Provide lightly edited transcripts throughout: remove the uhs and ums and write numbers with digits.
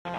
There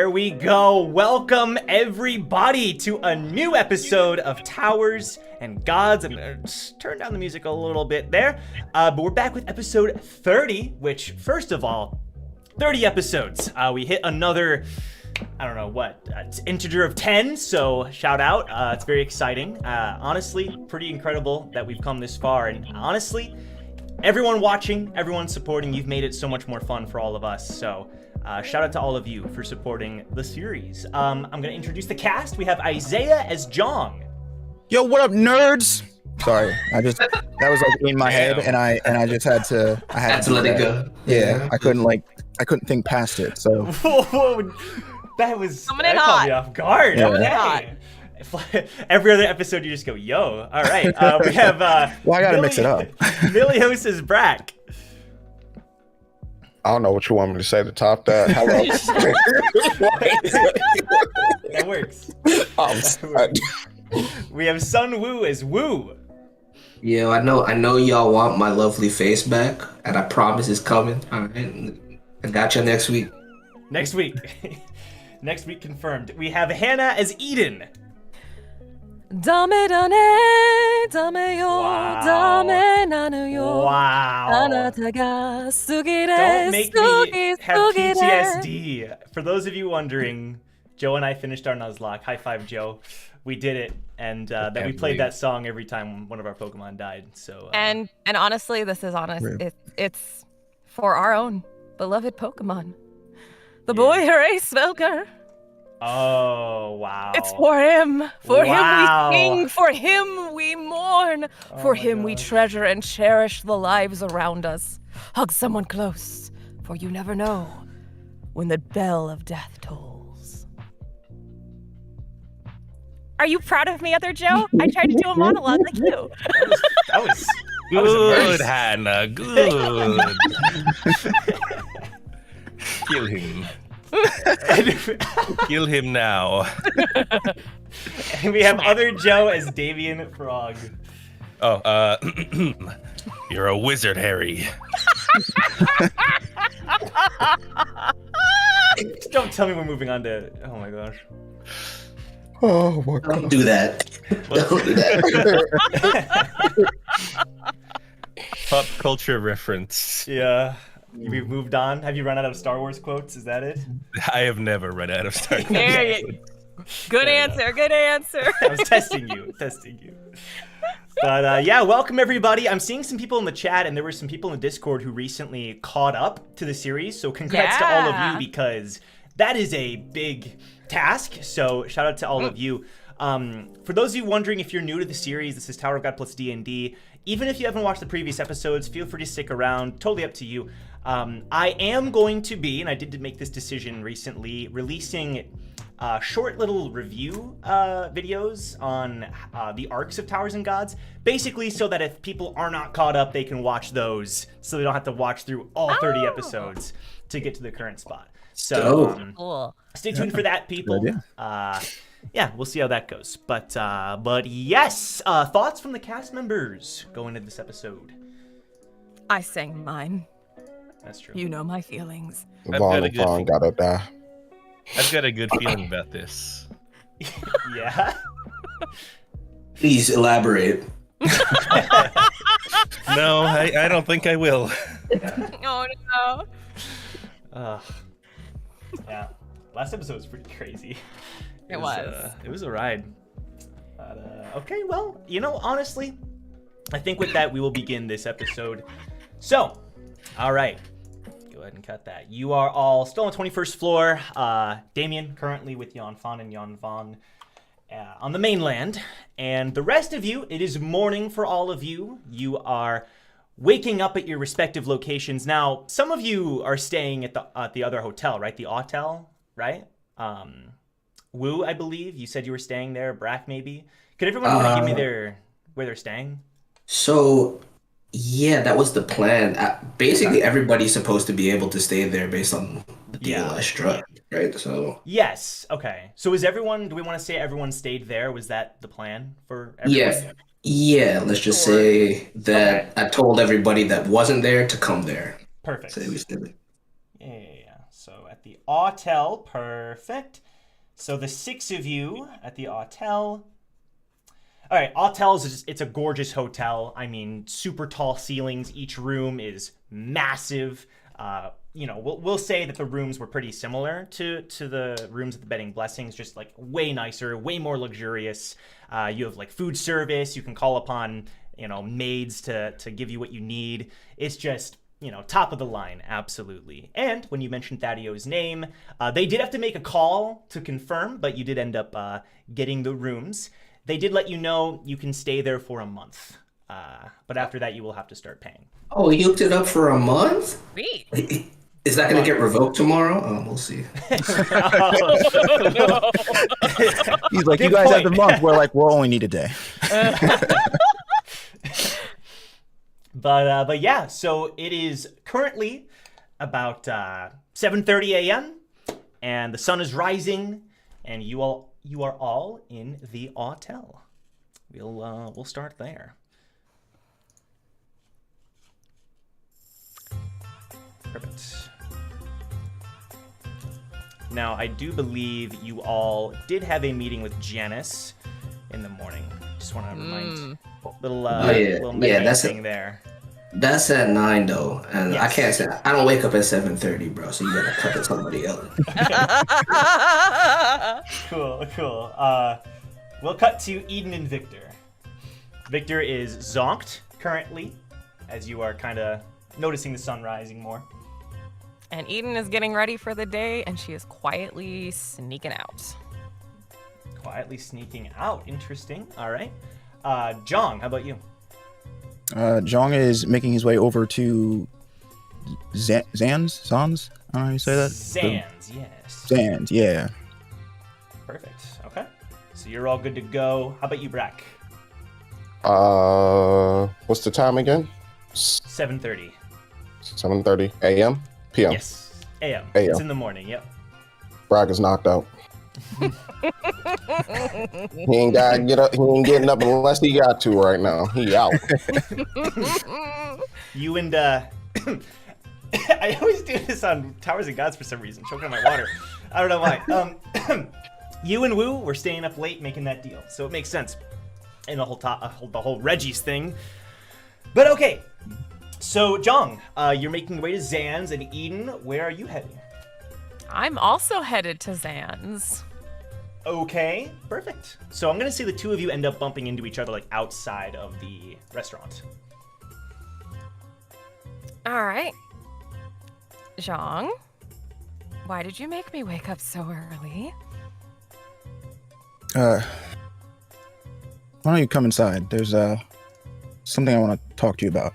we go. Welcome everybody to a new episode of Towers and Gods. I'm gonna just turn down the music a little bit there. But we're back with episode 30, which first of all, 30 episodes. We hit another, I don't know what, integer of 10, so shout out. It's very exciting. Honestly, pretty incredible that we've come this far. And honestly, everyone watching, everyone supporting, you've made it so much more fun for all of us. So shout out to all of you for supporting the series. I'm gonna introduce the cast. We have Isaiah as Jeong. Yo, what up, nerds? Sorry, that was like in my head, and I just had to let it go. Yeah, I couldn't think past it. So that was Coming in that caught hot. me off guard. Yeah. Okay. Every other episode, you just go, yo. All right. We have. Well, I gotta mix it up. Milios is Brac. I don't know what you want me to say to top that. Hello. That works. I'm sorry. We have Shinhueh as Wu. Yo, I know y'all want my lovely face back, and I promise it's coming. All right, I got you next week. Next week. Next week confirmed. We have Hannah as Eden. Dame dane, dame yo, Wow. dame nanu yo. Wow. Anata sugire, Don't make me have sugire. PTSD. For those of you wondering, Joe and I finished our Nuzlocke. High five, Joe. We did it, and that we played that song every time one of our Pokemon died. So And honestly, this is honest. It's for our own beloved Pokemon. The boy Hresvelgr. oh wow. It's for him. For Wow. him we sing. For him we mourn. For him we treasure and cherish the lives around us. Hug someone close, for you never know when the bell of death tolls. Are you proud of me, other Joe? I tried to do a monologue like you. That was Good, Hannah. Good. Kill him. Kill him now. And we have other Joe as Damien Frog. Oh, you're a wizard, Harry. Don't tell me we're moving on to. Oh my gosh. Oh my God. Don't do that. Don't do that. Pop culture reference. Yeah. We've moved on. Have you run out of Star Wars quotes? Is that it? I have never run out of Star Wars. There you Good answer. Good answer. I was testing you. But yeah, welcome everybody. I'm seeing some people in the chat, and there were some people in the Discord who recently caught up to the series. So congrats to all of you, because that is a big task. So shout out to all of you. For those of you wondering, if you're new to the series, this is Tower of God plus D&D. Even if you haven't watched the previous episodes, feel free to stick around. Totally up to you. I am going to be, and I did make this decision recently, releasing short little review videos on the arcs of Towers and Gods, basically so that if people are not caught up, they can watch those, so they don't have to watch through all 30 episodes to get to the current spot. So Cool. stay tuned for that, people. Yeah, we'll see how that goes. But yes, thoughts from the cast members going into this episode. I sang mine. That's true. You know my feelings. Vaan and Faan gotta die. I've got a good feeling about this. Yeah. Please elaborate. No, I don't think I will. Oh no. Yeah. Last episode was pretty crazy. It was. It was a ride. But, okay, well, honestly, I think with that we will begin this episode. So, All right. Go ahead and cut that. You are all still on the 21st floor. Damien currently with Vaan and Faan and Vaan and Faan on the mainland. And the rest of you, it is morning for all of you. You are waking up at your respective locations. Now, some of you are staying at the other hotel, right? The hotel, right? Wu, I believe. You said you were staying there. Brac, maybe. Could everyone kind of give me where they're staying? So, yeah, that was the plan. Basically, everybody's supposed to be able to stay there based on the deal I struck, right? So. Yes. Okay. So is everyone? Do we want to say everyone stayed there? Was that the plan for everyone? Yeah. Let's just say that I told everybody that wasn't there to come there. Perfect. Say we stayed there. Yeah. So at the hotel, perfect. So the 6 of you at the hotel. All right, hotels it's a gorgeous hotel. I mean, super tall ceilings. Each room is massive. We'll say that the rooms were pretty similar to the rooms at the Bedding Blessings, just like way nicer, way more luxurious. You have like food service. You can call upon maids to give you what you need. It's just top of the line, absolutely. And when you mentioned Thaddeo's name, they did have to make a call to confirm, but you did end up getting the rooms. They did let you know you can stay there for a month, but after that you will have to start paying. Oh, you hooked it up for a month? Sweet. Is that going to get revoked tomorrow? We'll see. He's like, you guys have the month. We're like, we'll only need a day. But yeah, so it is currently about 7:30 a.m. and the sun is rising, and you are all in the hotel. We'll start there. Perfect. Now, I do believe you all did have a meeting with Janice in the morning. Just want to remind little that's thing there. That's at 9 though, and Yes. I can't say I don't wake up at 7:30, bro. So you gotta cut to somebody else. Cool. We'll cut to Eden and Victor. Victor is zonked currently, as you are kind of noticing the sun rising more. And Eden is getting ready for the day, and she is quietly sneaking out. Quietly sneaking out. Interesting. All right. Jeong, how about you? Jeong is making his way over to Zans? I don't know how you say that. Zans, yes. Zans, yeah. Perfect. Okay. So you're all good to go. How about you, Brac? What's the time again? 7:30. 7:30 a.m. p.m. Yes. A.M. A.M. It's in the morning. Yep. Brac is knocked out. He ain't got to get up. He ain't getting up unless he got to right now. He out. You and I always do this on Towers of Gods for some reason, choking on my water. I don't know why. You and Wu were staying up late making that deal, so it makes sense. And the whole Reggie's thing. But okay, so Jeong, you're making your way to Zans, and Eden, where are you heading? I'm also headed to Zan's. Okay, perfect. So I'm gonna say the two of you end up bumping into each other like outside of the restaurant. All right. Jeong, why did you make me wake up so early? Why don't you come inside? There's something I want to talk to you about.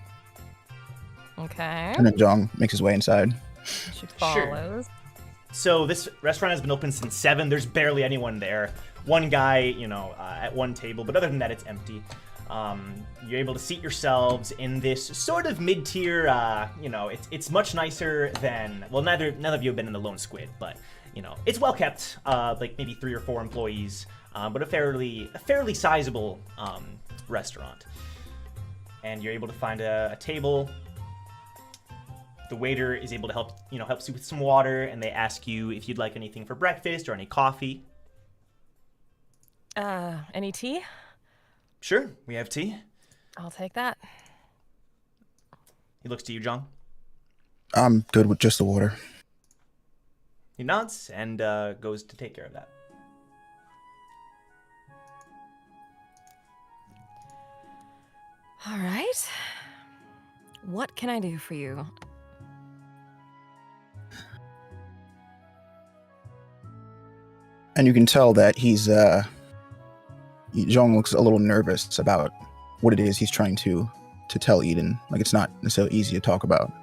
Okay. And then Jeong makes his way inside. She follows. So this restaurant has been open since 7. There's barely anyone there. One guy, at one table, but other than that, it's empty. You're able to seat yourselves in this sort of mid-tier, it's much nicer than, well, none of you have been in the Lone Squid, but, it's well kept, like maybe 3 or 4 employees, but a fairly sizable restaurant. And you're able to find a table. The waiter is able to helps you with some water, and they ask you if you'd like anything for breakfast or any coffee. Any tea? Sure, we have tea. I'll take that. He looks to you, Jeong. I'm good with just the water. He nods and goes to take care of that. All right. What can I do for you? And you can tell that Jeong looks a little nervous about what it is he's trying to tell Eden. Like, it's not necessarily easy to talk about.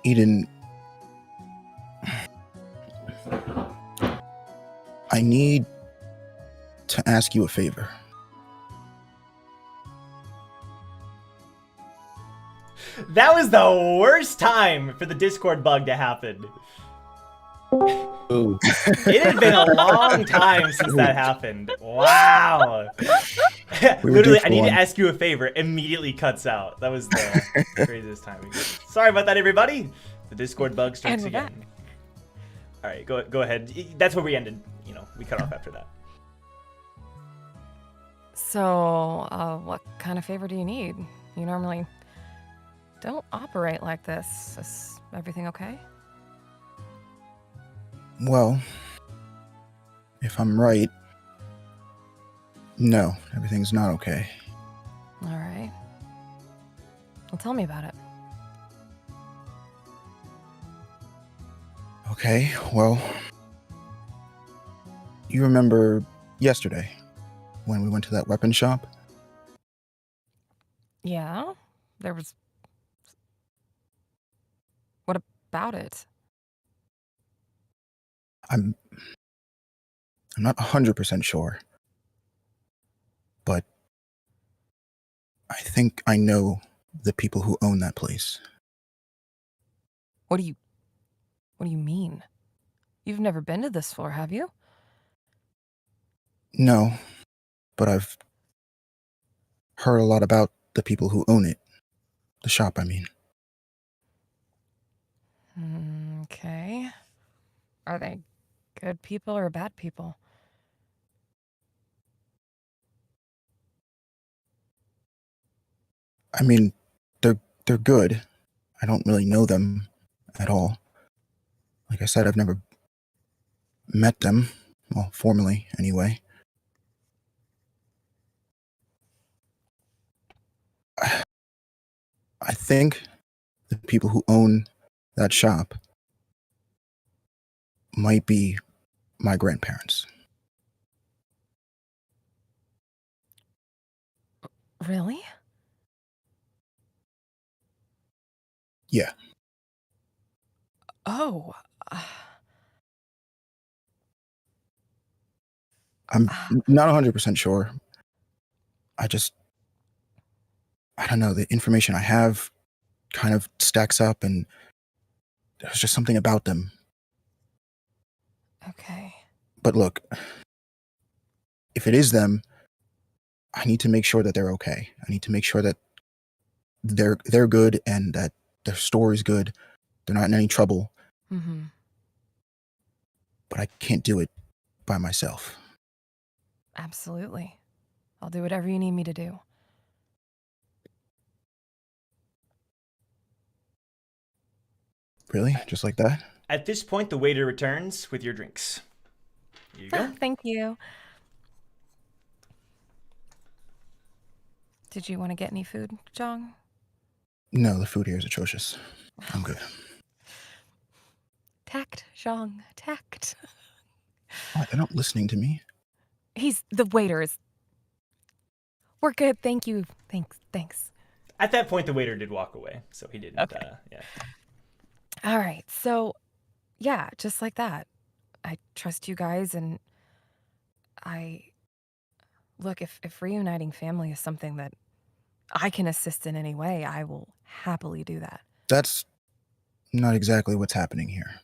Eden, I need to ask you a favor. That was the worst time for the Discord bug to happen. Ooh. It had been a long time since that happened. Wow. Literally, I need to ask you a favor. Immediately cuts out. That was the craziest timing. Sorry about that, everybody. The Discord bug strikes again. All right, go ahead. That's where we ended. You know, we cut off after that. So, what kind of favor do you need? You normally don't operate like this. Is everything okay? Well, if I'm right, no, everything's not okay. All right. Well, tell me about it. Okay, well, you remember yesterday when we went to that weapon shop? Yeah, there was... What about it? I'm not 100% sure, but I think I know the people who own that place. What do you mean? You've never been to this floor, have you? No, but I've heard a lot about the people who own it. The shop, I mean. Okay. Are they good people or bad people? I mean, they're good. I don't really know them at all. Like I said, I've never met them. Well, formally, anyway. I think the people who own that shop might be my grandparents. Really? Yeah. Oh. I'm not 100% sure. I don't know, the information I have kind of stacks up, and there's just something about them. Okay. But look, if it is them, I need to make sure that they're okay. I need to make sure that they're good and that their story's good. They're not in any trouble. Mm-hmm. But I can't do it by myself. Absolutely. I'll do whatever you need me to do. Really? Just like that? At this point, the waiter returns with your drinks. Here you go. Thank you. Did you want to get any food, Jeong? No, the food here is atrocious. I'm good. Tact, Jeong, tact. Oh, they're not listening to me. The waiters. We're good, thank you. Thanks. At that point, the waiter did walk away, so he didn't. Okay. Yeah. All right, so yeah, just like that. I trust you guys, and look, if reuniting family is something that I can assist in any way, I will happily do that. That's not exactly what's happening here.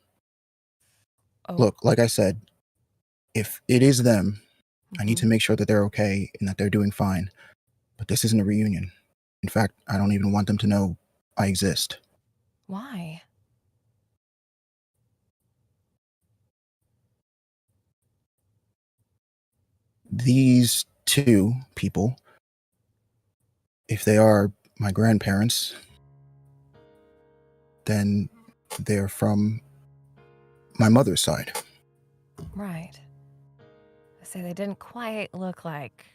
Oh. Look, like I said, if it is them, I need to make sure that they're okay and that they're doing fine. But this isn't a reunion. In fact, I don't even want them to know I exist. Why? These two people, if they are my grandparents, then they're from my mother's side. Right. I say they didn't quite look like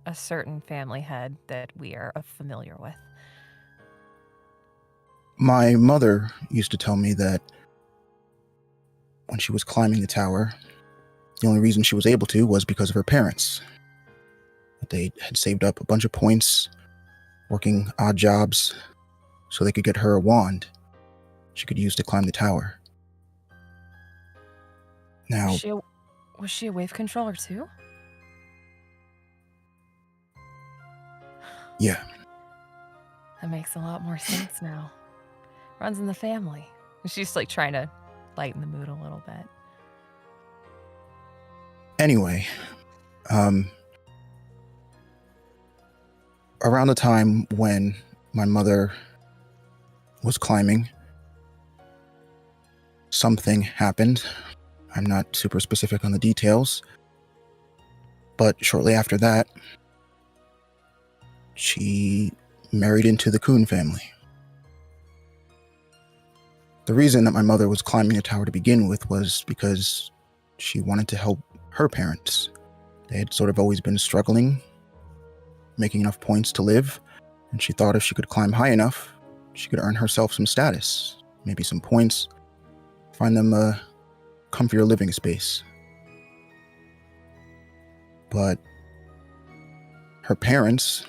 a certain family head that we are familiar with. My mother used to tell me that when she was climbing the tower, the only reason she was able to was because of her parents. They had saved up a bunch of points, working odd jobs, so they could get her a wand she could use to climb the tower. Now, Was she a wave controller too? yeah, That makes a lot more sense now. Runs in the family. She's like trying to lighten the mood a little bit. anyway, around the time when my mother was climbing, something happened. I'm not super specific on the details, but shortly after that, she married into the Kuhn family. The reason that my mother was climbing the tower to begin with was because she wanted to help her parents. They had sort of always been struggling, making enough points to live, and she thought if she could climb high enough, she could earn herself some status, maybe some points, find them a comfier living space. But her parents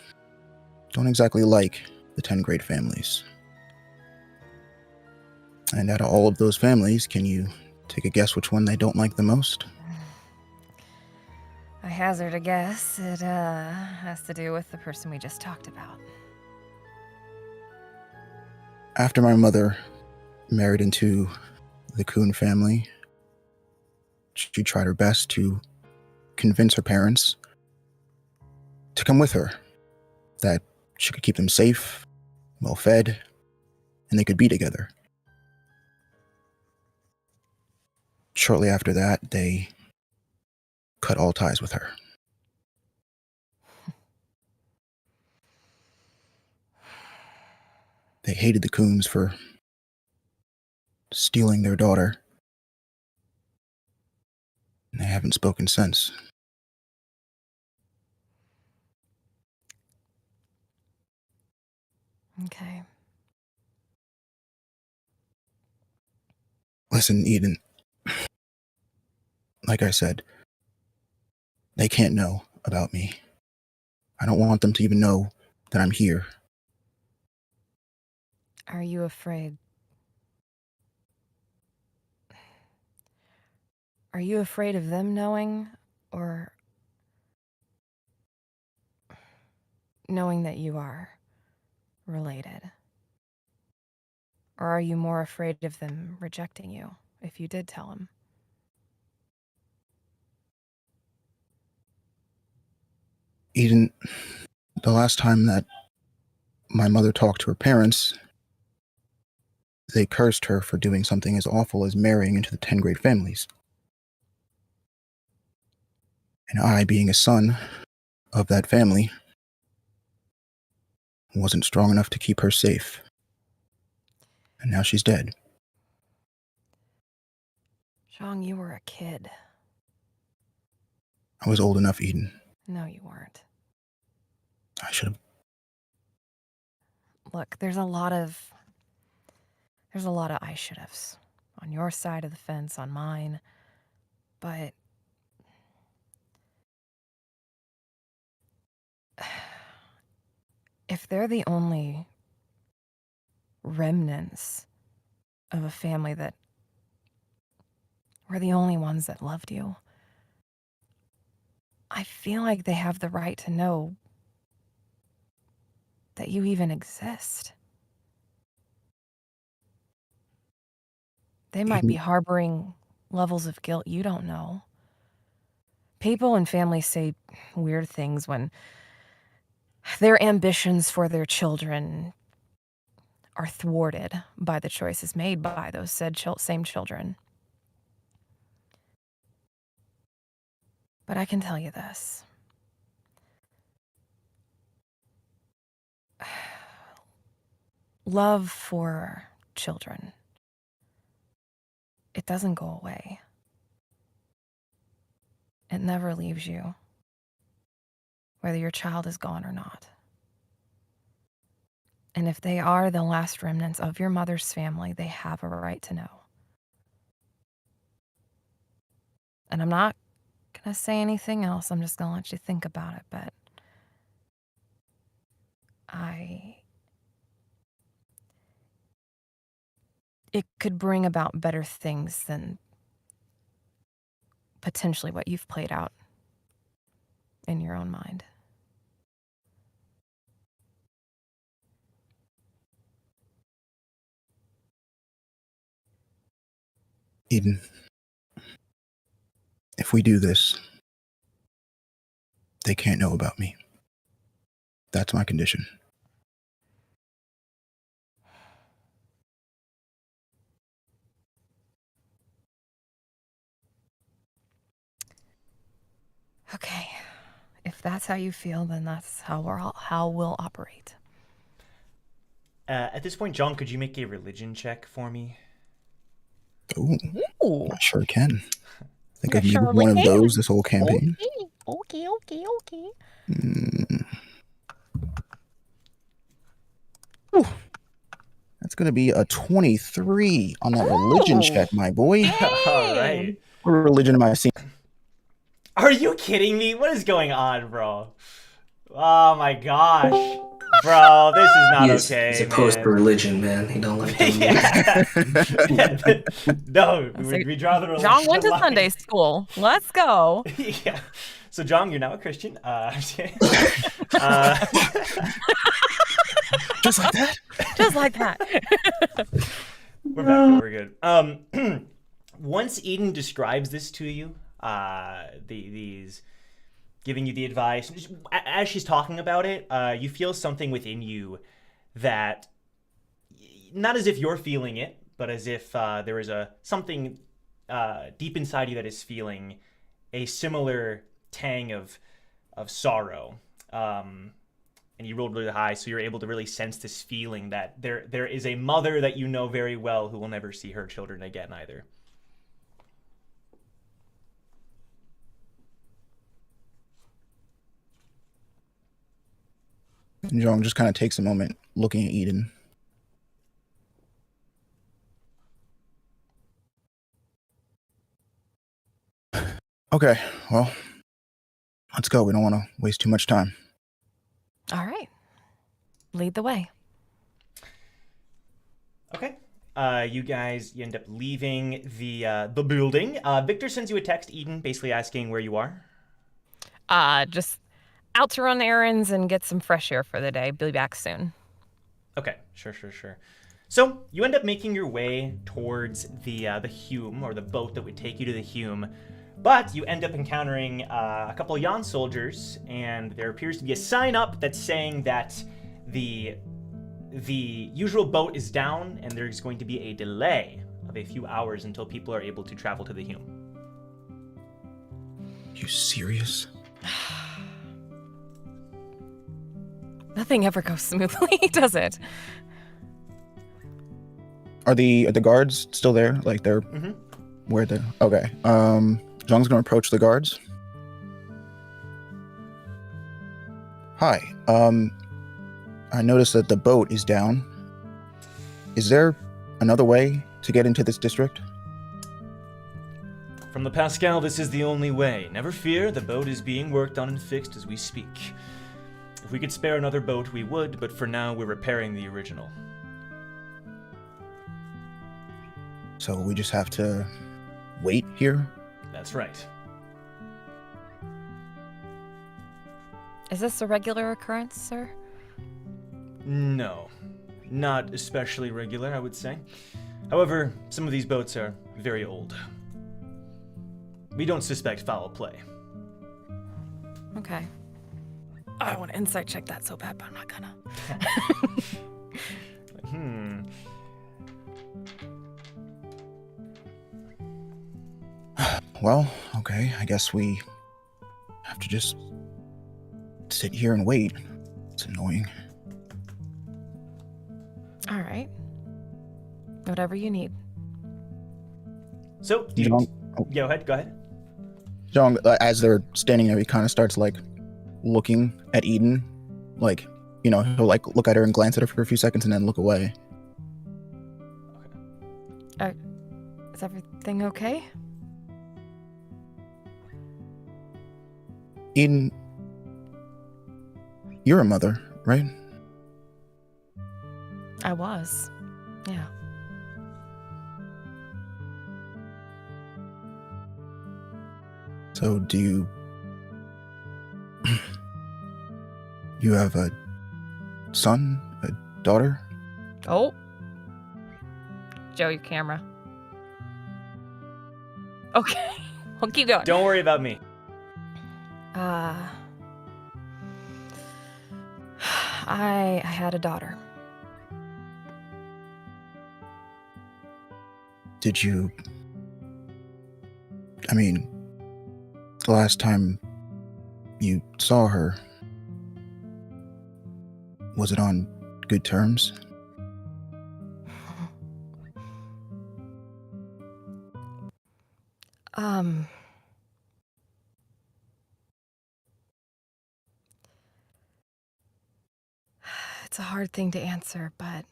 don't exactly like the 10 great families. And out of all of those families, can you take a guess which one they don't like the most? I hazard a guess. It has to do with the person we just talked about. After my mother married into the Kuhn family, she tried her best to convince her parents to come with her, that she could keep them safe, well fed, and they could be together. Shortly after that, they cut all ties with her. They hated the Kuhns for stealing their daughter, and they haven't spoken since. Okay. Listen, Eden, like I said, they can't know about me. I don't want them to even know that I'm here. Are you afraid? Are you afraid of them knowing, or knowing that you are related? Or are you more afraid of them rejecting you if you did tell them? Eden, the last time that my mother talked to her parents, they cursed her for doing something as awful as marrying into the 10 great families. And I, being a son of that family, wasn't strong enough to keep her safe. And now she's dead. Jeong, you were a kid. I was old enough, Eden. No, you weren't. I should have. Look, there's a lot of I should have's on your side of the fence, on mine, but if they're the only remnants of a family that were the only ones that loved you, I feel like they have the right to know that you even exist. They might be harboring levels of guilt you don't know. People and families say weird things when their ambitions for their children are thwarted by the choices made by those same children. But I can tell you this. Love for children, it doesn't go away. It never leaves you, whether your child is gone or not. And if they are the last remnants of your mother's family, they have a right to know. And I'm not going to say anything else. I'm just going to let you think about it. But it could bring about better things than potentially what you've played out in your own mind. Eden, if we do this, they can't know about me. That's my condition. Okay. If that's how you feel, then that's how we'll operate. At this point, Jeong, could you make a religion check for me? Ooh. I sure can. I think I've I needed one of those this whole campaign. Okay. Ooh. That's going to be a 23 on that religion check, my boy. All right. What religion am I seeing? Are you kidding me? What is going on, bro? Oh my gosh. Bro, this is not okay. He's opposed to religion, man. He don't like that. No, we draw the religion. Jeong went to Sunday school. Let's go. Yeah. So, Jeong, you're now a Christian. Just like that? Just like that. We're back. We're good. Once Eden describes this to you, these giving you the advice, as she's talking about it, you feel something within you that, not as if you're feeling it, but as if there is something deep inside you that is feeling a similar tang of sorrow. And you rolled really high, so you're able to really sense this feeling that there is a mother that you know very well who will never see her children again either. And Jeong just kind of takes a moment looking at Eden. Okay, well, let's go. We don't want to waste too much time. All right. Lead the way. Okay. You end up leaving the building. Victor sends you a text, Eden, basically asking where you are. Just out to run errands and get some fresh air for the day. Be back soon. Okay, sure. So you end up making your way towards the Hume, or the boat that would take you to the Hume, but you end up encountering a couple of Yan soldiers, and there appears to be a sign up that's saying that the usual boat is down, and there's going to be a delay of a few hours until people are able to travel to the Hume. You serious? Nothing ever goes smoothly, does it? Are the guards still there? Like they're where the okay. Jeong's gonna approach the guards. Hi. I noticed that the boat is down. Is there another way to get into this district? From the Pascal, this is the only way. Never fear, the boat is being worked on and fixed as we speak. If we could spare another boat, we would, but for now, we're repairing the original. So we just have to wait here? That's right. Is this a regular occurrence, sir? No, not especially regular, I would say. However, some of these boats are very old. We don't suspect foul play. Okay. I want to insight check that so bad, but I'm not gonna. Well, okay, I guess we have to just sit here and wait. It's annoying. All right. Whatever you need. So, Jeong, go ahead. Jeong, as they're standing there, he kind of starts like looking at Eden, like he'll like look at her and glance at her for a few seconds and then look away. Is everything okay? Eden, you're a mother, right? I was. Yeah. So do you... you have a son? A daughter? Oh. Joe, your camera. Okay. We'll keep going. Don't worry about me. I had a daughter. Did you... I mean, the last time you saw her, was it on good terms? It's a hard thing to answer, but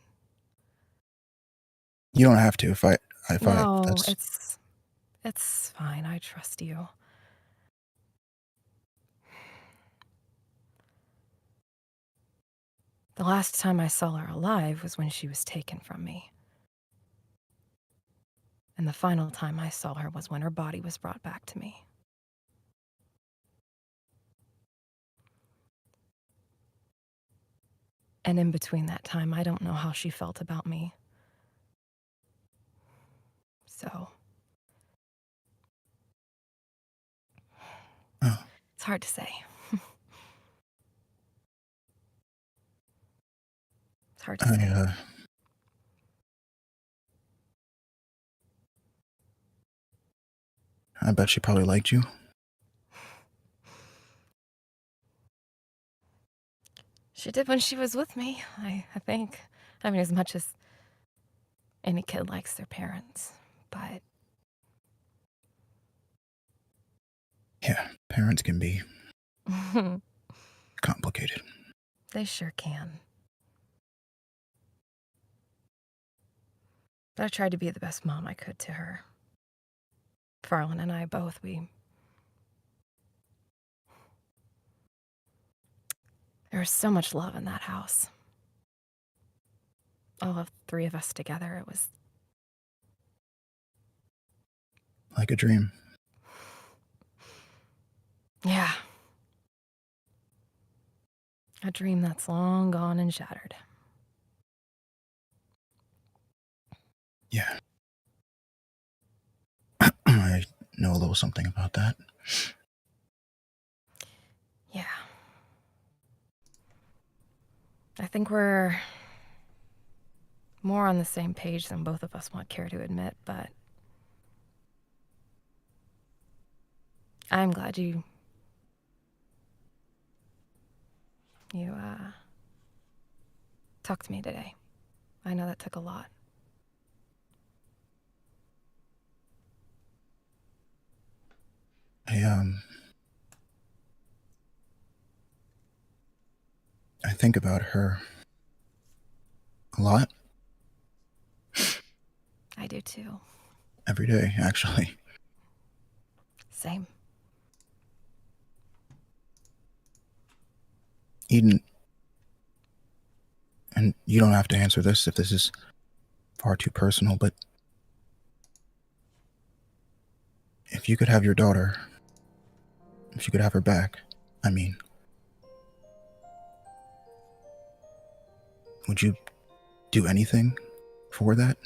You don't have to. no, That's... it's fine. I trust you. The last time I saw her alive was when she was taken from me. And the final time I saw her was when her body was brought back to me. And in between that time, I don't know how she felt about me. So... Oh. It's hard to say. It's hard to say. I bet she probably liked you. She did when she was with me, I think. I mean, as much as any kid likes their parents, but... Yeah, parents can be complicated. They sure can. But I tried to be the best mom I could to her. Farland and I both, there was so much love in that house. All of three of us together, it was... Like a dream. Yeah. A dream that's long gone and shattered. Yeah. I know a little something about that. Yeah. I think we're more on the same page than both of us want care to admit, but I'm glad you talked to me today. I know that took a lot. I think about her a lot. I do too. Every day, actually. Same. Eden, and you don't have to answer this if this is far too personal, but if you could have your daughter, if you could have her back, I mean, would you do anything for that?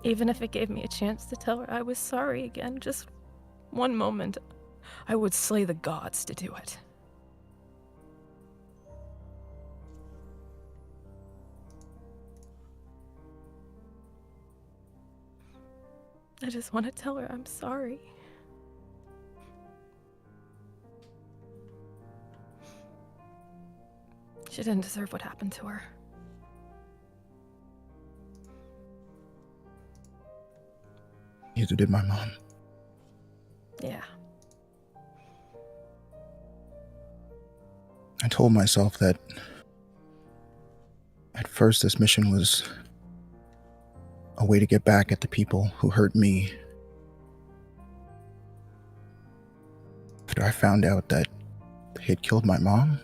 Even if it gave me a chance to tell her I was sorry again, just one moment, I would slay the gods to do it. I just want to tell her I'm sorry. She didn't deserve what happened to her. Neither did my mom. Yeah. I told myself that at first this mission was a way to get back at the people who hurt me. After I found out that they had killed my mom,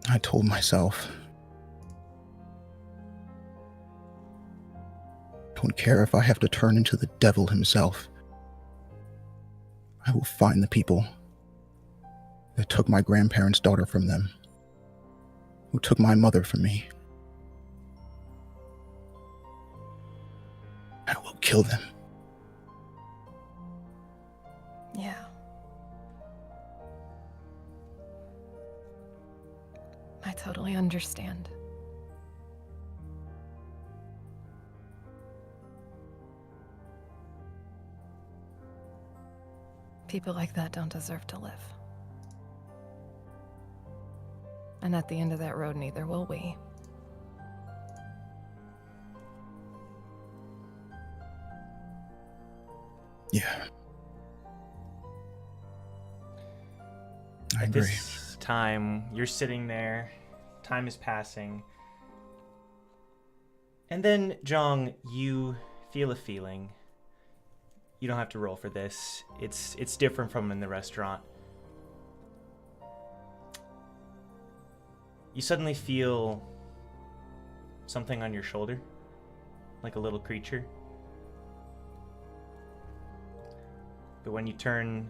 I told myself, don't care if I have to turn into the devil himself. I will find the people that took my grandparents' daughter from them, who took my mother from me. I will kill them. Yeah. I totally understand. People like that don't deserve to live. And at the end of that road, neither will we. Yeah. I At agree. this time, you're sitting there, time is passing, and then, Jeong, you feel a feeling. You don't have to roll for this. It's different from in the restaurant. You suddenly feel something on your shoulder, like a little creature. But when you turn,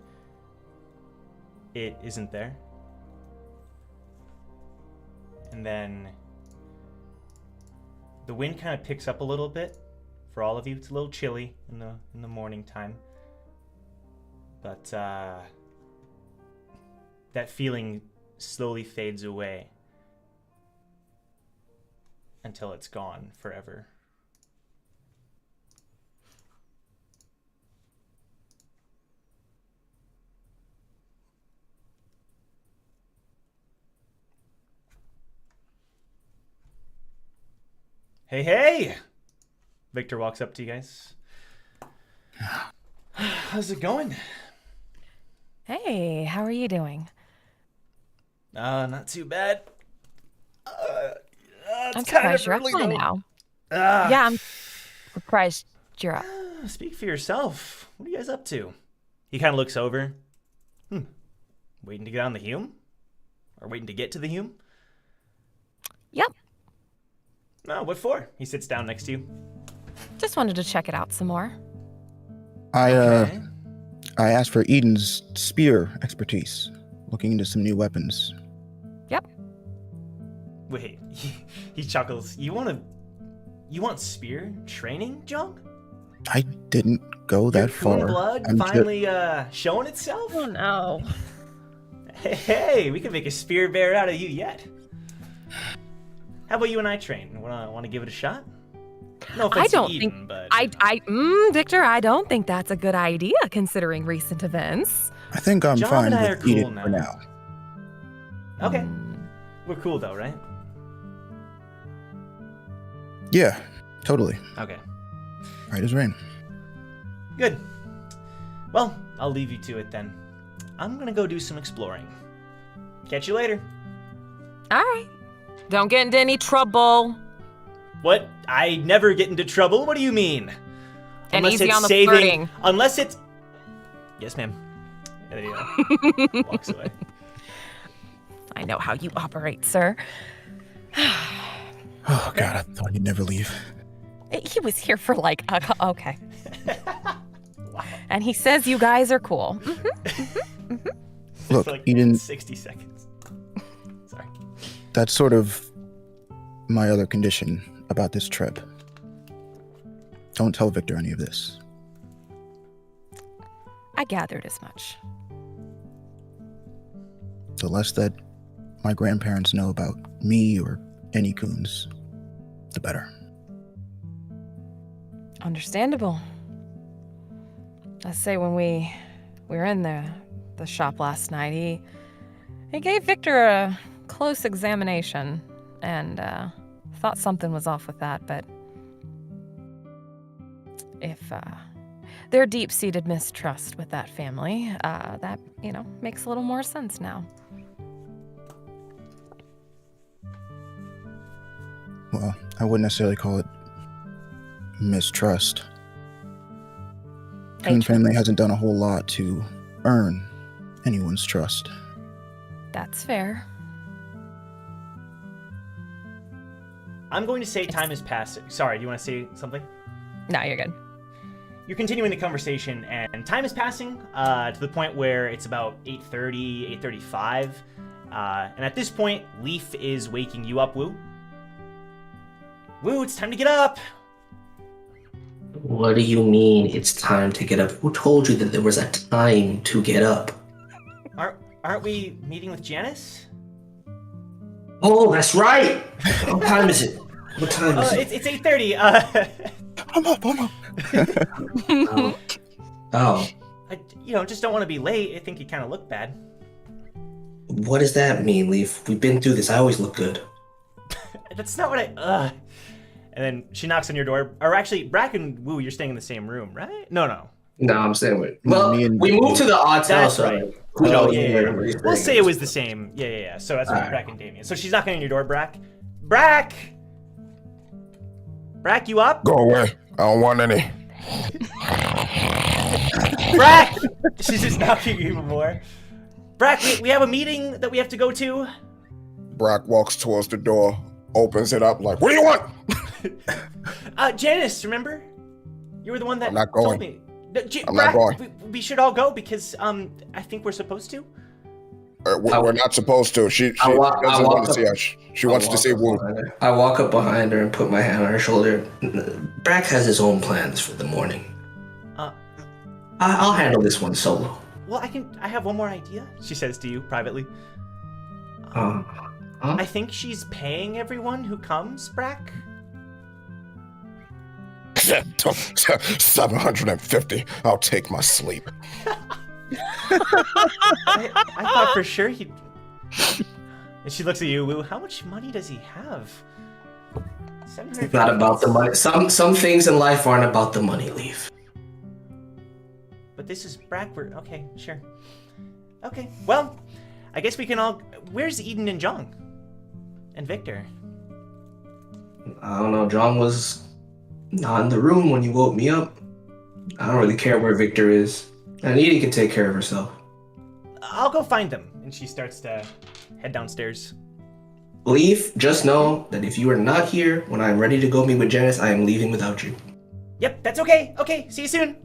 it isn't there. And then the wind kind of picks up a little bit for all of you. It's a little chilly in the morning time. But that feeling slowly fades away until it's gone forever. Hey, hey! Victor walks up to you guys. How's it going? Hey, how are you doing? Not too bad. I'm surprised you're up by now. Yeah, I'm surprised you're up. Speak for yourself. What are you guys up to? He kind of looks over. Waiting to get on the Hume? Or waiting to get to the Hume? Yep. No, what for? He sits down next to you. Just wanted to check it out some more. I asked for Eden's spear expertise, looking into some new weapons. Yep. Wait, he chuckles. You want spear training, Jeong? I didn't go that Your far. Hume blood I'm finally showing itself? Oh no. Hey, we can make a spear bear out of you yet. How about you and I train? Want to give it a shot? No offense to Eden, but Victor, I don't think that's a good idea considering recent events. I think I'm John fine and I with are cool Eden now. for now. Okay. We're cool though, right? Yeah, totally. Okay. Right as rain. Good. Well, I'll leave you to it then. I'm gonna go do some exploring. Catch you later. All right. Don't get into any trouble. What? I never get into trouble. What do you mean? And easy on the flirting. Unless it's... Yes, ma'am. There you go. Walks away. I know how you operate, sir. Oh, God, I thought you'd never leave. He was here for like, okay. Wow. And he says you guys are cool. Look, For like Eden, 60 seconds. Sorry. that's sort of my other condition about this trip. Don't tell Victor any of this. I gathered as much. The less that my grandparents know about me or any coons, the better. Understandable. I say when we were in the shop last night, he gave Victor a close examination and thought something was off with that, but their deep-seated mistrust with that family. That, makes a little more sense now. Well, I wouldn't necessarily call it mistrust. Hume family hasn't done a whole lot to earn anyone's trust. That's fair. I'm going to say time is passing. Sorry, do you want to say something? No, you're good. You're continuing the conversation, and time is passing to the point where it's about 8:30, 8:35. And at this point, Leaf is waking you up, Wu. Wu, it's time to get up! What do you mean it's time to get up? Who told you that there was a time to get up? Aren't we meeting with Janice? Oh, that's right! What time is it? What time is it? It's 8:30. I'm up. Oh. I just don't want to be late. I think you kind of look bad. What does that mean, Leaf? We've been through this. I always look good. That's not what I... And then she knocks on your door. Or actually, Brac and Wu, you're staying in the same room, right? No. No, I'm staying with. Well, we moved to the odd That's house, right. We'll say it was the same. Yeah. So that's what Brac and Damien. So she's knocking on your door, Brac. Brac, you up? Go away. I don't want any. Brac! She's just knocking even more. Brac, we have a meeting that we have to go to. Brac walks towards the door, opens it up like, what do you want? Janice, remember? You were the one that I'm not told going. me. I'm not going. We should all go because I think we're supposed to. We're not supposed to. She doesn't want to see us. She wants to see Wu. I walk up behind her and put my hand on her shoulder. Brac has his own plans for the morning. I'll handle this one solo. Well, I have one more idea, she says to you privately. Huh? I think she's paying everyone who comes, Brac. 750. I'll take my sleep. I thought for sure he'd... And she looks at you, Wu. How much money does he have? It's not about the money. Some things in life aren't about the money, Leaf. But this is Brac. Okay, sure. Okay, well, I guess we can all... Where's Eden and Jeong? And Victor? I don't know. Jeong was not in the room when you woke me up. I don't really care where Victor is. And Eden can take care of herself. I'll go find them. And she starts to head downstairs. Leaf, just know that if you are not here when I am ready to go meet with Janice, I am leaving without you. Yep, that's okay. Okay, see you soon.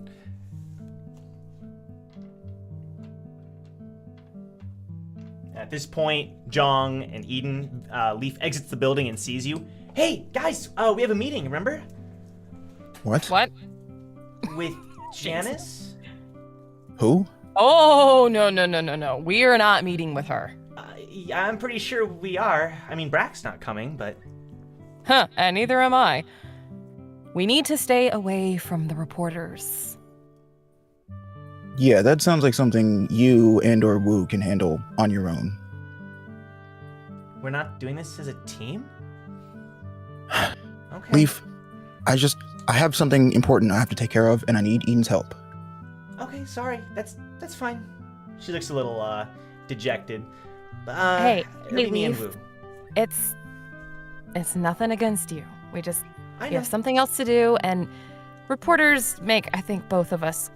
At this point, Jeong and Eden, Leaf exits the building and sees you. Hey, guys, we have a meeting, remember? What? With Janice? Who? Oh, no. We are not meeting with her. Yeah, I'm pretty sure we are. I mean, Brac's not coming, but... Huh, and neither am I. We need to stay away from the reporters. Yeah, that sounds like something you and or Wu can handle on your own. We're not doing this as a team? Okay. Leaf, I have something important I have to take care of, and I need Eden's help. Okay, sorry. That's fine. She looks a little, dejected. Hey, me and Leaf. Wu. It's nothing against you. We I know. have something else to do, and reporters make, I think, both of us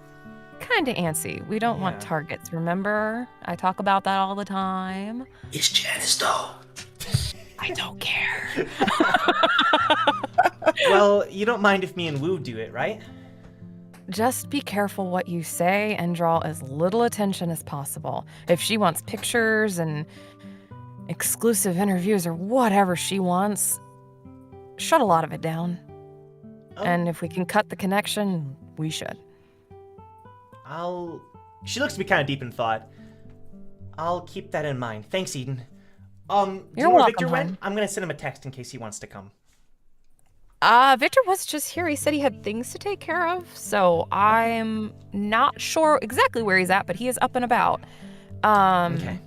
kind of antsy. We don't want Yeah. targets, remember? I talk about that all the time. It's Janice, though. I don't care. Well, you don't mind if me and Wu do it, right? Just be careful what you say and draw as little attention as possible. If she wants pictures and exclusive interviews or whatever she wants, shut a lot of it down. Oh, And if we can cut the connection, we should. She looks to be kind of deep in thought. I'll keep that in mind. Thanks, Eden. Do you You're know where welcome, Victor went? hon. I'm gonna send him a text in case he wants to come. Victor was just here. He said he had things to take care of, so I'm not sure exactly where he's at, but he is up and about. Okay.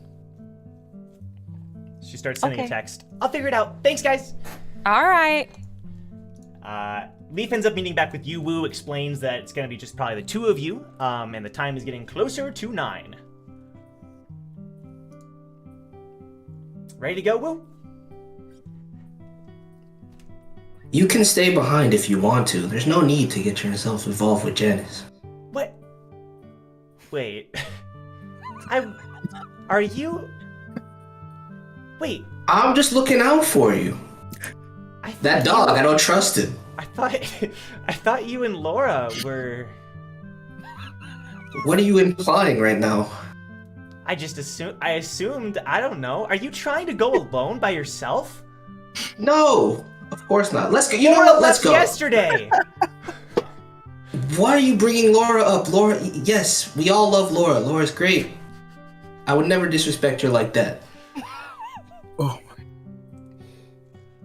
She starts sending a Okay. text. I'll figure it out. Thanks, guys. All right. Leaf ends up meeting back with you. Wu explains that it's going to be just probably the two of you, and the time is getting closer to 9. Ready to go, Wu? You can stay behind if you want to. There's no need to get yourself involved with Janice. What? Wait. Are you... Wait. I'm just looking out for you. That dog, I don't trust it. I thought you and Laura were... What are you implying right now? I assumed, I don't know. Are you trying to go alone by yourself? No, of course not. Let's go. You know what? Let's go. Yesterday. Why are you bringing Laura up? Laura, yes, we all love Laura. Laura's great. I would never disrespect her like that. Oh.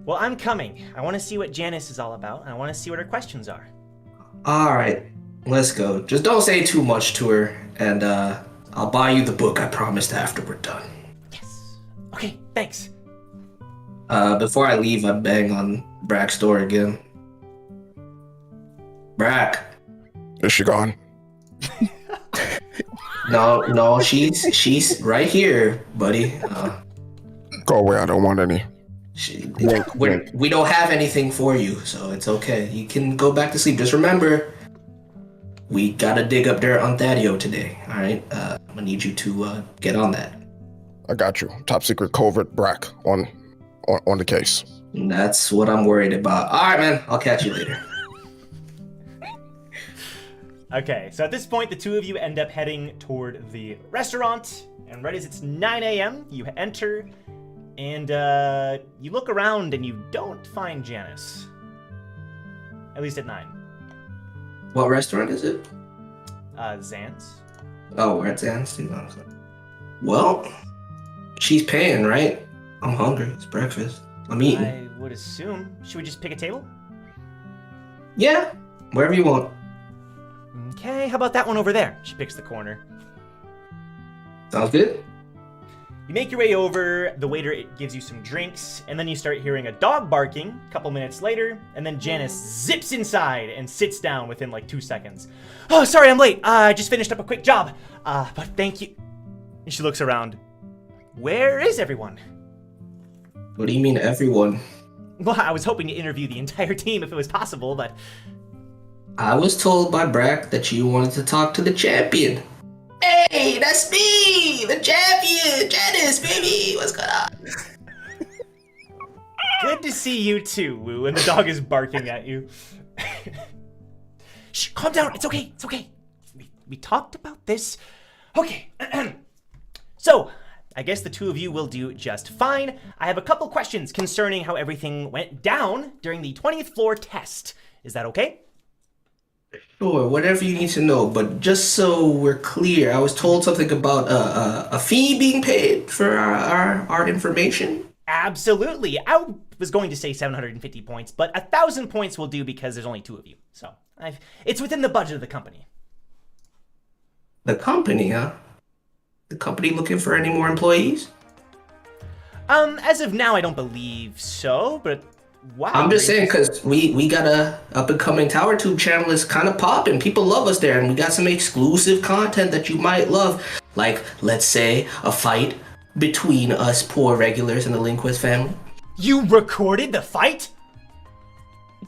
Well, I'm coming. I want to see what Janice is all about, and I want to see what her questions are. All right, let's go. Just don't say too much to her, and I'll buy you the book I promised after we're done. Yes. Okay, thanks. Before I leave, I bang on Brac's door again. Brac. Is she gone? No, she's right here, buddy. Go away. I don't want any. We don't have anything for you, so it's okay. You can go back to sleep. Just remember, we gotta dig up dirt on Thaddeus today, alright? I'm gonna need you to get on that. I got you. Top secret covert Brac on the case. That's what I'm worried about. Alright, man. I'll catch you later. Okay, so at this point, the two of you end up heading toward the restaurant, and right as it's 9 a.m., you enter, and you look around and you don't find Janice. At least at 9. What restaurant is it? Zan's. Oh, we're at Zan's. Well, she's paying, right? I'm hungry. It's breakfast. I'm eating. I would assume. Should we just pick a table? Yeah, wherever you want. Okay, how about that one over there? She picks the corner. Sounds good. You make your way over, the waiter gives you some drinks, and then you start hearing a dog barking a couple minutes later, and then Janice zips inside and sits down within like 2 seconds. Oh, sorry, I'm late. I just finished up a quick job. But thank you. And she looks around. Where is everyone? What do you mean, everyone? Well, I was hoping to interview the entire team if it was possible, but... I was told by Brac that you wanted to talk to the champion. Hey, that's me! The champion! Janice, baby! What's going on? Good to see you too, Wu, and the dog is barking at you. Shh, calm down. It's okay. It's okay. We talked about this. Okay. So, I guess the two of you will do just fine. I have a couple questions concerning how everything went down during the 20th floor test. Is that okay? Sure, whatever you need to know, but just so we're clear, I was told something about a fee being paid for our information. Absolutely. I was going to say 750 points, but 1,000 points will do because there's only two of you. So, it's within the budget of the company. The company, huh? The company looking for any more employees? As of now, I don't believe so, but wow. I'm just saying, because we got a up-and-coming Tower Tube channel that's kind of popping. People love us there, and we got some exclusive content that you might love. Like, let's say, a fight between us poor regulars and the Linquist family. You recorded the fight?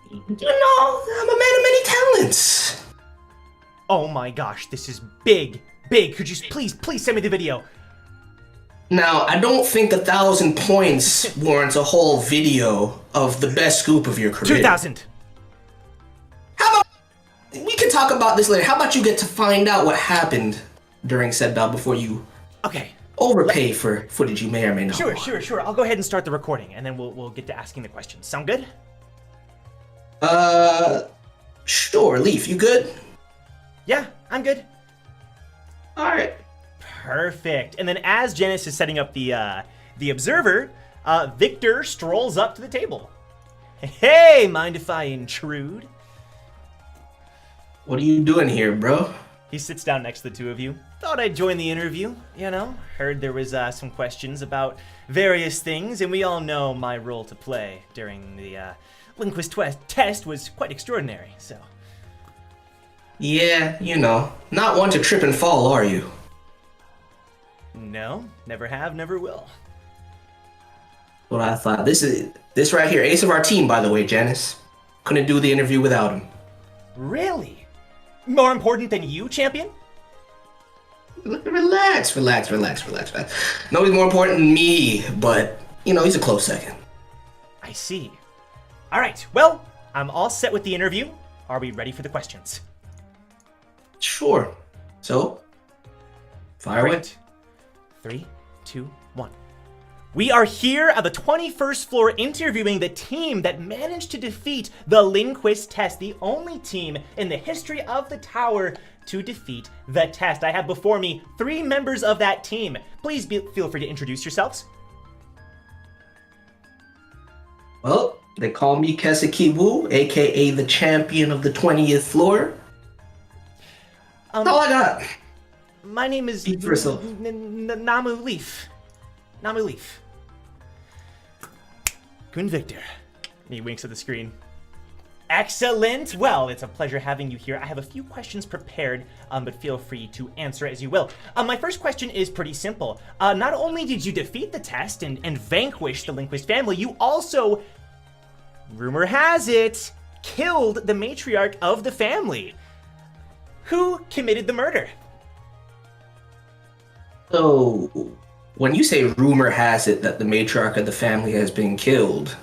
You know, I'm a man of many talents. Oh my gosh, this is big. Big. Could you please send me the video? Now, I don't think 1,000 points warrants a whole video of the best scoop of your career. 2,000. How about... We can talk about this later. How about you get to find out what happened during said bout before you... Okay. Overpay for footage you may or may not want. Sure. I'll go ahead and start the recording, and then we'll get to asking the questions. Sound good? Sure. Leaf, you good? Yeah, I'm good. Alright. Perfect. And then as Janice is setting up the observer, Victor strolls up to the table. Hey, mind if I intrude? What are you doing here, bro? He sits down next to the two of you. Thought I'd join the interview, you know? Heard there was some questions about various things, and we all know my role to play during the linguist test was quite extraordinary, so. Yeah, you know, not one to trip and fall, are you? No, never have, never will. What I thought. This right here, ace of our team, by the way, Janice. Couldn't do the interview without him. Really? More important than you, champion? Relax. No, he's more important than me, but, you know, he's a close second. I see. All right, well, I'm all set with the interview. Are we ready for the questions? Sure. So, fire away. 3, 2, 1. We are here at the 21st floor interviewing the team that managed to defeat the linguist test, the only team in the history of the tower to defeat the test. I have before me 3 members of that team. Please feel free to introduce yourselves. Well, they call me Keseki Wu, aka the champion of the 20th floor. That's all I got. My name is Speak for yourself. Namu Leaf. Namu Leaf. Kun Victor. And he winks at the screen. Excellent. Well, it's a pleasure having you here. I have a few questions prepared, but feel free to answer as you will. My first question is pretty simple. Not only did you defeat the test and vanquish the linguist family, you also, rumor has it, killed the matriarch of the family. Who committed the murder? So, when you say rumor has it that the matriarch of the family has been killed,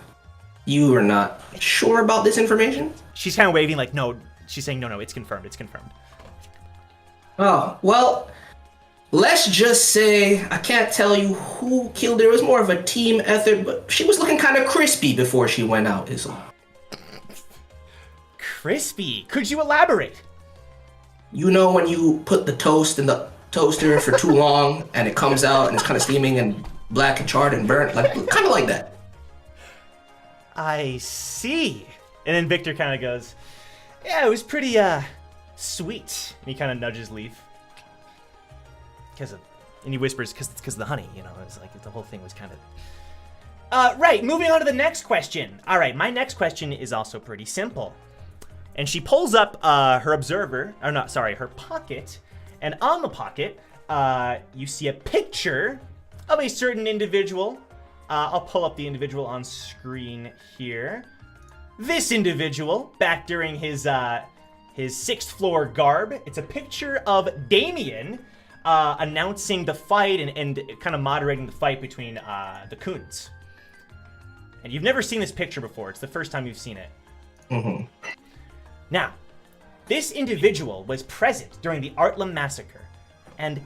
you are not sure about this information? She's kind of waving like, no. She's saying, no, it's confirmed, it's confirmed. Oh, well, let's just say I can't tell you who killed her. It was more of a team effort, but she was looking kind of crispy before she went out, is all. Crispy? Could you elaborate? You know when you put the toast in the toaster for too long and it comes out and it's kind of steaming and black and charred and burnt, like kind of like that. I see. And then Victor kind of goes, yeah, it was pretty sweet. And he kind of nudges Leaf. And he whispers, because of the honey, you know. It's like the whole thing was kind of... right, moving on to the next question. All right, my next question is also pretty simple. And she pulls up her pocket. And on the pocket, you see a picture of a certain individual. I'll pull up the individual on screen here. This individual, back during his 6th floor garb. It's a picture of Damien announcing the fight and kind of moderating the fight between the Coons. And you've never seen this picture before. It's the first time you've seen it. Mm-hmm. Now, this individual was present during the Artlam massacre, and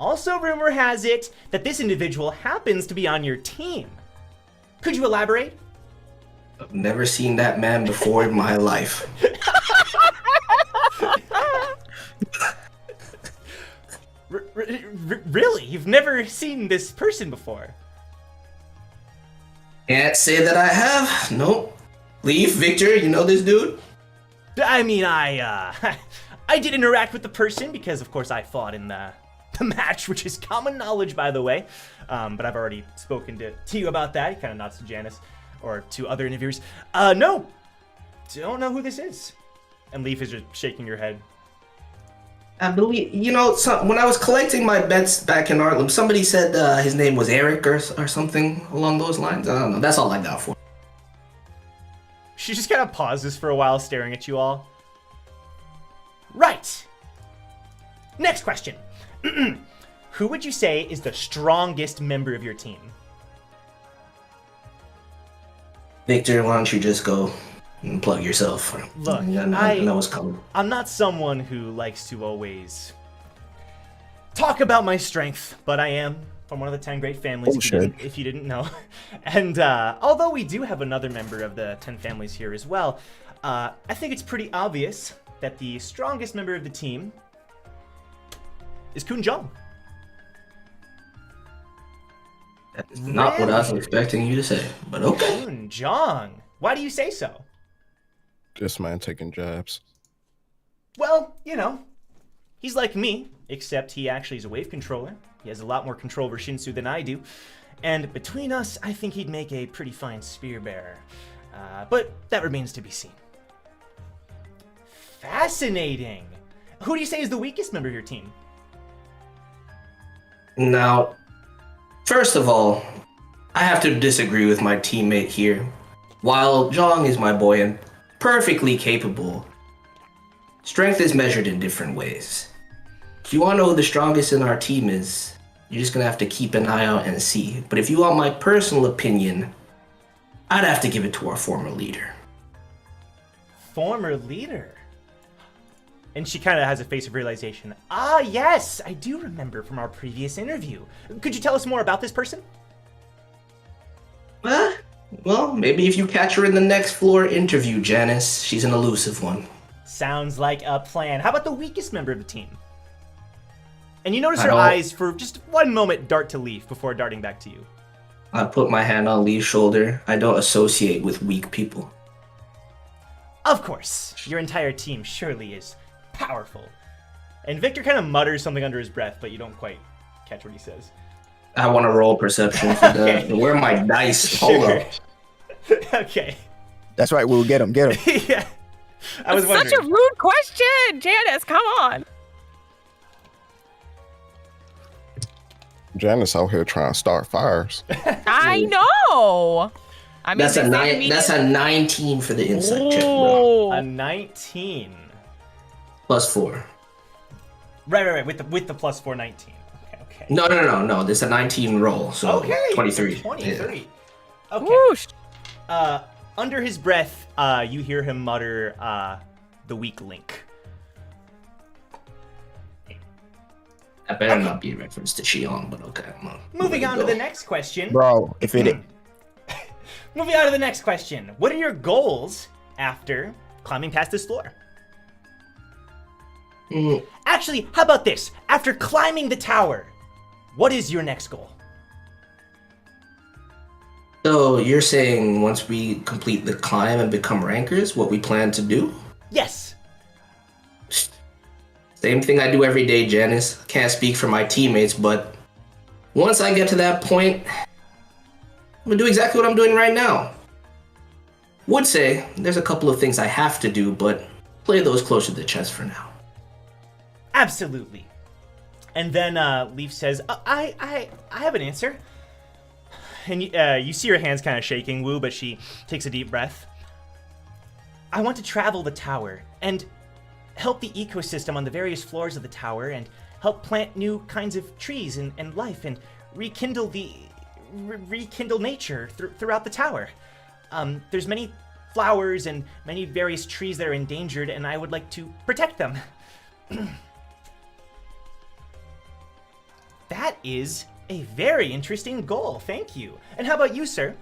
also rumor has it that this individual happens to be on your team. Could you elaborate? I've never seen that man before in my life. Really? You've never seen this person before? Can't say that I have. Nope. Leaf, Victor, you know this dude? I mean, I did interact with the person because, of course, I fought in the match, which is common knowledge, by the way. But I've already spoken to you about that. He kind of nods to Janice or to other interviewers. No, don't know who this is. And Leaf is just shaking your head. I believe, you know, when I was collecting my bets back in Artlam, somebody said his name was Eric or something along those lines. I don't know. That's all I got for. She just kind of pauses for a while, staring at you all. Right. Next question. Who would you say is the strongest member of your team? Victor, why don't you just go and plug yourself? Look, I know what's coming. I'm not someone who likes to always talk about my strength, but I am from one of the 10 great families, if you didn't know. And although we do have another member of the 10 families here as well, I think it's pretty obvious that the strongest member of the team is Kun Jeong. That's not what I was expecting you to say, but okay. Kun Jeong. Why do you say so? This man taking jabs. Well, you know, he's like me, except he actually is a wave controller. He has a lot more control over Shinsu than I do. And between us, I think he'd make a pretty fine spear bearer. But that remains to be seen. Fascinating. Who do you say is the weakest member of your team? Now, first of all, I have to disagree with my teammate here. While Jeong is my boy and perfectly capable, strength is measured in different ways. If you want to know who the strongest in our team is, you're just going to have to keep an eye out and see. But if you want my personal opinion, I'd have to give it to our former leader. Former leader? And she kind of has a face of realization. Ah, yes, I do remember from our previous interview. Could you tell us more about this person? Well, maybe if you catch her in the next floor interview, Janice. She's an elusive one. Sounds like a plan. How about the weakest member of the team? And you notice her eyes for just one moment dart to Leaf before darting back to you. I put my hand on Lee's shoulder. I don't associate with weak people. Of course, your entire team surely is powerful. And Victor kind of mutters something under his breath, but you don't quite catch what he says. I want to roll perception for that. Where are my dice? Hold up. Okay. That's right, we'll get him. Yeah. I was wondering. Such a rude question, Janice. Come on. Janice out here trying to start fires. I know. I mean, That's a 19 for the insight check, bro. A 19. Plus 4. Right. With the plus 4, 19. Okay. No. This is a 19 roll, so 23. 23. Yeah. Okay. Whoosh. Under his breath, you hear him mutter, the weak link. That better not be a reference to Jeong, but okay. Moving on to the next question. Bro, if it... Moving on to the next question. What are your goals after climbing past this floor? Actually, how about this? After climbing the tower, what is your next goal? So you're saying once we complete the climb and become rankers, what we plan to do? Yes. Same thing I do every day, Janice. Can't speak for my teammates, but once I get to that point, I'm gonna do exactly what I'm doing right now. Would say there's a couple of things I have to do, but play those closer to the chest for now. Absolutely. And then Leaf says, I have an answer. And you see her hands kind of shaking, Wu, but she takes a deep breath. I want to travel the tower and help the ecosystem on the various floors of the tower and help plant new kinds of trees and life and rekindle nature throughout the tower. There's many flowers and many various trees that are endangered, and I would like to protect them. That is a very interesting goal. Thank you. And how about you, sir?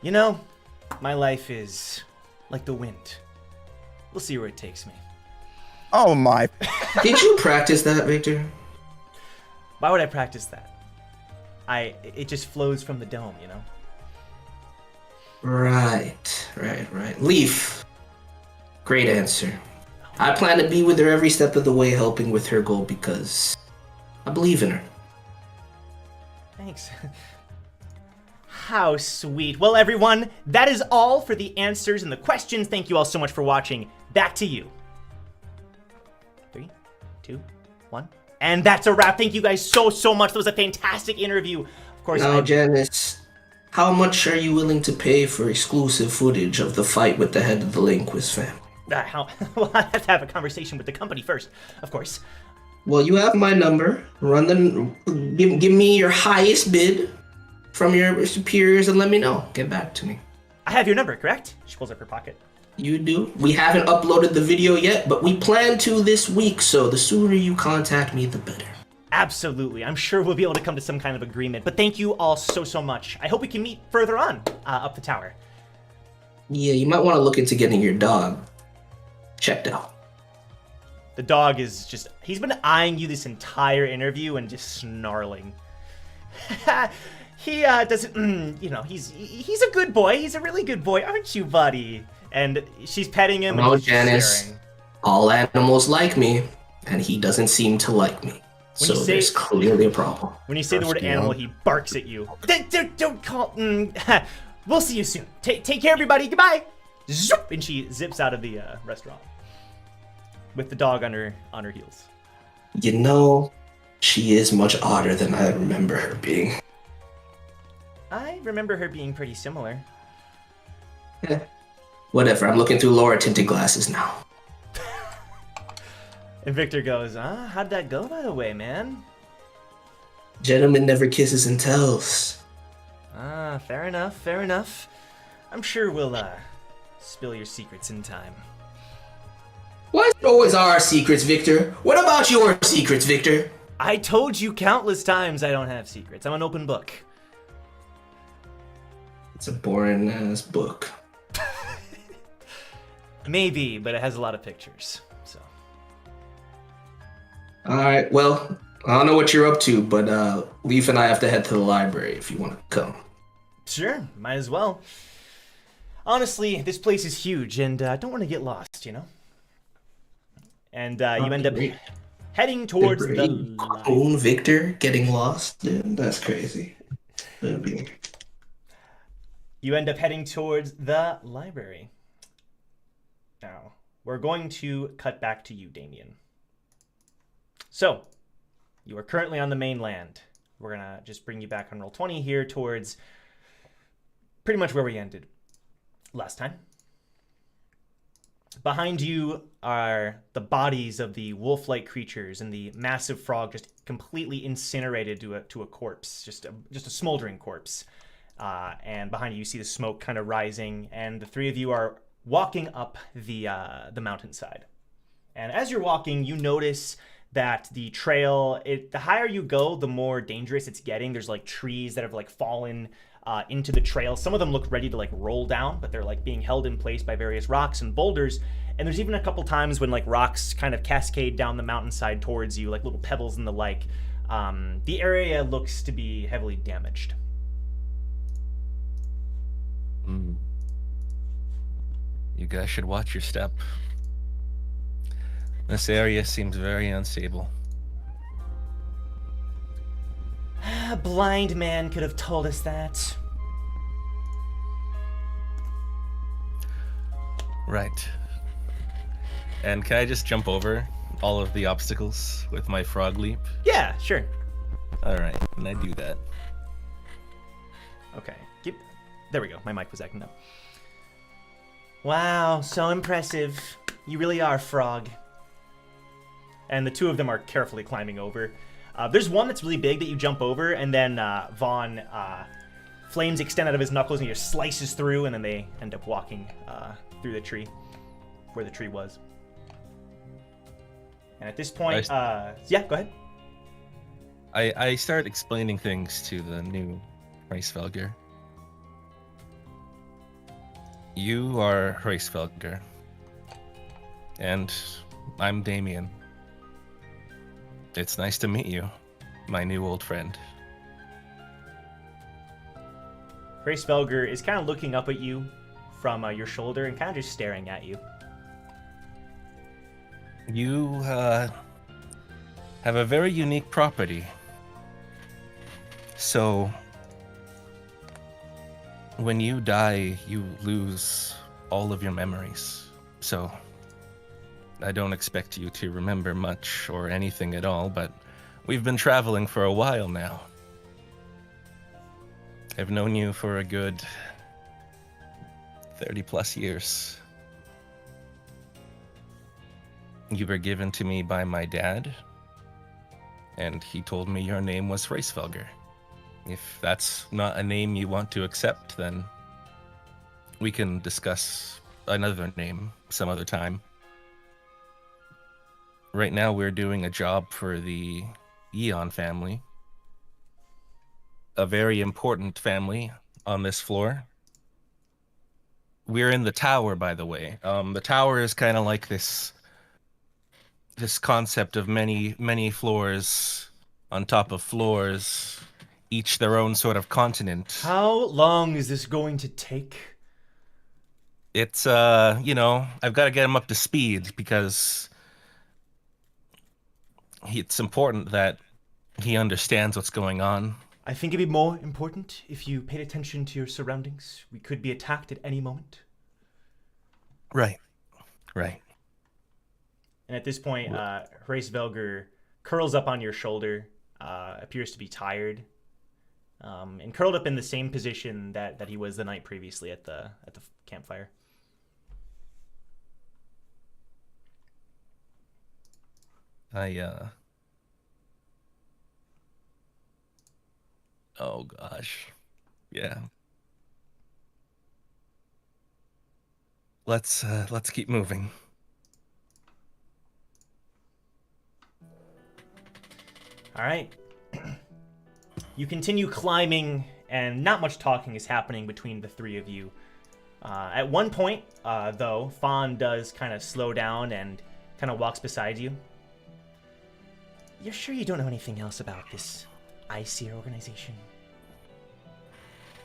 You know, my life is like the wind. We'll see where it takes me. Oh my. Did you practice that, Victor? Why would I practice that? It just flows from the dome, you know? Right. Leaf. Great answer. I plan to be with her every step of the way, helping with her goal because I believe in her. Thanks. How sweet. Well, everyone, that is all for the answers and the questions. Thank you all so much for watching. Back to you. 3, 2, 1. And that's a wrap. Thank you guys so much. That was a fantastic interview. Of course. Now, Janice, how much are you willing to pay for exclusive footage of the fight with the head of the Linquist family? Well, I have to have a conversation with the company first, of course. Well, you have my number. Give me your highest bid from your superiors and let me know. Get back to me. I have your number, correct? She pulls up her pocket. You do. We haven't uploaded the video yet, but we plan to this week, so the sooner you contact me, the better. Absolutely. I'm sure we'll be able to come to some kind of agreement. But thank you all so much. I hope we can meet further on up the tower. Yeah, you might want to look into getting your dog checked out. The dog is just, he's been eyeing you this entire interview and just snarling. He doesn't, he's a good boy. He's a really good boy, aren't you, buddy? And she's petting him and he's Janice, staring. All animals like me, and he doesn't seem to like me. So there's clearly a problem. When you say the word animal, he barks at you. Don't call, We'll see you soon. Take care, everybody. Goodbye. Zoop! And she zips out of the restaurant with the dog on her heels. You know, she is much odder than I remember her being. I remember her being pretty similar. Whatever, I'm looking through Laura tinted glasses now. And Victor goes, how'd that go, by the way, man? Gentleman never kisses and tells. Fair enough, fair enough. I'm sure we'll, spill your secrets in time. Why is it always our secrets, Victor? What about your secrets, Victor? I told you countless times I don't have secrets. I'm an open book. It's a boring-ass book. Maybe, but it has a lot of pictures, so. Alright, well, I don't know what you're up to, but Leaf and I have to head to the library if you want to come. Sure, might as well. Honestly, this place is huge, and I don't want to get lost, you know? And you end up heading towards the library. Own Victor getting lost? Dude, that's crazy. You end up heading towards the library. Now, we're going to cut back to you, Damien. So, you are currently on the mainland. We're going to just bring you back on roll 20 here towards pretty much where we ended last time. Behind you are the bodies of the wolf-like creatures and the massive frog just completely incinerated to a corpse, just a smoldering corpse. And behind you see the smoke kind of rising, and the three of you are walking up the mountainside. And as you're walking, you notice that the trail, the higher you go, the more dangerous it's getting. There's like trees that have like fallen into the trail. Some of them look ready to like roll down, but they're like being held in place by various rocks and boulders. And there's even a couple times when like rocks kind of cascade down the mountainside towards you, like little pebbles and the like. The area looks to be heavily damaged. You guys should watch your step. This area seems very unstable. A blind man could have told us that. Right. And can I just jump over all of the obstacles with my frog leap? Yeah, sure. Alright, and I do that. Okay, there we go. My mic was acting up. Wow, so impressive. You really are, frog. And the two of them are carefully climbing over. There's one that's really big that you jump over, and then Vaan, flames extend out of his knuckles and he just slices through, and then they end up walking through the tree, where the tree was. And at this point, yeah, go ahead. I start explaining things to the new Hresvelgr. You are Hresvelgr. And I'm Damien. It's nice to meet you, my new old friend. Hresvelgr is kind of looking up at you from your shoulder and kind of just staring at you. You have a very unique property. So, when you die, you lose all of your memories. So, I don't expect you to remember much or anything at all, but we've been traveling for a while now. I've known you for a good 30 plus years. You were given to me by my dad, and he told me your name was Hresvelgr. If that's not a name you want to accept, then we can discuss another name some other time. Right now we're doing a job for the Yeon family. A very important family on this floor. We're in the tower, by the way. The tower is kind of like this concept of many floors on top of floors, each their own sort of continent. How long is this going to take? It's, I've got to get him up to speed because it's important that he understands what's going on. I think it'd be more important if you paid attention to your surroundings. We could be attacked at any moment. Right. Right. And at this point, Hresvelgr curls up on your shoulder, appears to be tired, and curled up in the same position that he was the night previously at the campfire. Oh gosh. Yeah. Let's keep moving. All right. You continue climbing, and not much talking is happening between the three of you. At one point, though, Faan does kind of slow down and kind of walks beside you. You're sure you don't know anything else about this ICER organization?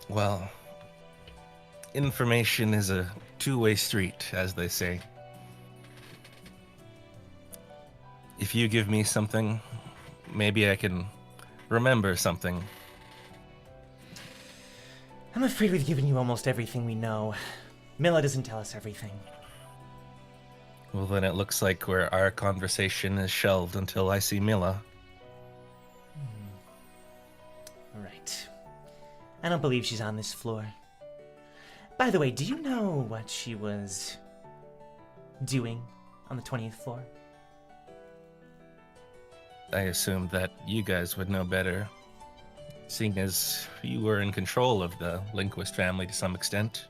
Well, information is a two-way street, as they say. If you give me something, maybe I can remember something. I'm afraid we've given you almost everything we know. Mila doesn't tell us everything. Well, then it looks like our conversation is shelved until I see Mila. Right. I don't believe she's on this floor. By the way, do you know what she was doing on the 20th floor? I assumed that you guys would know better, seeing as you were in control of the Linquist family to some extent.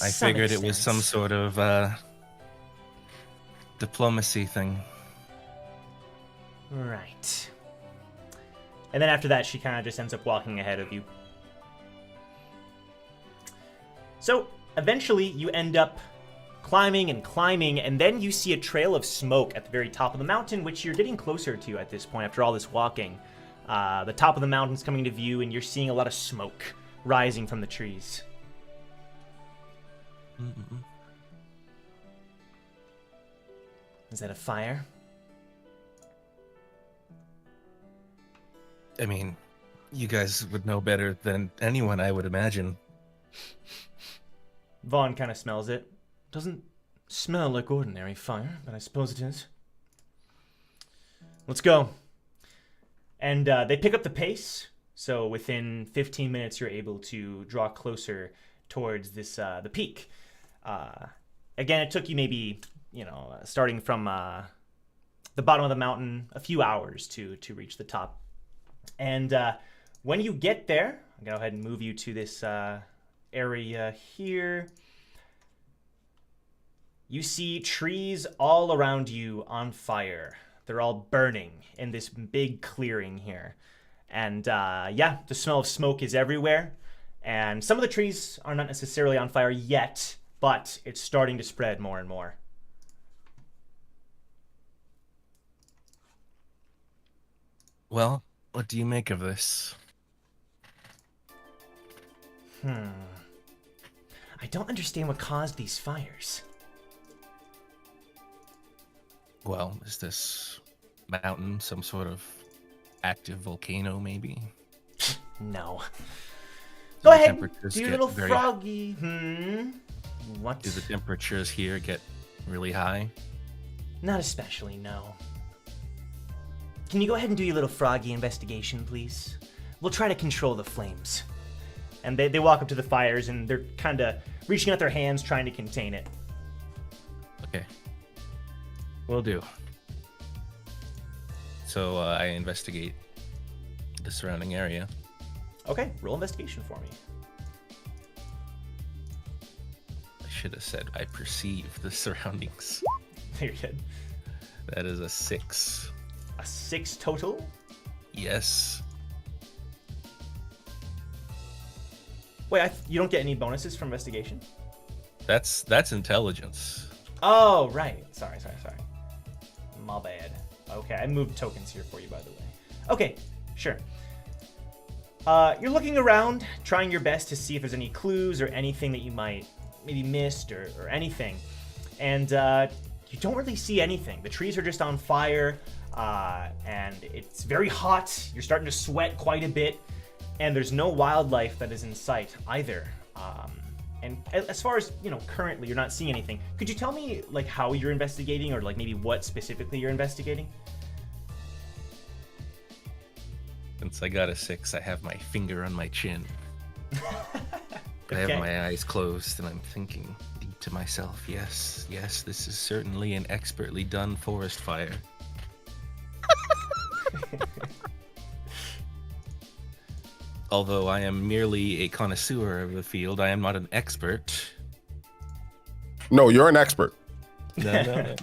I figured it was some sort of diplomacy thing. Right. And then after that, she kind of just ends up walking ahead of you. So, eventually, you end up climbing, and then you see a trail of smoke at the very top of the mountain, which you're getting closer to at this point after all this walking. The top of the mountain's coming to view, and you're seeing a lot of smoke rising from the trees. Mm-mm. Is that a fire? I mean, you guys would know better than anyone, I would imagine. Vaan kind of smells it. Doesn't smell like ordinary fire, but I suppose it is. Let's go. And they pick up the pace, so within 15 minutes you're able to draw closer towards this the peak. Again, it took you maybe, starting from the bottom of the mountain, a few hours to reach the top. And when you get there, I'll go ahead and move you to this area here. You see trees all around you on fire. They're all burning in this big clearing here. And the smell of smoke is everywhere. And some of the trees are not necessarily on fire yet, but it's starting to spread more and more. Well, what do you make of this? I don't understand what caused these fires. Well, is this mountain some sort of active volcano, maybe? No. Do Go the ahead, temperatures do your get little very- froggy. What? Do the temperatures here get really high? Not especially, no. Can you go ahead and do your little froggy investigation, please? We'll try to control the flames. And they walk up to the fires, and they're kind of reaching out their hands, trying to contain it. Okay. Will do. So I investigate the surrounding area. Okay, roll investigation for me. I should have said I perceive the surroundings. You're good. That is a 6. A 6 total? Yes. Wait, you don't get any bonuses from investigation? That's intelligence. Oh, right. Sorry. My bad. Okay, I moved tokens here for you, by the way. Okay, sure. You're looking around, trying your best to see if there's any clues or anything that you might maybe missed or anything. And you don't really see anything. The trees are just on fire, and it's very hot. You're starting to sweat quite a bit, and there's no wildlife that is in sight either. And as far as, currently you're not seeing anything. Could you tell me, like, how you're investigating, or, like, maybe what specifically you're investigating? Since I got a 6, I have my finger on my chin. I have my eyes closed, and I'm thinking deep to myself, yes, this is certainly an expertly done forest fire. Although I am merely a connoisseur of the field, I am not an expert. No, you're an expert. No.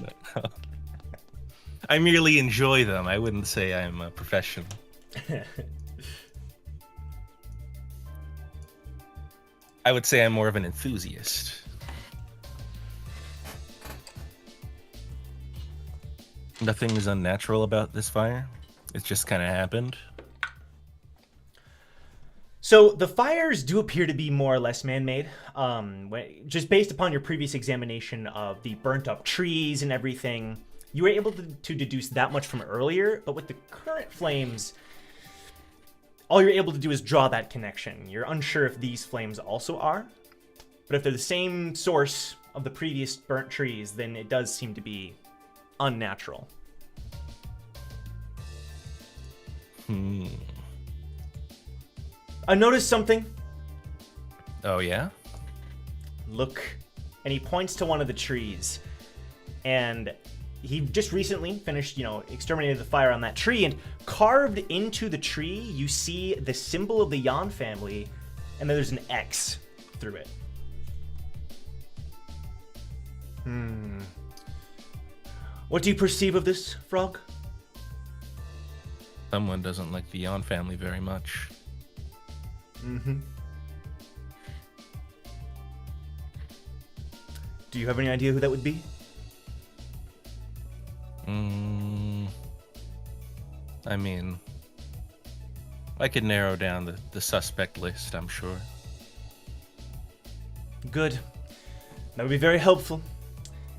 I merely enjoy them. I wouldn't say I'm a professional. I would say I'm more of an enthusiast. Nothing is unnatural about this fire. It just kind of happened. So the fires do appear to be more or less man-made, just based upon your previous examination of the burnt-up trees and everything. You were able to deduce that much from earlier, but with the current flames, all you're able to do is draw that connection. You're unsure if these flames also are, but if they're the same source of the previous burnt trees, then it does seem to be unnatural. I noticed something. Oh, yeah? Look. And he points to one of the trees. And he just recently finished, exterminated the fire on that tree. And carved into the tree, you see the symbol of the Yan family. And then there's an X through it. What do you perceive of this, Frog? Someone doesn't like the Yan family very much. Do you have any idea who that would be? I mean, I could narrow down the suspect list, I'm sure. Good. That would be very helpful.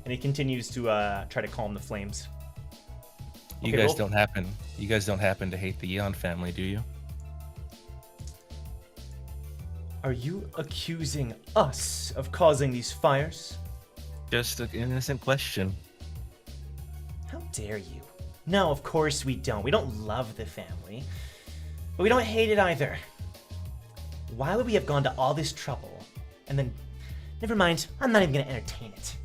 And he continues to try to calm the flames. You guys don't happen to hate the Yan family, do you? Are you accusing us of causing these fires? Just an innocent question. How dare you? No, of course we don't. We don't love the family. But we don't hate it either. Why would we have gone to all this trouble? And then, never mind, I'm not even going to entertain it.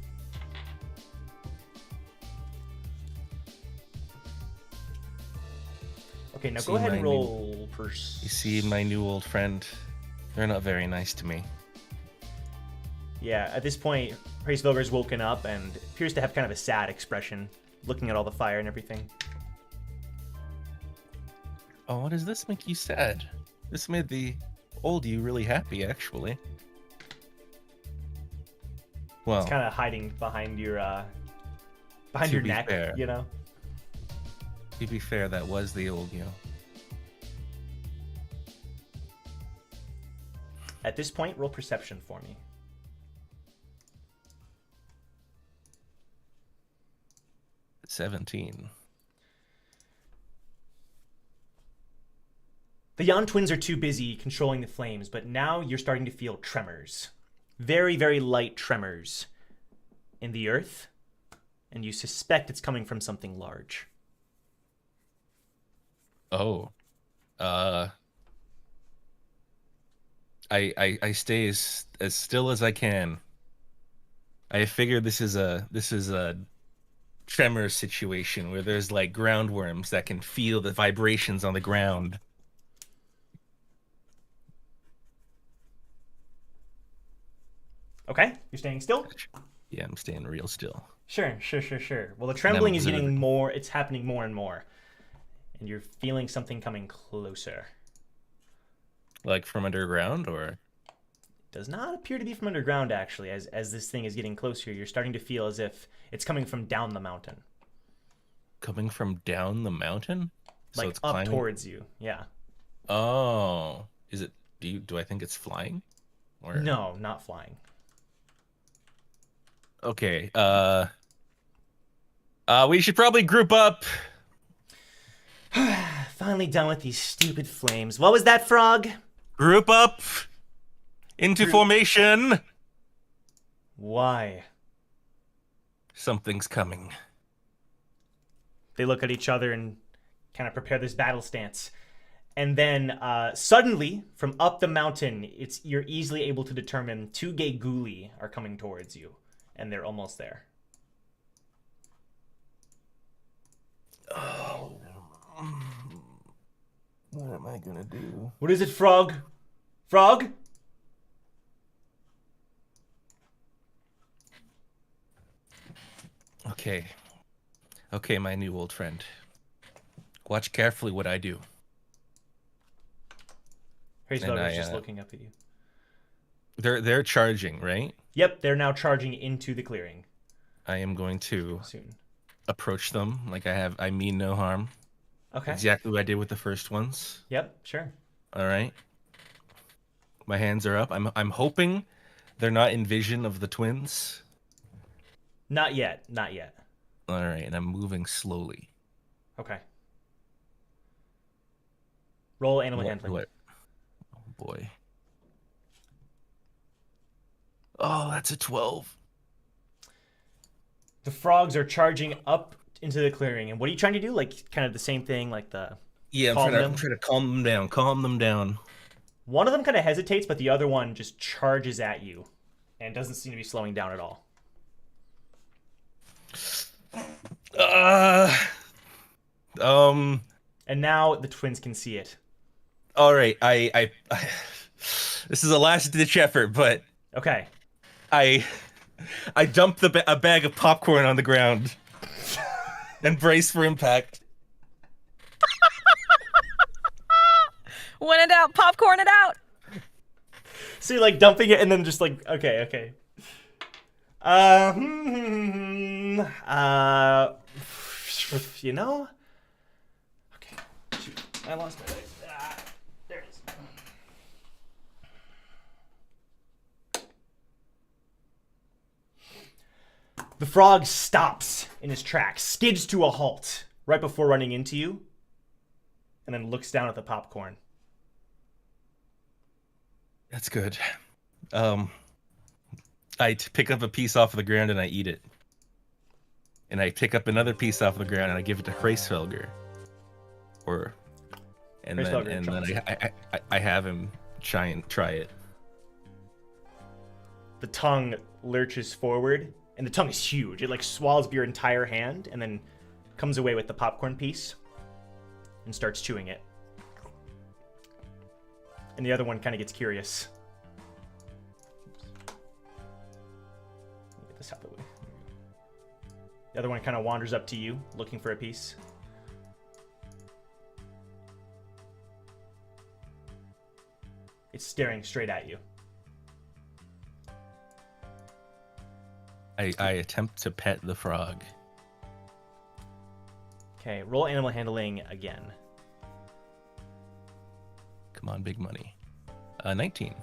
Okay, now go ahead and roll first. You see, my new old friend, they're not very nice to me. Yeah, at this point, Hresvelgr's woken up and appears to have kind of a sad expression, looking at all the fire and everything. Oh, what does this make you sad? This made the old you really happy, actually. Well, it's kind of hiding behind your neck, fair. To be fair, that was the old you. At this point, roll perception for me. At 17. The Yan twins are too busy controlling the flames, but now you're starting to feel tremors. Very, very light tremors in the earth, and you suspect it's coming from something large. Oh. I stay as still as I can. I figure this is a tremor situation where there's like ground worms that can feel the vibrations on the ground. Okay, you're staying still? Yeah, I'm staying real still. Sure. Well, the trembling is getting more, it's happening more and more. And you're feeling something coming closer. Like from underground, or? Does not appear to be from underground, actually. As this thing is getting closer, you're starting to feel as if it's coming from down the mountain. Coming from down the mountain? Like so it's up climbing? towards you, yeah. Oh. Is it, do I think it's flying? Or... No, not flying. Okay, We should probably group up. Finally done with these stupid flames. What was that, Frog? Group up into formation. Why? Something's coming. They look at each other and kind of prepare this battle stance. And then suddenly, from up the mountain, you're easily able to determine 2 Geguli are coming towards you. And they're almost there. Oh. What am I gonna do? What is it, Frog? Frog? Okay, my new old friend. Watch carefully what I do. Hresvelgr is just looking up at you. They're charging, right? Yep, they're now charging into the clearing. I am going to Soon. approach them like I mean no harm. Okay. Exactly what I did with the first ones. Yep, sure. All right. My hands are up. I'm hoping they're not in vision of the twins. Not yet. Not yet. All right, and I'm moving slowly. Okay. Roll animal handling. What? Oh boy. Oh, that's a 12. The frogs are charging up into the clearing, and what are you trying to do? Like, kind of the same thing, like the... Yeah, I'm trying to calm them down. Calm them down. One of them kind of hesitates, but the other one just charges at you, and doesn't seem to be slowing down at all. And now the twins can see it. All right, I this is a last-ditch effort, but okay. I dumped a bag of popcorn on the ground and brace for impact. When in doubt, popcorn it out. So you're like dumping it and then just like, okay. You know? Okay. Shoot. I lost my dice. There it is. The frog stops in his tracks, skids to a halt right before running into you, and then looks down at the popcorn. That's good. I pick up a piece off the ground and I eat it. And I pick up another piece off the ground and I give it to Hresvelgr. And then I have him try it. The tongue lurches forward, and the tongue is huge. It like swallows up your entire hand and then comes away with the popcorn piece and starts chewing it. And the other one kind of gets curious. Get this out of the way. The other one kind of wanders up to you, looking for a piece. It's staring straight at you. I attempt to pet the frog. Okay, roll animal handling again. Come on, big money. 19.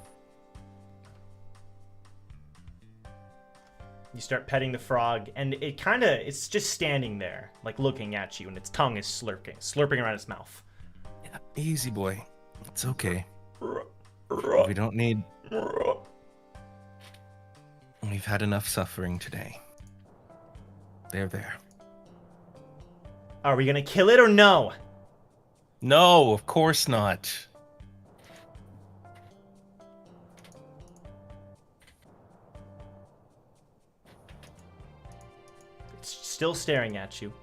You start petting the frog, and it's just standing there, like looking at you, and its tongue is slurping around its mouth. Yeah, easy, boy. It's okay. We don't need... We've had enough suffering today. There. Are we gonna kill it or no? No, of course not. It's still staring at you.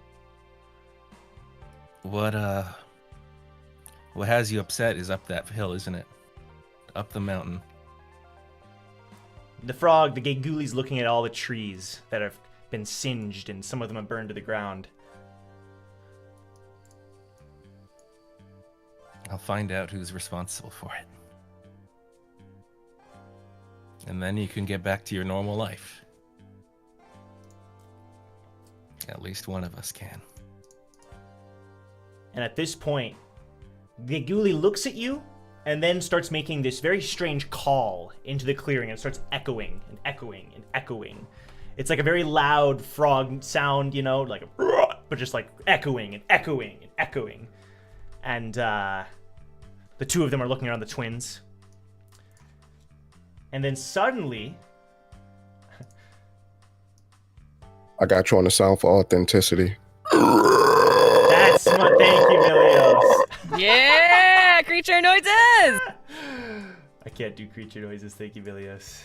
What has you upset is up that hill, isn't it? Up the mountain. The frog, the Geguli's looking at all the trees that have been singed, and some of them have burned to the ground. I'll find out who's responsible for it. And then you can get back to your normal life. At least one of us can. And at this point, Geguli looks at you and then starts making this very strange call into the clearing, and starts echoing and echoing and echoing. It's like a very loud frog sound, you know, like a, but just like echoing and echoing and echoing. And the two of them are looking around the twins. And then suddenly, I got you on the sound for authenticity. that's what. Thank you, Milios. Yeah, creature noises. I can't do creature noises. Thank you, Milios.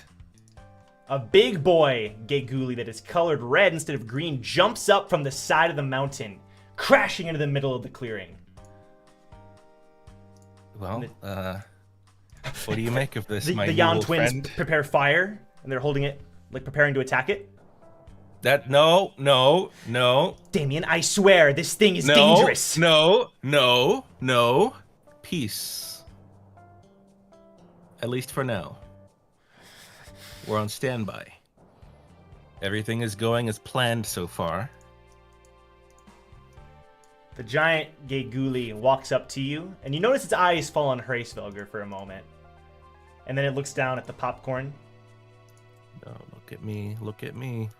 A big boy Geguli that is colored red instead of green jumps up from the side of the mountain, crashing into the middle of the clearing. Well, what do you make of this, my The Yan evil twins friend? prepare fire, and they're holding it, like preparing to attack it. No. Damien, I swear, this thing is No, dangerous. No. Peace. At least for now. We're on standby. Everything is going as planned so far. The giant Geguli walks up to you, and you notice its eyes fall on Hresvelgr for a moment. And then it looks down at the popcorn. No, look at me. Look at me.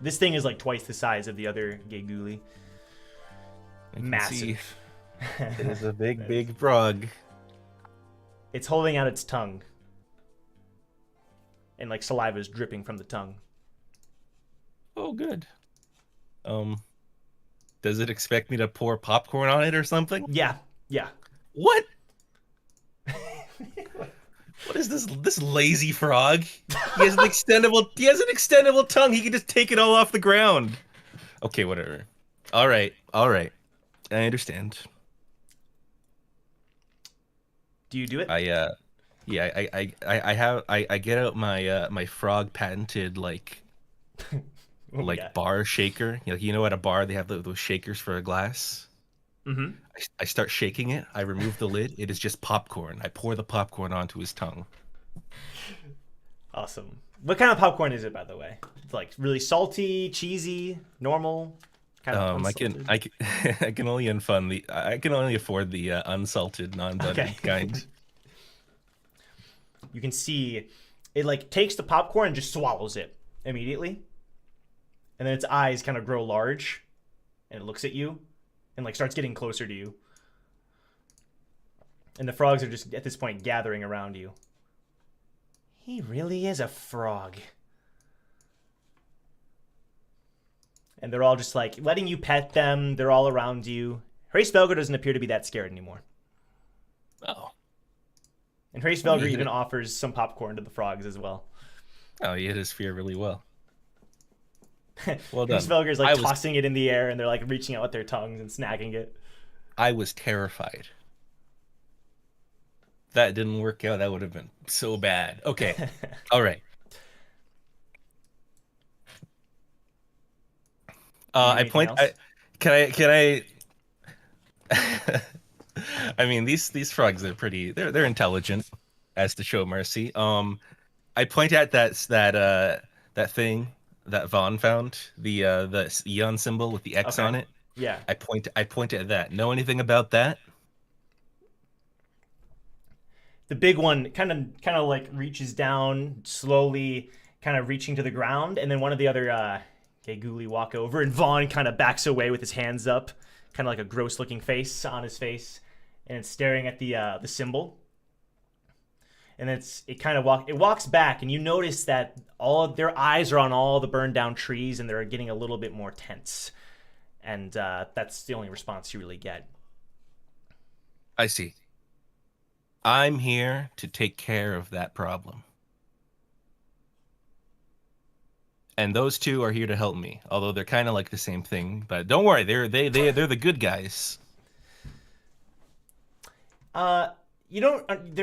This thing is like twice the size of the other Geguli. I can Massive. see it is a big frog. It's holding out its tongue. And like saliva is dripping from the tongue. Oh, good. Does it expect me to pour popcorn on it or something? Yeah. What? What is this lazy frog? He has an extendable tongue. He can just take it all off the ground. Okay, whatever. All right. I understand. Do you do it? I get out my my frog patented like Yeah. bar shaker. You know at a bar they have those shakers for a glass. Mm-hmm. I start shaking it. I remove the lid. It is just popcorn. I pour the popcorn onto his tongue. Awesome. What kind of popcorn is it, by the way? It's like really salty, cheesy, normal. Kind of unsalted? I can only afford the unsalted, non-buttered kind. You can see it like takes the popcorn and just swallows it immediately. And then its eyes kind of grow large and it looks at you and like starts getting closer to you. And the frogs are just at this point gathering around you. He really is a frog. And they're all just like letting you pet them. They're all around you. Hresvelgr doesn't appear to be that scared anymore. Oh. And Hresvelgr even offers some popcorn to the frogs as well. Oh, he hit his fear really well. Well done. Hresvelgr is like tossing it in the air and they're like reaching out with their tongues and snagging it. I was terrified. That didn't work out. That would have been so bad. Okay. All right. Can I I mean these frogs are pretty they're intelligent as to show mercy. I point at that thing that Vaan found, the Eon symbol with the X on it. Yeah. I point at that. Know anything about that? The big one kind of like reaches down slowly, kind of reaching to the ground, and then one of the other Geguli walk over, and Vaan kind of backs away with his hands up, kind of like a gross-looking face on his face, and it's staring at the symbol. And it walks back, and you notice that all of their eyes are on all the burned down trees, and they're getting a little bit more tense. And that's the only response you really get. I see. I'm here to take care of that problem. And those two are here to help me, although they're kind of like the same thing. But don't worry, they're the good guys. They're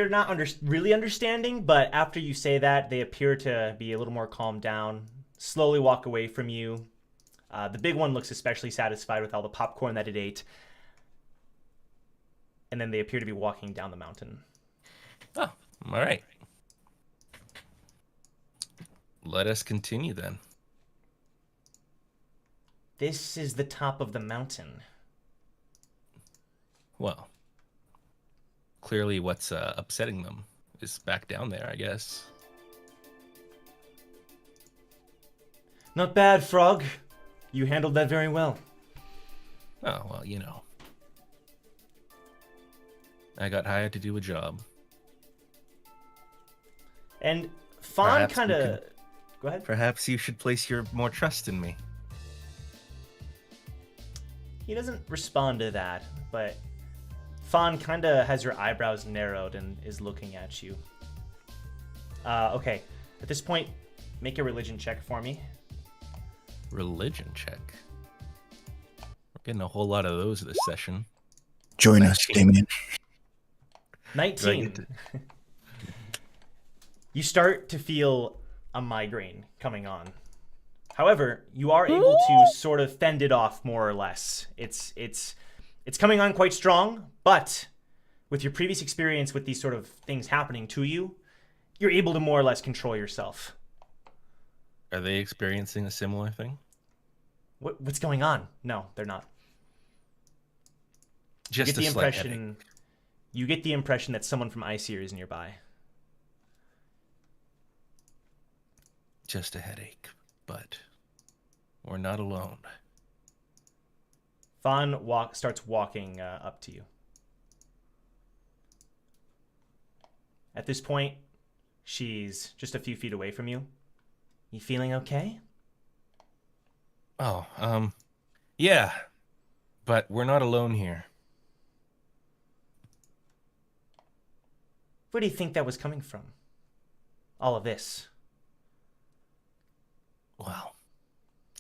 not really understanding, but after you say that, they appear to be a little more calmed down, slowly walk away from you. The big one looks especially satisfied with all the popcorn that it ate. And then they appear to be walking down the mountain. Oh, all right. Let us continue then. This is the top of the mountain. Well, clearly what's upsetting them is back down there, I guess. Not bad, Frog. You handled that very well. Oh, well, you know. I got hired to do a job. And Faan Perhaps kind you of... Go ahead. Perhaps you should place your more trust in me. He doesn't respond to that, but Faan kind of has her eyebrows narrowed and is looking at you. Okay. At this point, make a religion check for me. Religion check. We're getting a whole lot of those this session. Join us, 19. Damien. 19. You start to feel a migraine coming on. However, you are able to sort of fend it off more or less. It's coming on quite strong, but with your previous experience with these sort of things happening to you, you're able to more or less control yourself. Are they experiencing a similar thing? What's going on? No, they're not. Just a slight headache. You get the impression that someone from ICER is nearby. Just a headache, but we're not alone. Faan starts walking up to you. At this point, she's just a few feet away from you. You feeling okay? Oh, yeah, but we're not alone here. Where do you think that was coming from? All of this. Well,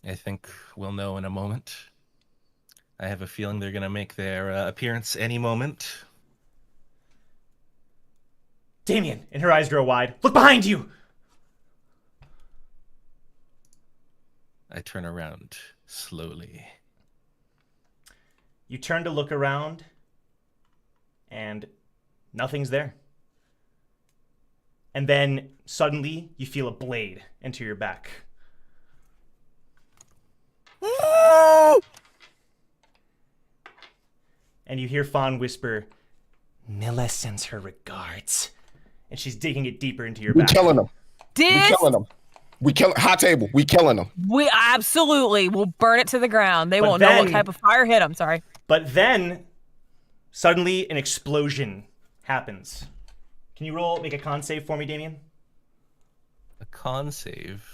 I think we'll know in a moment. I have a feeling they're going to make their appearance any moment. Damien, and her eyes grow wide. Look behind you! I turn around slowly. You turn to look around, and nothing's there. And then, suddenly, you feel a blade enter your back. And you hear Faan whisper, Milla sends her regards. And she's digging it deeper into your back. We killing them. We killing hot table. We killing them. We absolutely will burn it to the ground. They won't know what type of fire hit them. Sorry. But then, suddenly, an explosion happens. Can you make a con save for me, Damien? A con save?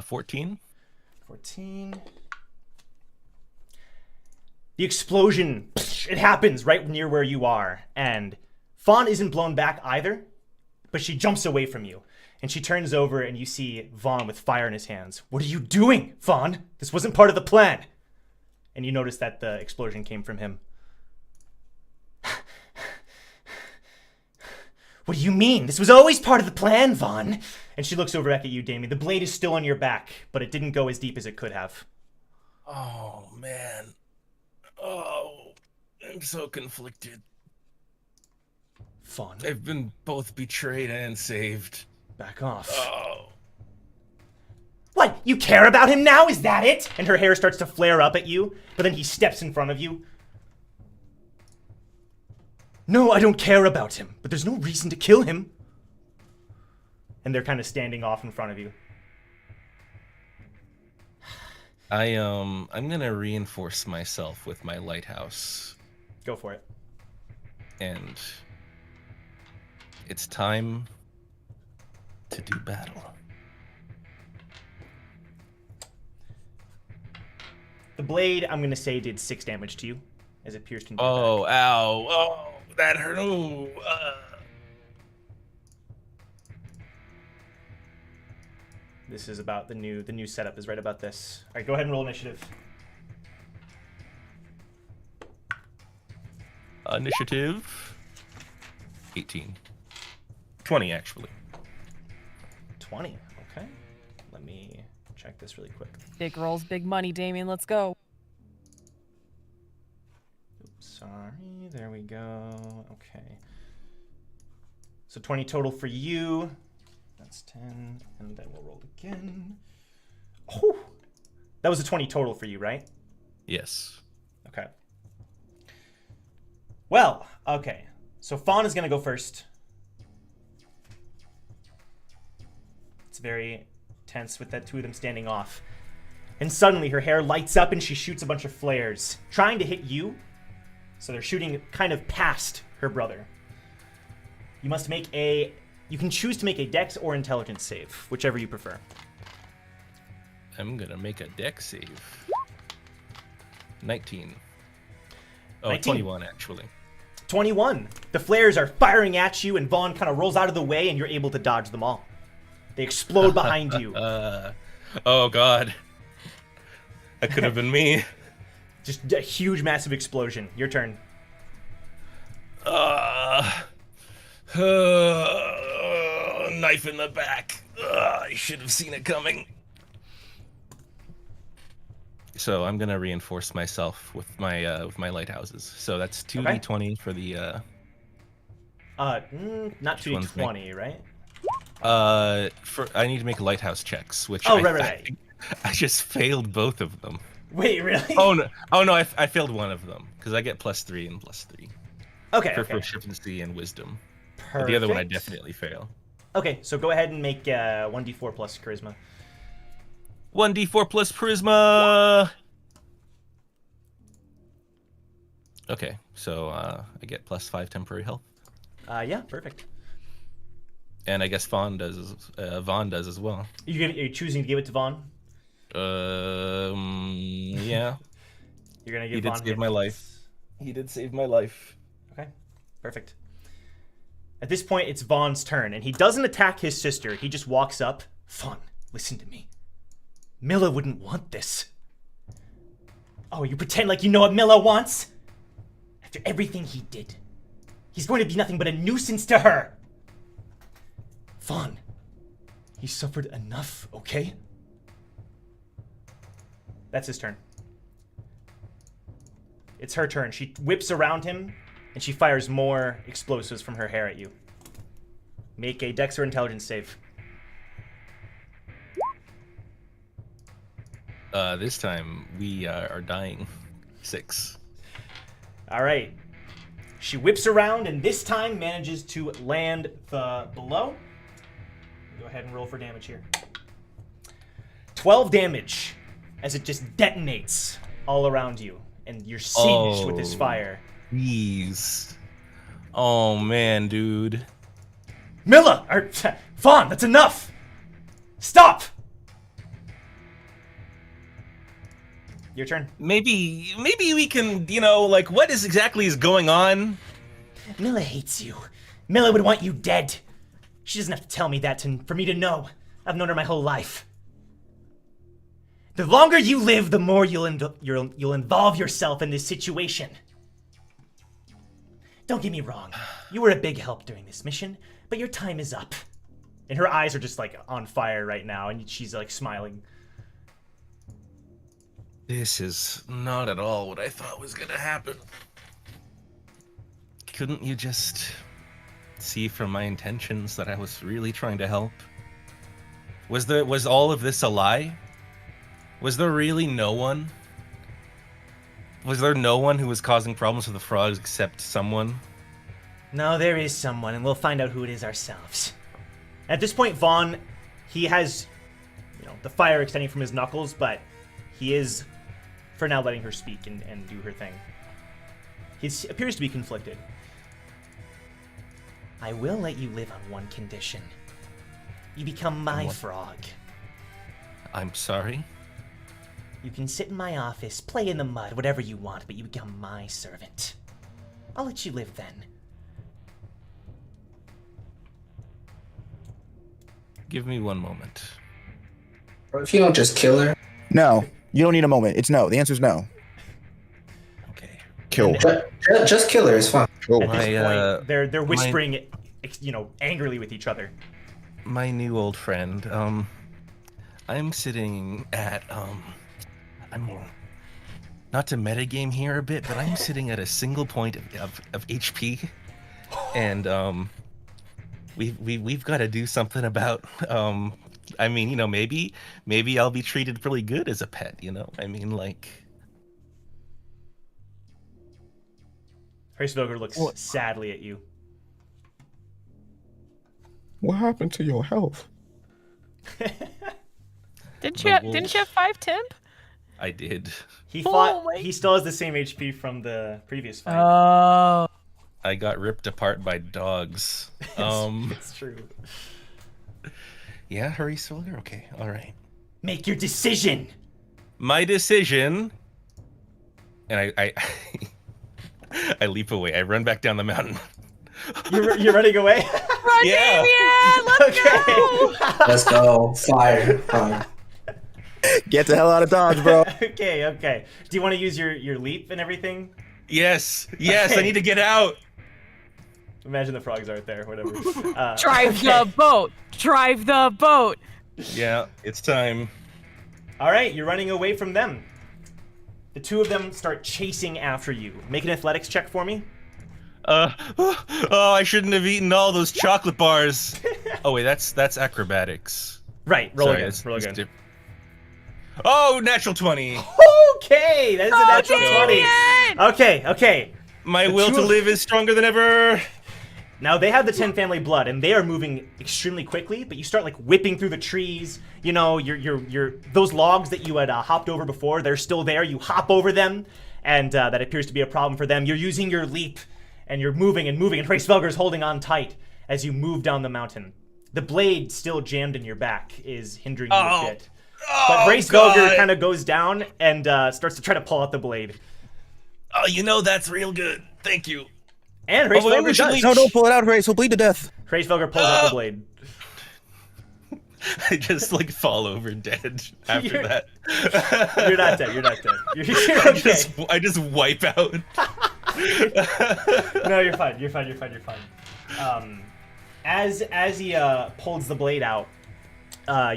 14. 14. The explosion, it happens right near where you are. And Faan isn't blown back either, but she jumps away from you. And she turns over and you see Vaan with fire in his hands. What are you doing, Vaan? This wasn't part of the plan. And you notice that the explosion came from him. What do you mean? This was always part of the plan, Vaan. And she looks over back at you, Damien. The blade is still on your back, but it didn't go as deep as it could have. Oh, man. Oh, I'm so conflicted. Vaan. I've been both betrayed and saved. Back off. Oh. What? You care about him now? Is that it? And her hair starts to flare up at you, but then he steps in front of you. No, I don't care about him, but there's no reason to kill him. And they're kind of standing off in front of you. I'm gonna reinforce myself with my lighthouse. Go for it. And it's time to do battle. The blade, I'm gonna say, did 6 damage to you as it pierced into your Oh, back. ow. Oh, that hurt. Oh, This is about the new setup is right about this. All right, go ahead and roll initiative. Initiative 18. 20, actually. 20. Okay. Let me check this really quick. Big rolls, big money, Damien. Let's go. Oops, sorry. There we go. Okay. So 20 total for you. That's 10. And then we'll roll again. Oh! That was a 20 total for you, right? Yes. Okay. Well, okay. So Fawn is gonna go first. It's very tense with that two of them standing off. And suddenly her hair lights up and she shoots a bunch of flares, trying to hit you. So they're shooting kind of past her brother. You must make a... You can choose to make a dex or intelligence save, whichever you prefer. I'm gonna make a dex save. 19. Oh, 19. 21 actually. 21. The flares are firing at you and Vaughn kind of rolls out of the way and you're able to dodge them all. They explode behind you. Oh god. That could have been me. Just a huge, massive explosion. Your turn. Knife in the back. I should have seen it coming. So I'm gonna reinforce myself with my lighthouses. So that's 2d20 for the. Not 2d20, right? I need to make lighthouse checks, which right. I just failed both of them. Wait, really? Oh no! I failed one of them because I get +3 and +3. Okay. For okay. proficiency and wisdom. Perfect. But the other one I definitely fail. Okay, so go ahead and make 1d4 plus charisma. 1d4 plus charisma. Okay, so I get +5 temporary health. Yeah, perfect. And I guess Vaughn does as well. Are you choosing to give it to Vaughn? Yeah. You're gonna give He did Vaughn save my life. He did save my life. Okay, perfect. At this point, it's Vaughn's turn, and he doesn't attack his sister. He just walks up. Vaughn, listen to me. Milla wouldn't want this. Oh, you pretend like you know what Milla wants? After everything he did, he's going to be nothing but a nuisance to her. Vaughn, he suffered enough, okay? That's his turn. It's her turn. She whips around him, and she fires more explosives from her hair at you. Make a dex or intelligence save. This time we are dying. 6. All right. She whips around and this time manages to land the blow. Go ahead and roll for damage here. 12 damage as it just detonates all around you, and you're singed with this fire. Jeez. Oh man, dude. Milla! Vaughn, that's enough! Stop! Your turn. Maybe we can, what exactly is going on? Milla hates you. Milla would want you dead. She doesn't have to tell me that for me to know. I've known her my whole life. The longer you live, the more you'll involve yourself in this situation. Don't get me wrong. You were a big help during this mission, but your time is up. And her eyes are just like on fire right now, and she's like smiling. This is not at all what I thought was gonna happen. Couldn't you just see from my intentions that I was really trying to help? Was all of this a lie? Was there really no one? Was there no one who was causing problems with the frogs except someone? No, there is someone, and we'll find out who it is ourselves. At this point, Vaughn, he has, the fire extending from his knuckles, but he is, for now, letting her speak and do her thing. He appears to be conflicted. I will let you live on one condition. You become my frog. I'm sorry? You can sit in my office, play in the mud, whatever you want, but you become my servant. I'll let you live then. Give me one moment. If you don't just kill her. No, you don't need a moment. It's no. The answer's no. Okay. Kill. Just kill her. It's fine. Cool. At this point, they're whispering, angrily with each other. My new old friend. I'm sitting at not to metagame here a bit, but I'm sitting at a single point of HP, and we've got to do something about. Maybe I'll be treated really good as a pet. Hresvelgr looks sadly at you. What happened to your health? Didn't you have 5 temp? I did. He fought. He still has the same HP from the previous fight. Oh. I got ripped apart by dogs. It's true. Yeah, Hresvelgr? Okay, alright. Make your decision! My decision... And I I leap away. I run back down the mountain. You're running away? Run, Yeah. Damien! Let's go! Let's go. Fire. Get the hell out of Dodge, bro. Okay. Do you want to use your leap and everything? Yes, Okay. I need to get out. Imagine the frogs aren't there, whatever. Drive the boat! Drive the boat! Yeah, it's time. Alright, you're running away from them. The two of them start chasing after you. Make an athletics check for me. Oh, I shouldn't have eaten all those chocolate bars. Oh wait, that's acrobatics. Right, roll Sorry, again. it's- Roll it's again. Oh, natural 20. Okay, that is a natural 20. Okay. My will to two- live is stronger than ever. Now they have the 10 family blood, and they are moving extremely quickly. But you start like whipping through the trees. You know, you're those logs that you had hopped over before. They're still there. You hop over them, and that appears to be a problem for them. You're using your leap, and you're moving. And Hresvelgr is holding on tight as you move down the mountain. The blade still jammed in your back is hindering you a bit. But Hresvelgr kind of goes down and starts to try to pull out the blade. Oh, you know that's real good. Thank you. And well, Hresvelgr we should does. leave. No, don't pull it out, Race. He'll bleed to death. Hresvelgr pulls out the blade. I just like fall over dead after that. You're not dead. You're okay. I just wipe out. No, you're fine. You're fine. As he pulls the blade out,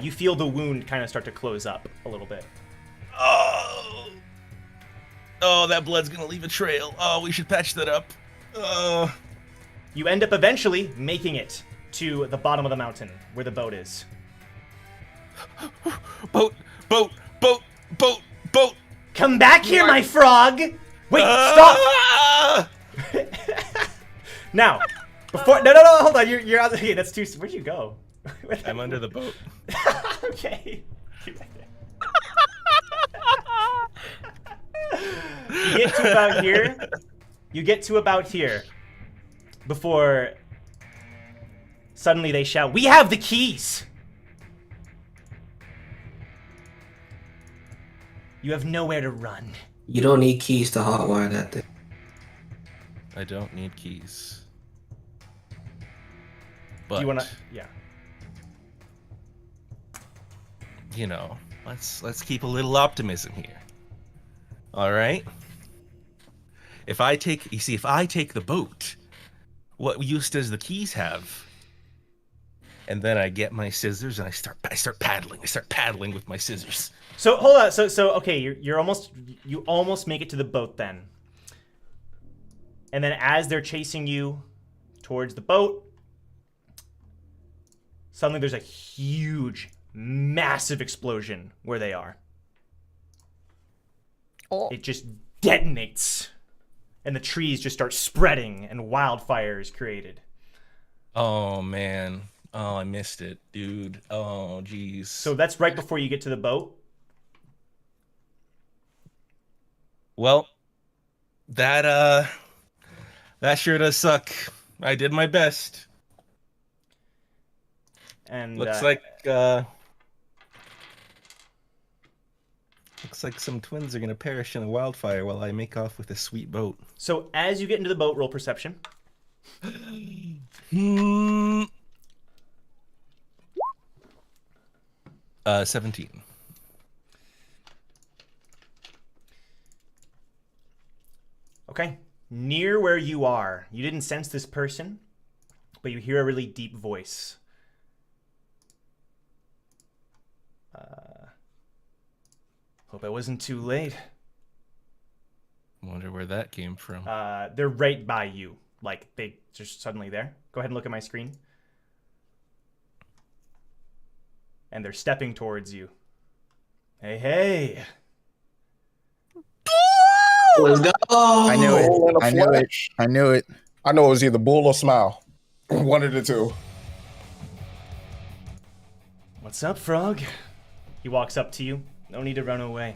you feel the wound kind of start to close up a little bit. Oh, that blood's gonna leave a trail. Oh, we should patch that up. You end up eventually making it to the bottom of the mountain where the boat is. Boat. Come back here, my frog! Wait, stop! Now, before no, hold on. You're out. Okay, that's too. Where'd you go? I'm under the boat. Okay. You get to about here. Before suddenly they shout, "We have the keys!" You have nowhere to run. You don't need keys to hotwire that thing. I don't need keys. But Do you wanna? Yeah. you know, let's keep a little optimism here. All right. If I take the boat, what use does the keys have? And then I get my scissors and I start paddling. I start paddling with my scissors. So hold on. So okay, you almost make it to the boat then. And then as they're chasing you towards the boat, suddenly there's a huge, massive explosion where they are. Oh. It just detonates. And the trees just start spreading and wildfire is created. Oh man. Oh, I missed it, dude. Oh, jeez. So that's right before you get to the boat. Well, that sure does suck. I did my best. And Looks like some twins are gonna perish in a wildfire while I make off with a sweet boat. so as you get into the boat, roll perception. 17. Okay. Near where you are, you didn't sense this person, but you hear a really deep voice. Hope I wasn't too late. Wonder where that came from. They're right by you. Like, they just suddenly there. Go ahead and look at my screen. And they're stepping towards you. Hey. Let's go. I knew it. Oh, in the I knew it. flesh. I knew it. I know it was either bull or smile. One of the two. What's up, Frog? He walks up to you. No need to run away.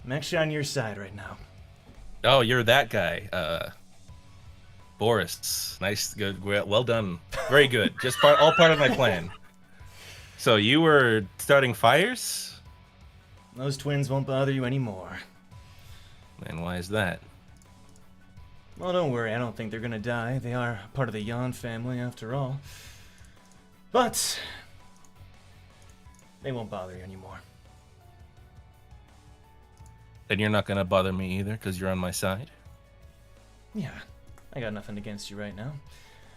I'm actually on your side right now. Oh, you're that guy. Boris. Nice, good, well done. Very good. Just all part of my plan. So you were starting fires? Those twins won't bother you anymore. And why is that? Well, don't worry. I don't think they're gonna die. They are part of the Yan family, after all. But they won't bother you anymore. Then you're not gonna bother me either, because you're on my side? Yeah, I got nothing against you right now.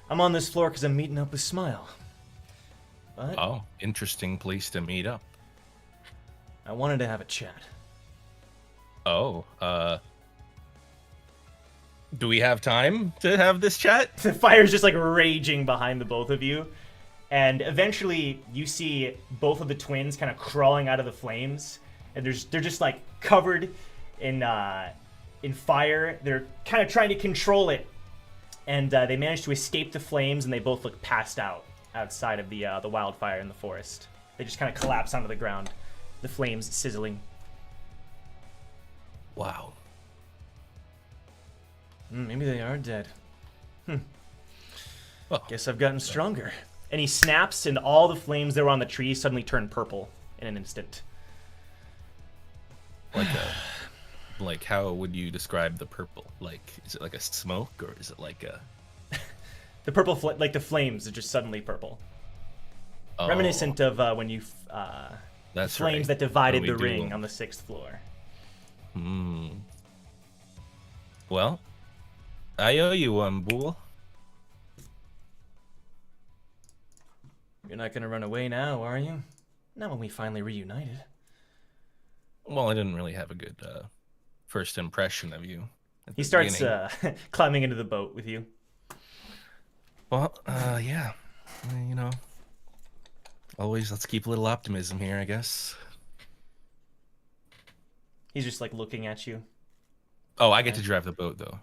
I'm on this floor because I'm meeting up with Smile. But Oh, interesting place to meet up. I wanted to have a chat. Oh, do we have time to have this chat? The fire's just like raging behind the both of you. And eventually you see both of the twins kind of crawling out of the flames. And they're just like covered in fire. They're kind of trying to control it. And they manage to escape the flames, and they both look passed out outside of the wildfire in the forest. They just kind of collapse onto the ground, the flames sizzling. Wow. Maybe they are dead. Well, Guess I've gotten stronger. And he snaps, and all the flames that were on the tree suddenly turn purple in an instant. like how would you describe the purple? Like, is it like a smoke, or is it like a... The purple, like the flames are just suddenly purple. Oh, Reminiscent of when you, that's flames right. that divided When the we ring do- on the 6th floor. Well, I owe you one, Bool. You're not gonna run away now, are you? Not when we finally reunited. Well, I didn't really have a good first impression of you. At He the starts beginning. climbing into the boat with you. Well, yeah. You know, always let's keep a little optimism here, I guess. He's just like looking at you. Oh, I get to drive the boat, though.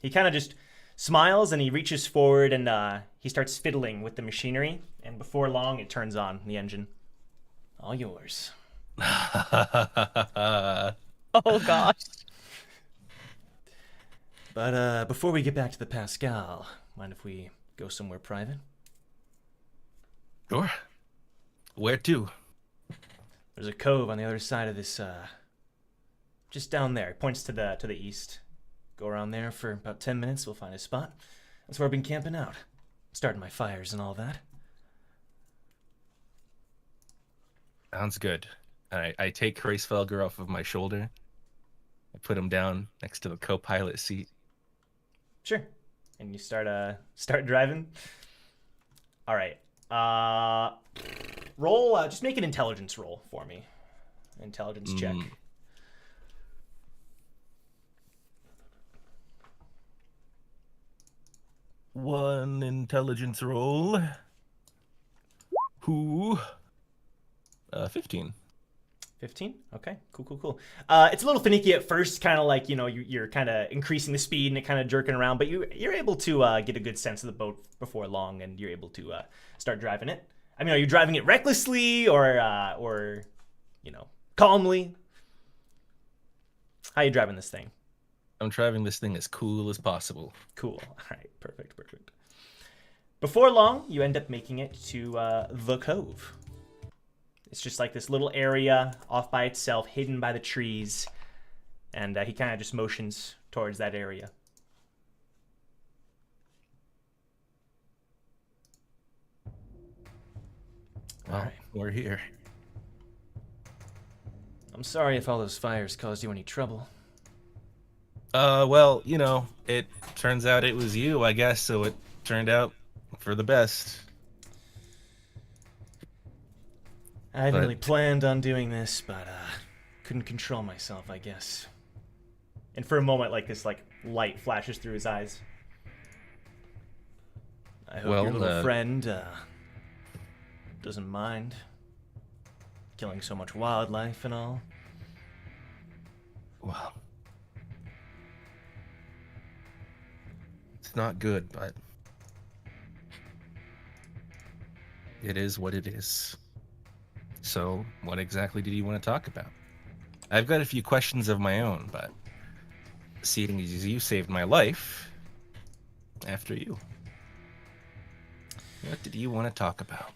He kind of just smiles, and he reaches forward, and he starts fiddling with the machinery. And before long, it turns on, the engine. All yours. Oh gosh. But before we get back to the Pascal, mind if we go somewhere private? Sure. Where to? There's a cove on the other side of this, just down there. It points to the east. Go around there for about 10 minutes, we'll find a spot. That's where I've been camping out. Starting my fires and all that. Sounds good. I take Hresvelgr off of my shoulder. I put him down next to the co-pilot seat. Sure. And you start driving. All right. Roll. Just make an intelligence roll for me. Intelligence check. One intelligence roll. 15. 15? Okay, cool. It's a little finicky at first, kind of like, you're kind of increasing the speed and it kind of jerking around, but you're able to get a good sense of the boat before long, and you're able to start driving it. I mean, are you driving it recklessly or calmly? How are you driving this thing? I'm driving this thing as cool as possible. Cool. All right, perfect. Before long, you end up making it to the cove. It's just like this little area off by itself, hidden by the trees. And he kind of just motions towards that area. Well, All right. we're here. I'm sorry if all those fires caused you any trouble. Well, it turns out it was you, I guess, so it turned out for the best. I hadn't But- really planned on doing this, but couldn't control myself, I guess. And for a moment, like this, light flashes through his eyes. I hope your little friend doesn't mind killing so much wildlife and all. Well, it's not good, but It is what it is. So, what exactly did you want to talk about? I've got a few questions of my own, but seeing as you saved my life, after you. What did you want to talk about?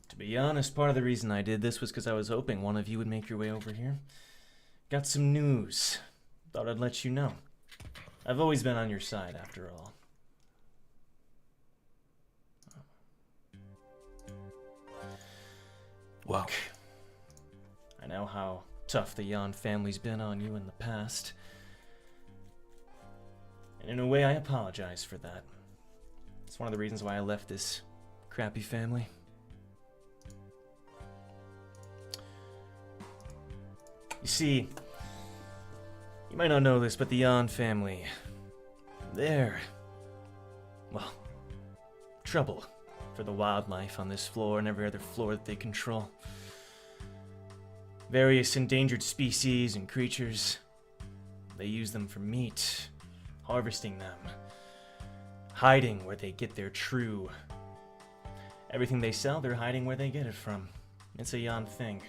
To be honest, part of the reason I did this was because I was hoping one of you would make your way over here. Got some news. Thought I'd let you know. I've always been on your side, after all. Well, I know how tough the Yan family's been on you in the past. And in a way, I apologize for that. It's one of the reasons why I left this crappy family. You see, you might not know this, but the Yan family, they're, well, trouble for the wildlife on this floor and every other floor that they control. Various endangered species and creatures, they use them for meat, harvesting them, hiding where they get their true. Everything they sell, they're hiding where they get it from. It's a Yan thing.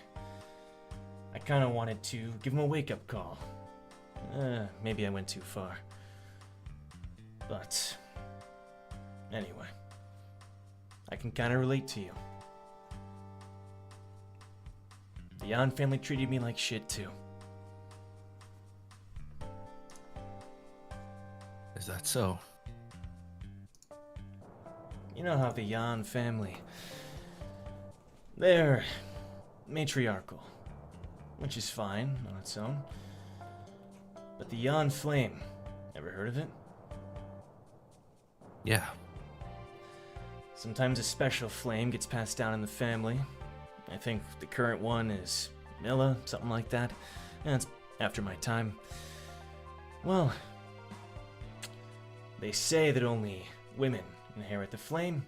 I kind of wanted to give them a wake-up call. Maybe I went too far. But anyway, I can kind of relate to you. The Yan family treated me like shit too. is that so? You know how the Yan family, they're matriarchal, which is fine on its own. But the Yan flame, ever heard of it? Yeah. Sometimes a special flame gets passed down in the family. I think the current one is Milla, something like that. And it's after my time. Well, they say that only women inherit the flame.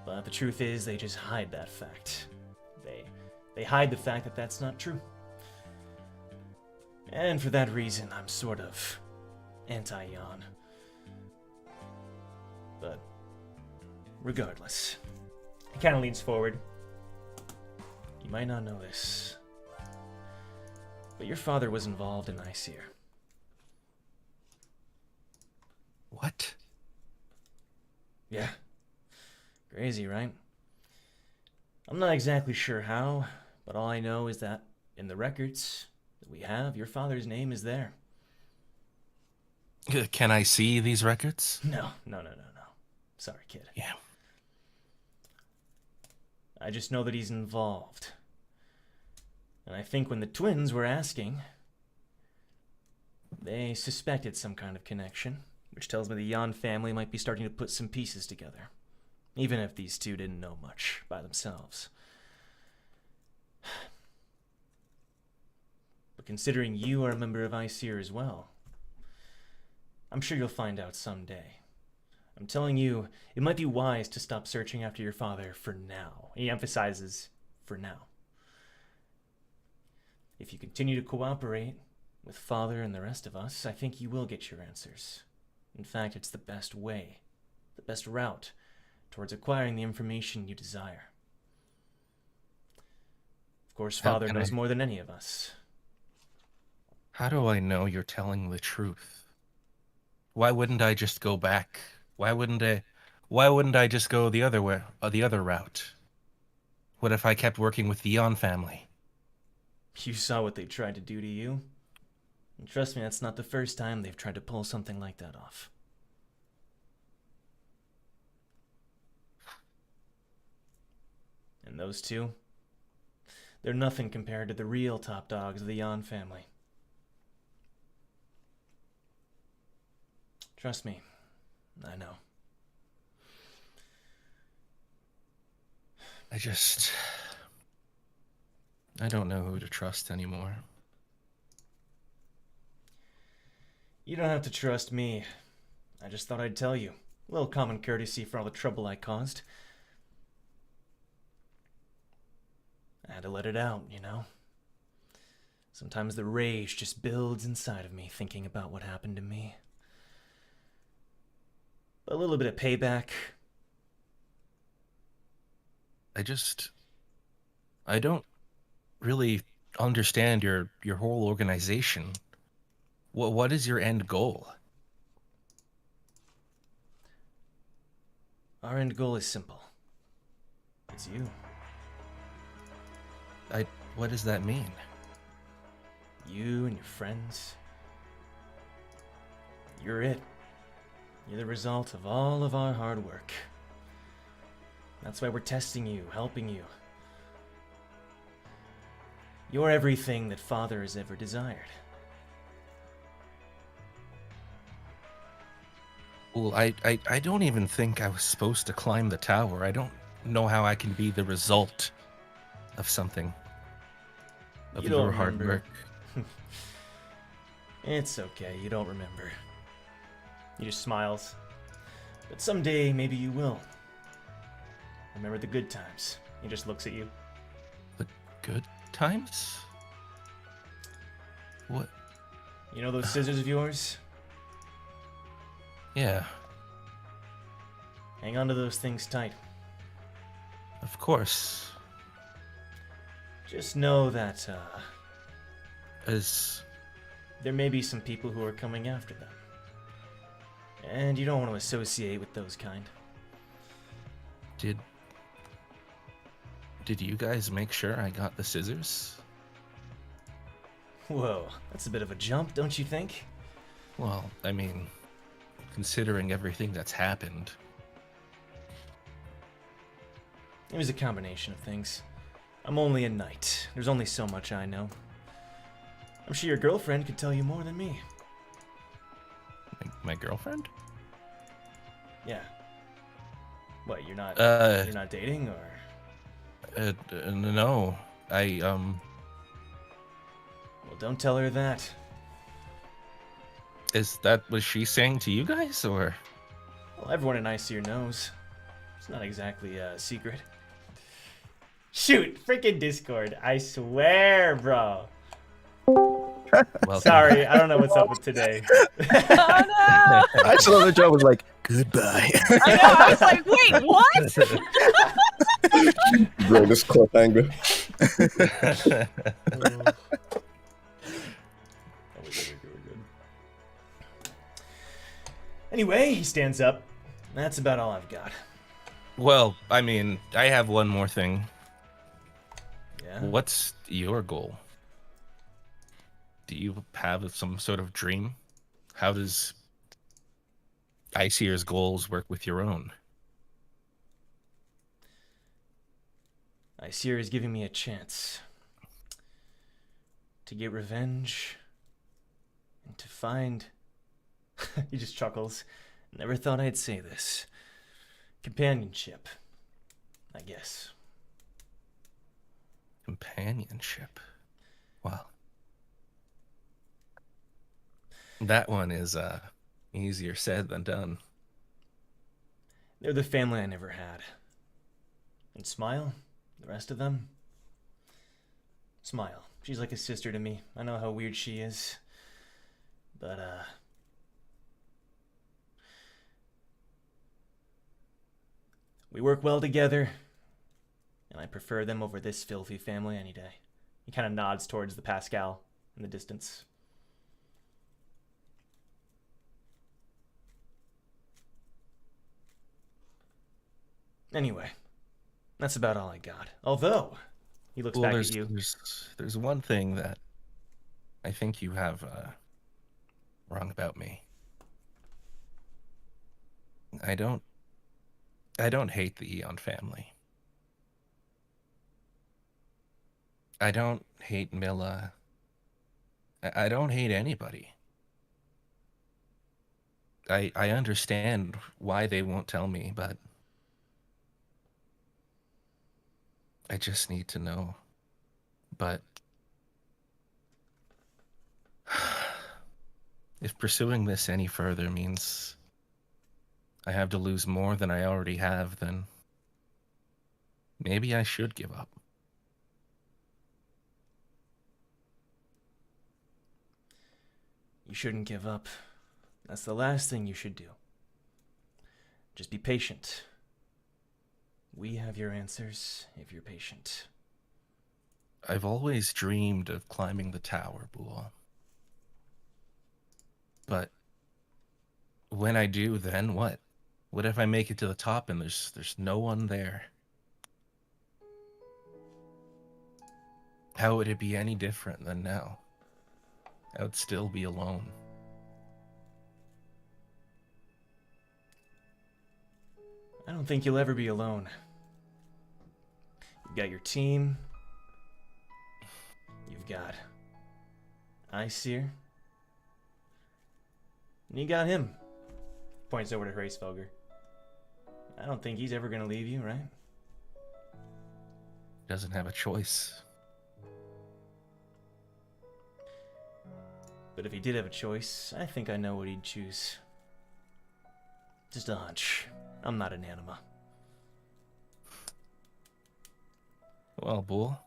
But the truth is, they just hide that fact. They hide the fact that that's not true. And for that reason, I'm sort of anti-Yan. But regardless, he kind of leans forward. You might not know this, but your father was involved in ICER. What? Yeah. Crazy, right? I'm not exactly sure how, but all I know is that in the records that we have, your father's name is there. Can I see these records? No. Sorry, kid. Yeah. I just know that he's involved. And I think when the twins were asking, they suspected some kind of connection, which tells me the Yan family might be starting to put some pieces together, even if these two didn't know much by themselves. But considering you are a member of ICER as well, I'm sure you'll find out someday. I'm telling you, it might be wise to stop searching after your father for now. He emphasizes, for now. If you continue to cooperate with father and the rest of us, I think you will get your answers. In fact, it's the best way, the best route towards acquiring the information you desire. Of course, father knows more than any of us. How do I know you're telling the truth? Why wouldn't I just go back? Why wouldn't I just go the other way, the other route? What if I kept working with the Yan family? You saw what they tried to do to you. And trust me, that's not the first time they've tried to pull something like that off. And those two, they're nothing compared to the real top dogs of the Yan family. Trust me, I know. I don't know who to trust anymore. You don't have to trust me. I just thought I'd tell you. A little common courtesy for all the trouble I caused. I had to let it out, you know? Sometimes the rage just builds inside of me thinking about what happened to me. A little bit of payback, I don't really understand your whole organization. What is your end goal? Our end goal is simple. It's you. What does that mean? You and your friends. You're it. You're the result of all of our hard work. That's why we're testing you, helping you. You're everything that Father has ever desired. Well, I don't even think I was supposed to climb the tower. I don't know how I can be the result of something. Of You don't your hard remember. work. It's okay, you don't remember. He just smiles. But someday, maybe you will. Remember the good times. He just looks at you. The good times? What? You know those scissors of yours? Yeah, Hang on to those things tight. of course. Just know that, As there may be some people who are coming after them. And you don't want to associate with those kind. did you guys make sure I got the scissors? Whoa, that's a bit of a jump, don't you think? Well, I mean, considering everything that's happened. It was a combination of things. I'm only a knight. There's only so much I know. I'm sure your girlfriend could tell you more than me. My girlfriend? Yeah. What, you're not dating, or? No. Well, don't tell her that. Is that what she's saying to you guys, or? Well, everyone in ICR knows. It's not exactly a secret. Shoot, freaking Discord. I swear, bro. Welcome Sorry, back. I don't know what's up with today. Oh no! I just love the joke was like, goodbye. I know. I was like, wait, what? Greatest cliffhanger. Anyway, he stands up. That's about all I've got. Well, I mean, I have one more thing. Yeah? What's your goal? Do you have some sort of dream? How does ICR's goals work with your own? ICR is giving me a chance to get revenge and to find... He just chuckles. Never thought I'd say this. Companionship, I guess. Companionship. Wow. That one is easier said than done. They're the family I never had. And Smile, the rest of them. Smile. She's like a sister to me. I know how weird she is. But, we work well together, and I prefer them over this filthy family any day. He kind of nods towards the Pascal in the distance. Anyway, that's about all I got. Although, he looks back at you. There's one thing that I think you have wrong about me. I don't hate the Eon family. I don't hate Milla. I don't hate anybody. I understand why they won't tell me, but I just need to know. But if pursuing this any further means I have to lose more than I already have, then maybe I should give up. You shouldn't give up. That's the last thing you should do. Just be patient. We have your answers if you're patient. I've always dreamed of climbing the tower, Bull. But when I do, then what? What if I make it to the top and there's no one there? How would it be any different than now? I would still be alone. I don't think you'll ever be alone. You've got your team. You've got Iceseer. And you got him. Points over to Hresvelgr. I don't think he's ever gonna leave you, right? Doesn't have a choice. But if he did have a choice, I think I know what he'd choose. Just a hunch. I'm not an anima. Well, Bull,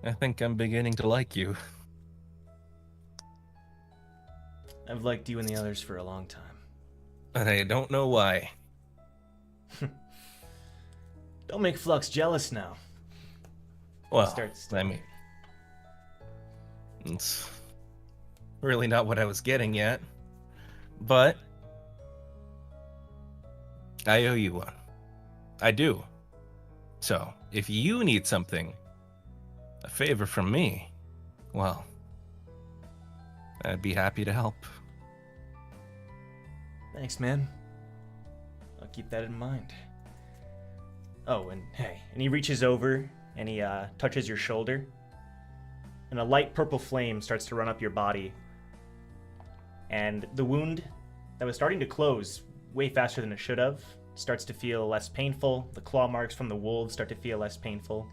I think I'm beginning to like you. I've liked you and the others for a long time. But I don't know why. Don't make Flux jealous now. Well, I mean, it's really not what I was getting at. But I owe you one. I do. So, if you need something, a favor from me, well, I'd be happy to help. Thanks, man. I'll keep that in mind. Oh, and hey, and he reaches over and he touches your shoulder, and a light purple flame starts to run up your body. And the wound that was starting to close way faster than it should have starts to feel less painful. The claw marks from the wolves start to feel less painful,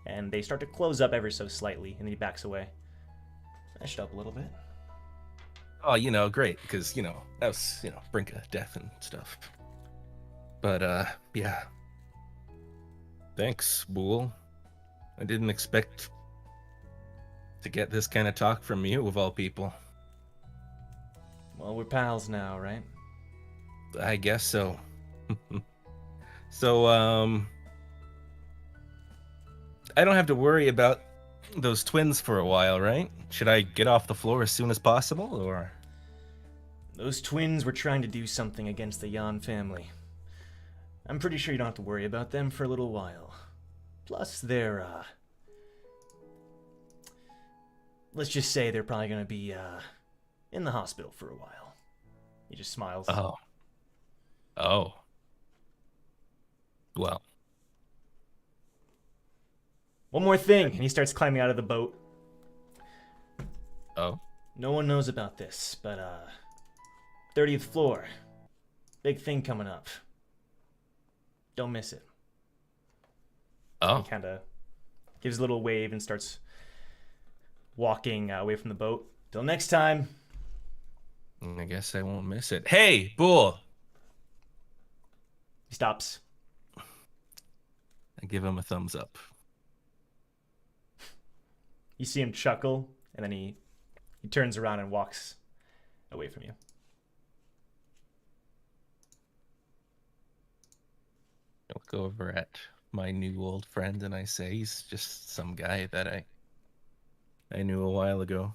and they start to close up ever so slightly, and he backs away. Meshed up a little bit. Oh, you know, great, because, you know, that was, you know, brink of death and stuff. But, yeah. Thanks, Bull. I didn't expect to get this kind of talk from you, of all people. Well, we're pals now, right? I guess so. So, I don't have to worry about those twins for a while, right? Should I get off the floor as soon as possible, or? Those twins were trying to do something against the Yan family. I'm pretty sure you don't have to worry about them for a little while. Plus, they're, let's just say they're probably gonna be, in the hospital for a while. He just smiles. Oh. Oh. Well. One more thing, and he starts climbing out of the boat. Oh. No one knows about this, but, 30th floor. Big thing coming up. Don't miss it. Oh. He kind of gives a little wave and starts walking away from the boat. Till next time. I guess I won't miss it. Hey, Bull! He stops. I give him a thumbs up. You see him chuckle, and then he turns around and walks away from you. I look over at my new old friend and I say, he's just some guy that I knew a while ago.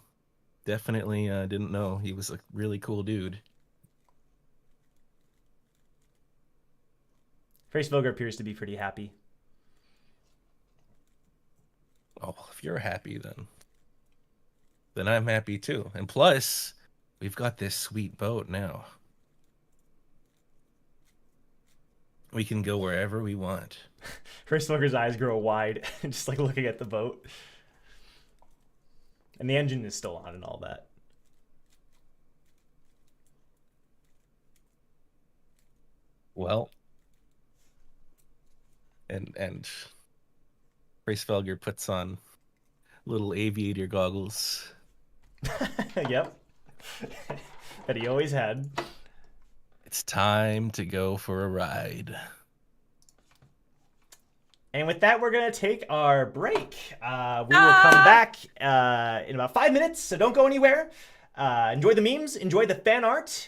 Definitely didn't know he was a really cool dude. Hresvelgr appears to be pretty happy. Oh, well, if you're happy, then I'm happy too. And plus, we've got this sweet boat now. We can go wherever we want. Hresvelgr's eyes grow wide, just like looking at the boat. And the engine is still on and all that. Well, and Hresvelgr puts on little aviator goggles. Yep. That he always had. It's time to go for a ride. And with that, we're going to take our break. We will come back in about 5 minutes, so don't go anywhere. Enjoy the memes, enjoy the fan art,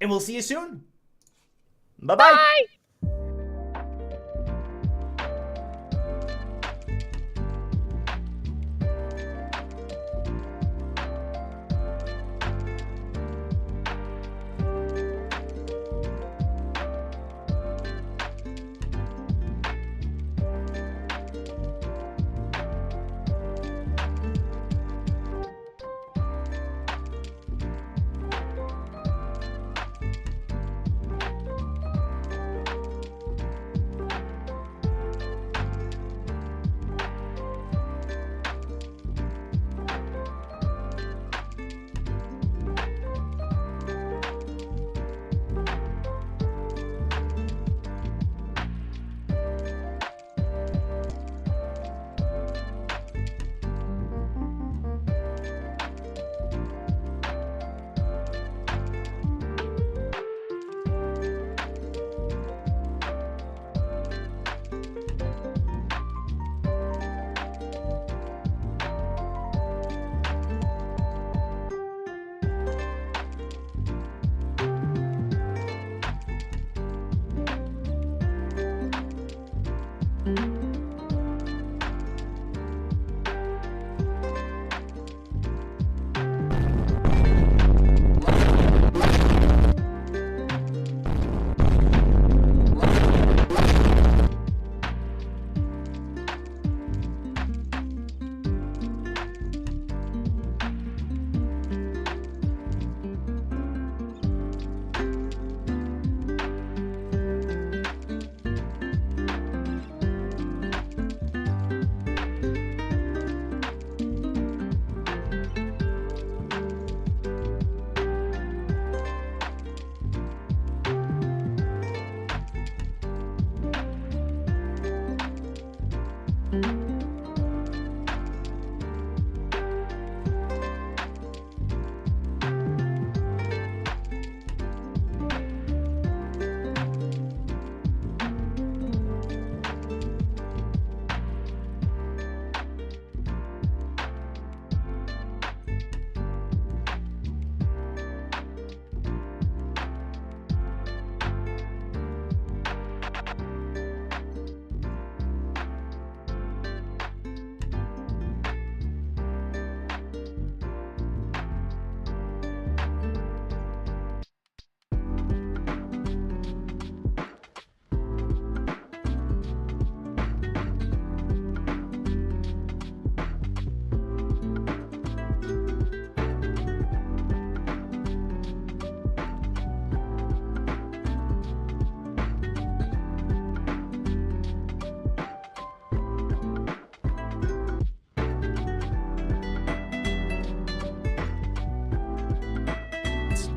and we'll see you soon. Bye-bye. Bye.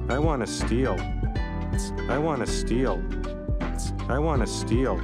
I want to steal. I want to steal. I want to steal.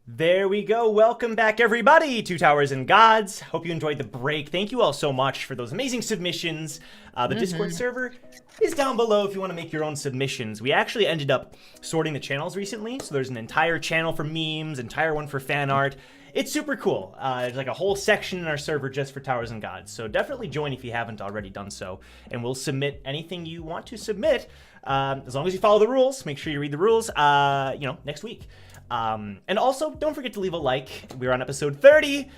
There we go. Welcome back, everybody, to Towers and Gods. Hope you enjoyed the break. Thank you all so much for those amazing submissions. The Discord server is down below if you want to make your own submissions. We actually ended up sorting the channels recently, so there's an entire channel for memes, entire one for fan art. It's super cool. There's like a whole section in our server just for Towers and Gods, so definitely join if you haven't already done so, and we'll submit anything you want to submit, as long as you follow the rules. Make sure you read the rules, next week. And also, don't forget to leave a like. We're on episode 30,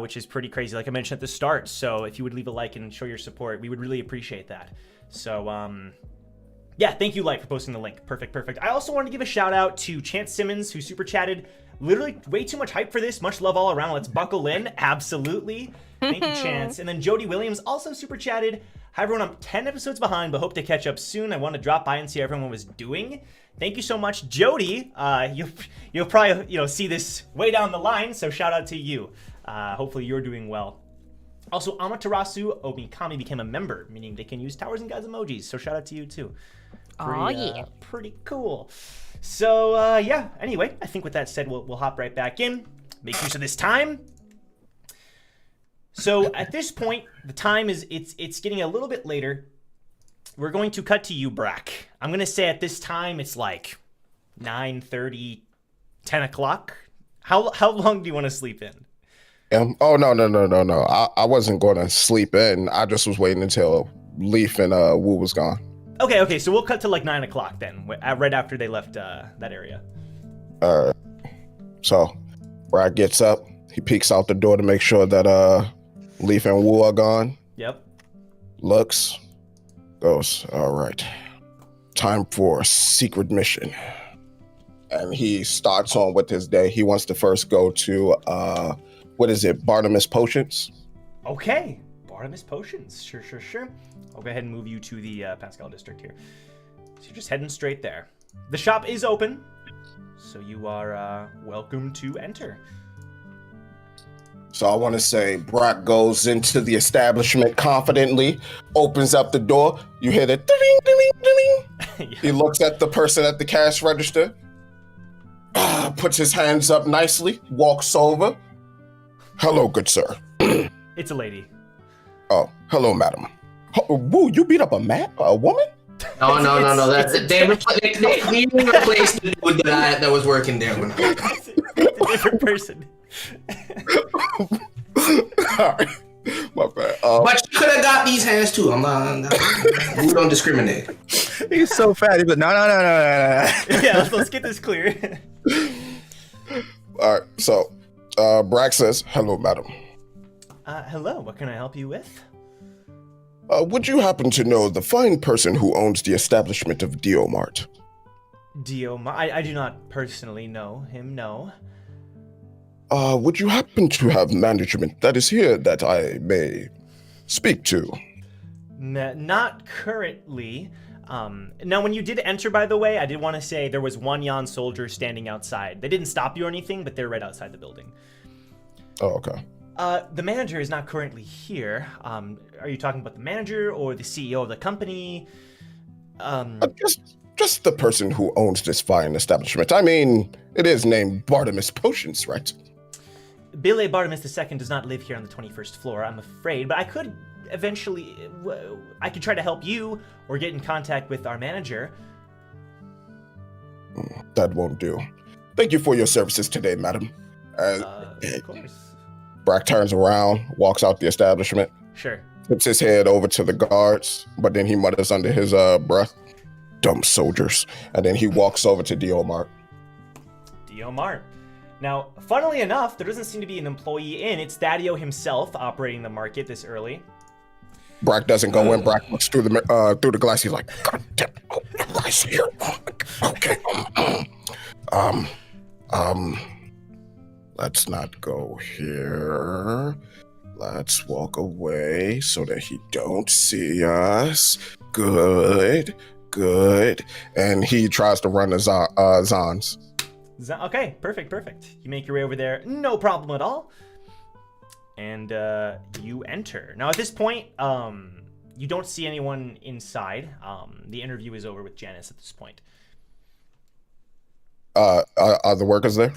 which is pretty crazy, like I mentioned at the start. So if you would leave a like and show your support, we would really appreciate that. So, yeah, thank you, Light, for posting the link. Perfect. I also want to give a shout out to Chance Simmons, who super chatted. Literally way too much hype for this. Much love all around. Let's buckle in. Absolutely. Thank you, Chance. And then Jody Williams also super chatted. Hi, everyone. I'm 10 episodes behind, but hope to catch up soon. I want to drop by and see how everyone was doing. Thank you so much, Jody. You'll probably see this way down the line, so shout out to you. Hopefully you're doing well. Also, Amaterasu Omikami became a member, meaning they can use Towers and Gods emojis. So shout out to you too. Pretty cool. So yeah. Anyway, I think with that said, we'll hop right back in. Make use of this time. So at this point, the time is it's getting a little bit later. We're going to cut to you, Brac. I'm going to say at this time it's like 9:30, 10 o'clock. How long do you want to sleep in? Oh, no. I wasn't going to sleep in. I just was waiting until Leaf and Wu was gone. Okay. So we'll cut to like 9 o'clock then, right after they left that area. So Brac gets up. He peeks out the door to make sure that Leaf and Wu are gone. Yep. Looks. Goes, all right, time for a secret mission. And he starts on with his day. He wants to first go to, Barnabas Potions? Okay, Barnabas Potions, sure. I'll go ahead and move you to the Pascal district here. So you're just heading straight there. The shop is open, so you are welcome to enter. So I want to say Brac goes into the establishment confidently, opens up the door. You hear the ding. Yeah. He looks at the person at the cash register, puts his hands up nicely, walks over. Hello, good sir. It's a lady. Oh, hello, madam. Woo, you beat up a woman? No. They clearly replaced the dude that was working there. It's a different person. Alright, my bad. But you could have got these hands too. We don't discriminate. He's so fat. But no. Yeah, let's get this clear. Alright, so Brac says, hello, madam. Hello, what can I help you with? Would you happen to know the fine person who owns the establishment of Diomart? Diomart? I do not personally know him, no. Would you happen to have management that is here that I may speak to? Not currently. Now, when you did enter, by the way, I did want to say there was one Yan soldier standing outside. They didn't stop you or anything, but they're right outside the building. Oh, okay. The manager is not currently here. Are you talking about the manager or the CEO of the company? Just the person who owns this fine establishment. I mean, it is named Barnabas Potions, right? Billy Barnabas II does not live here on the 21st floor, I'm afraid, but I could eventually, I could try to help you or get in contact with our manager. That won't do. Thank you for your services today, madam. Of course. Brac turns around, walks out the establishment. Sure. Tips his head over to the guards, but then he mutters under his breath, dumb soldiers. And then he walks over to Diomart. Diomart. Now, funnily enough, there doesn't seem to be an employee in. It's Thaddeus himself operating the market this early. Brac doesn't go in. Brac looks through the glass. He's like, God damn, I see here. Okay. Let's not go here. Let's walk away so that he don't see us. Good. And he tries to run the Zons. Okay, perfect. You make your way over there, no problem at all. And you enter. Now at this point, you don't see anyone inside. The interview is over with Janice at this point. Are the workers there?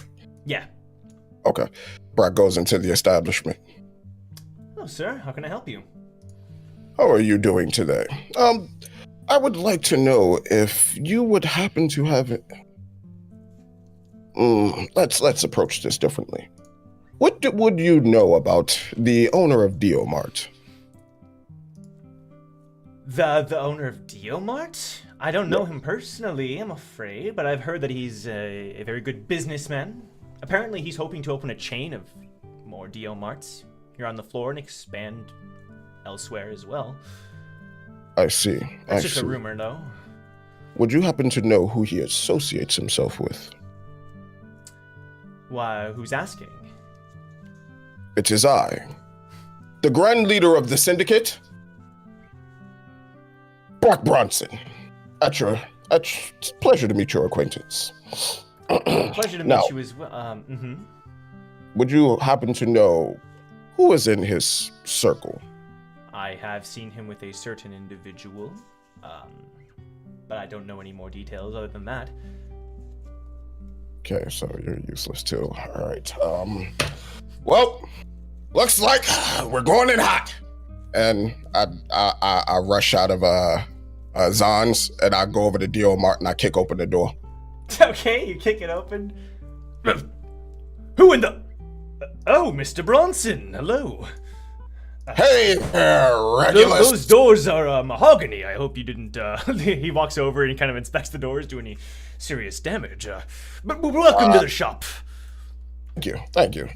Yeah, Okay. Brac goes into the establishment. Hello, sir. How can I help you? How are you doing today? I would like to know if you would happen to have it. Let's approach this differently. What would you know about the owner of Diomart? The owner of Diomart? I don't know him personally, I'm afraid, but I've heard that he's a very good businessman. Apparently, he's hoping to open a chain of more Diomarts here on the floor and expand elsewhere as well. I see. That's just a rumor, though. Would you happen to know who he associates himself with? Why, who's asking? It is I, the grand leader of the syndicate, Brac Bronson. It's a pleasure to meet your acquaintance. Pleasure to meet you as well. Would you happen to know who is in his circle? I have seen him with a certain individual, but I don't know any more details other than that. Okay, so you're useless too. All right. Well, looks like we're going in hot. And I rush out of Zahn's and I go over to Diomart and I kick open the door. Okay, you kick it open. Who in the... Oh, Mr. Bronson, hello. Hey, Regulus. Those doors are mahogany. I hope you didn't... He walks over and he kind of inspects the doors, do any serious damage. But welcome to the shop. Thank you.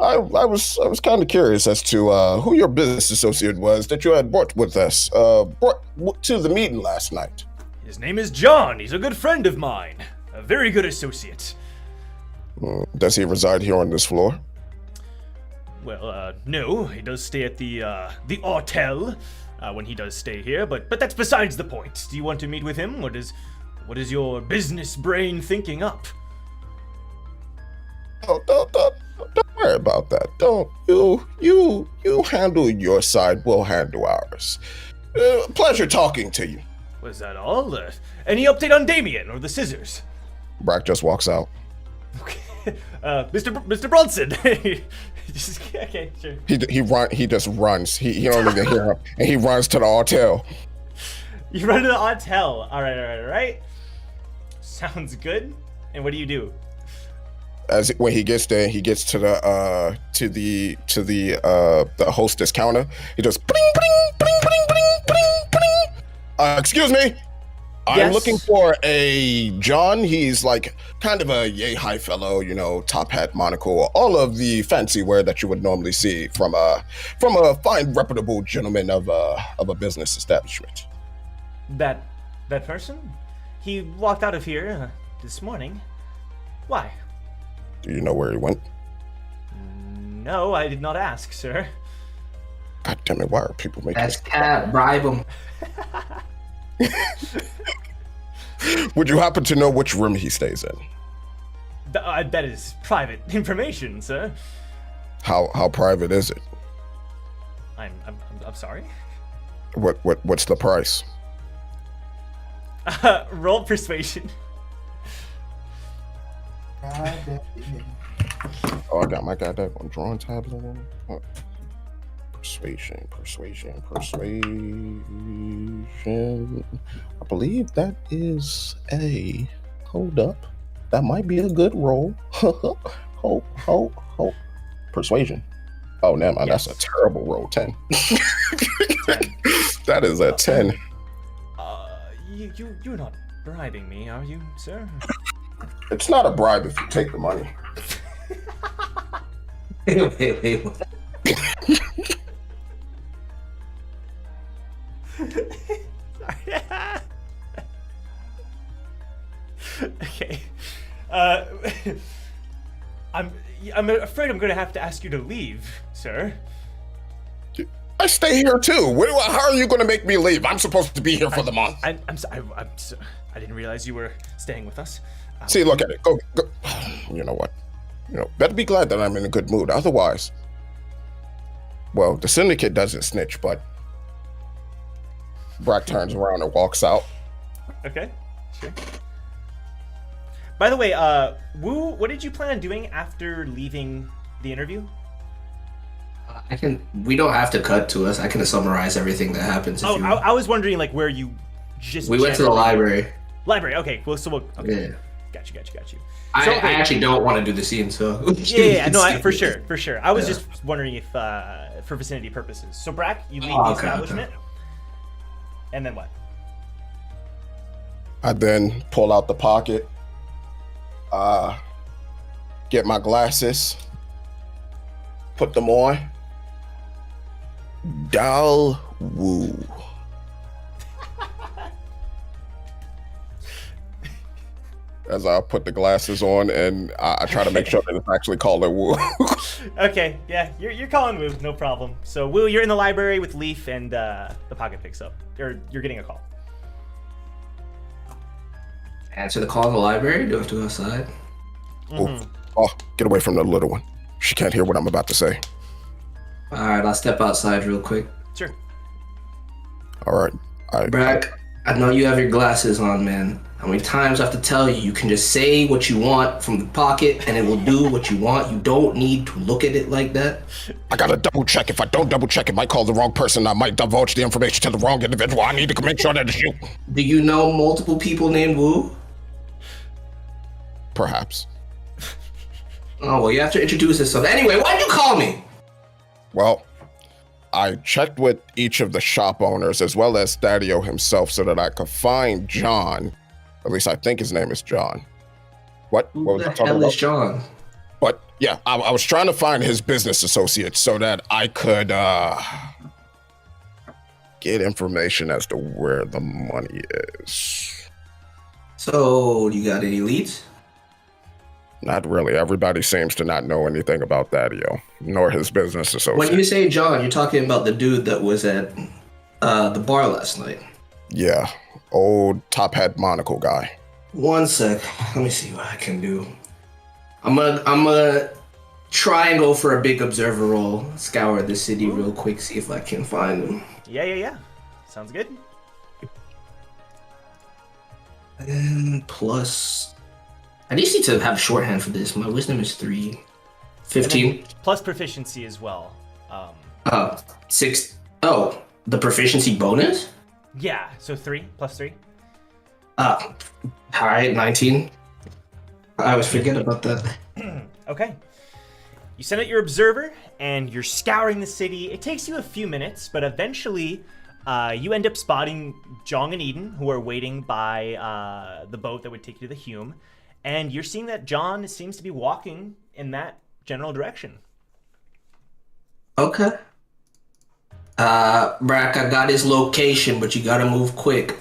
I was kind of curious as to who your business associate was that you had brought with us, brought to the meeting last night. His name is John. He's a good friend of mine. A very good associate. Does he reside here on this floor? Well, no. He does stay at the hotel when he does stay here, but that's besides the point. Do you want to meet with him? What is your business brain thinking up? Oh, don't worry about that. Don't you handle your side, we'll handle ours. Pleasure talking to you. Was that all? Any update on Damien or the scissors? Brac just walks out. Okay. Mr. Bronson. Okay, sure. He just runs. He don't even hear him, and he runs to the hotel. You run to the hotel. All right. Sounds good. And what do you do? When he gets there, he gets to the hostess counter. He just bling bling bling bling bling bling bling. Excuse me. I'm Yes? looking for a John. He's like kind of a yay high fellow, top hat, monocle, all of the fancy wear that you would normally see from a fine, reputable gentleman of a business establishment. That person? He walked out of here this morning. Why? Do you know where he went? No, I did not ask, sir. God damn it! Why are people making That's this? cat. Bribe him. Would you happen to know which room he stays in? That is private information, sir. How private is it? I'm sorry. What's the price? Roll persuasion. Oh, I got my goddamn drawing tablet on. Oh. Persuasion. I believe that is a... Hold up. That might be a good roll. Hope. Persuasion. Oh, never mind. Yes. That's a terrible roll. 10. 10. That is a 10. You're not bribing me, are you, sir? It's not a bribe if you take the money. Wait, what? Sorry. Okay. I'm afraid I'm going to have to ask you to leave, sir. I stay here too. How are you going to make me leave? I'm supposed to be here for the month. I'm sorry. I didn't realize you were staying with us. See, look at it. Go. You know what? Better be glad that I'm in a good mood. Otherwise, well, the syndicate doesn't snitch, but Brac turns around and walks out. Okay, sure. By the way, Wu, what did you plan on doing after leaving the interview? We don't have to cut to us. I can summarize everything that happens. I was wondering like where you just. We went to the library. Library. Okay. Well, so okay. Yeah. Got you. I actually don't want to do the scene, so. No, for sure. I was just wondering if, for vicinity purposes. So Brac, you leave the establishment, and then what? I then pull out the pocket, get my glasses, put them on. Dal Wu. As I put the glasses on, and I try to make sure that it's actually called a Wu. Okay, yeah, you're calling Wu, no problem. So Wu, you're in the library with Leaf, and the pocket picks up. Or you're getting a call. Answer the call in the library? Do I have to go outside? Mm-hmm. Oh, get away from the little one. She can't hear what I'm about to say. Alright, I'll step outside real quick. Sure. Alright. Brac, I know you have your glasses on, man. How many times I have to tell you, you can just say what you want from the pocket and it will do what you want. You don't need to look at it like that. I gotta double check. If I don't double check, it might call the wrong person. I might divulge the information to the wrong individual. I need to make sure that it's you. Do you know multiple people named Wu? Perhaps. Oh, well, you have to introduce yourself. Anyway, why'd you call me? Well, I checked with each of the shop owners as well as Thaddeus himself so that I could find John. At least I think his name is John. What was I talking about? Who the hell is John? But yeah, I was trying to find his business associates so that I could get information as to where the money is. So, you got any leads? Not really. Everybody seems to not know anything about Thaddeus, nor his business associates. When you say John, you're talking about the dude that was at the bar last night. Yeah, old top hat monocle guy. One sec. Let me see what I can do. I'm gonna try and go for a big observer role. Scour the city real quick, see if I can find him. Yeah. Sounds good. And plus, I just need to have shorthand for this. My wisdom is 3. 15. Plus proficiency as well. 6. Oh, the proficiency bonus? Yeah, so 3 plus 3. Alright, 19. I always forget about that. Okay. You send out your observer, and you're scouring the city. It takes you a few minutes, but eventually you end up spotting Jeong and Eden, who are waiting by the boat that would take you to the Hume. And you're seeing that John seems to be walking in that general direction. Okay. Brac, I got his location, but you gotta move quick.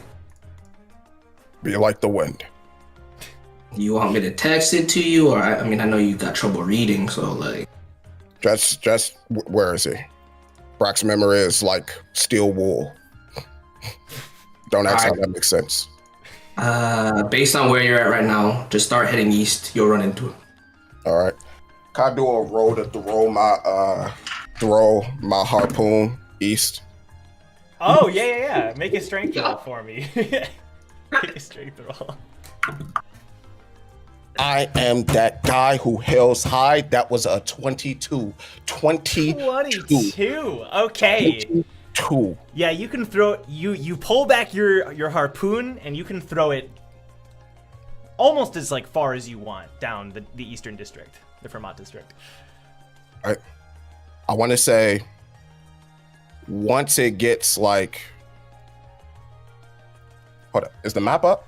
Be like the wind. You want me to text it to you, or I mean, I know you got trouble reading, so like. Just where is he? Brac's memory is like steel wool. Don't ask how that makes sense. Based on where you're at right now, just start heading east. You'll run into him. All right. Can I do a roll to throw my harpoon east? Oh yeah. Make a strength roll for me. Make a strength roll. I am that guy who hails high. That was a 22. 22. Okay. 22. Yeah, you can throw you pull back your harpoon and you can throw it almost as like far as you want down the eastern district, the Vermont district. I want to say once it gets like, hold up, is the map up?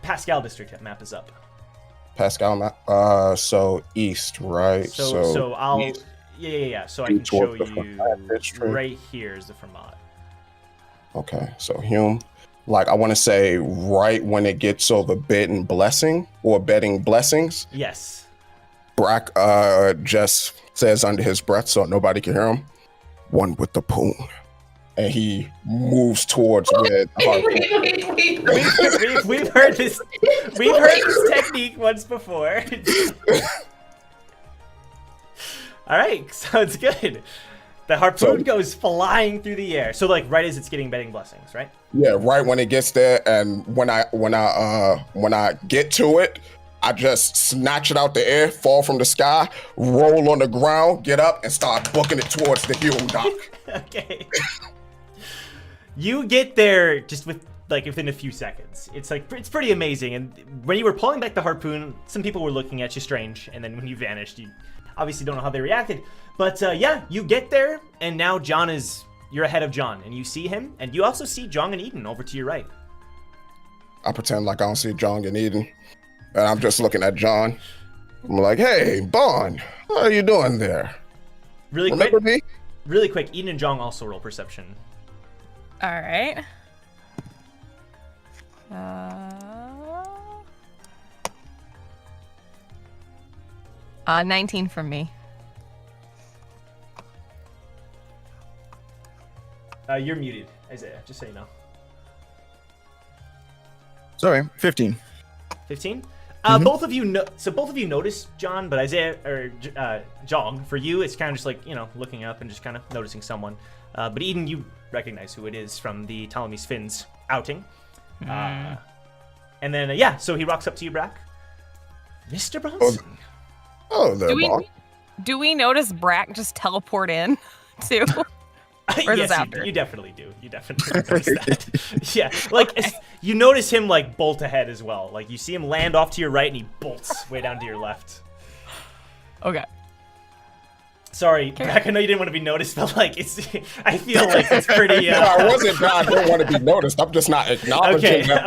Pascal district map is up. Pascal map. So east, right? So I'll east. Yeah. So I can show you right here is the Vermont. Okay, so Hume. Like I want to say right when it gets over betting blessings. Yes. Brac just says under his breath so nobody can hear him, one with the poon. And he moves towards where We've heard this technique once before. All right, sounds good. The harpoon goes flying through the air. So like right as it's getting betting blessings, right? Yeah, right when it gets there, and when I get to it, I just snatch it out the air, fall from the sky, roll on the ground, get up, and start booking it towards the Hume dock. Okay. You get there just within a few seconds. It's pretty amazing. And when you were pulling back the harpoon, some people were looking at you strange, and then when you vanished, you obviously don't know how they reacted. But yeah, you get there, and now you're ahead of John, and you see him, and you also see Jeong and Eden over to your right. I pretend like I don't see Jeong and Eden, and I'm just looking at John. I'm like, hey, Bon, how are you doing there? Remember me? Really quick, Eden and Jeong also roll perception. All right. 19 from me. You're muted, Isaiah, just so you know. Sorry, 15. 15? Both of you notice John, but Isaiah or Jeong, for you, it's kind of just like, looking up and just kind of noticing someone. But Eden, you recognize who it is from the Ptolemy's Fins outing. And then, so he walks up to you, Brac. Mr. Bronson. Oh, there, Bon. Do we notice Brac just teleport in, too? Yes, you definitely do. You definitely notice that. Yeah, you notice him, bolt ahead as well. Like, you see him land off to your right, and he bolts way down to your left. Okay. Sorry, Brac, I know you didn't want to be noticed, but, I feel like it's pretty... No, I wasn't bad. I don't want to be noticed. I'm just not acknowledging that.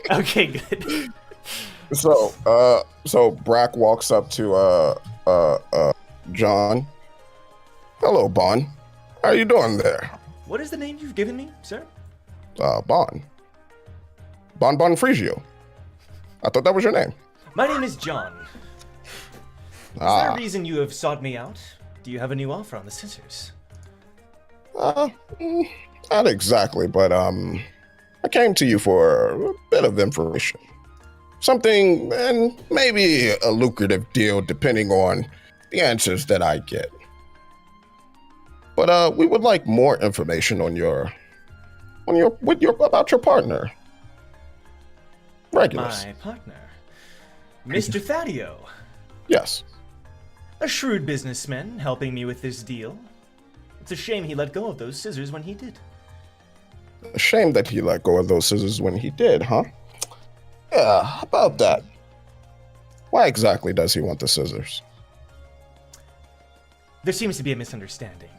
Okay, good. So Brac walks up to John. Hello, Bon. How are you doing there? What is the name you've given me, sir? Bon. Bon Frigio. I thought that was your name. My name is John. Is there a reason you have sought me out? Do you have a new offer on the scissors? Not exactly, but I came to you for a bit of information. Something, and maybe a lucrative deal depending on the answers that I get. But we would like more information about your partner. Regulus. My partner, Mr. Thaddeus. Yes. A shrewd businessman helping me with this deal. It's a shame he let go of those scissors when he did. A shame that he let go of those scissors when he did, huh? Yeah, how about that? Why exactly does he want the scissors? There seems to be a misunderstanding.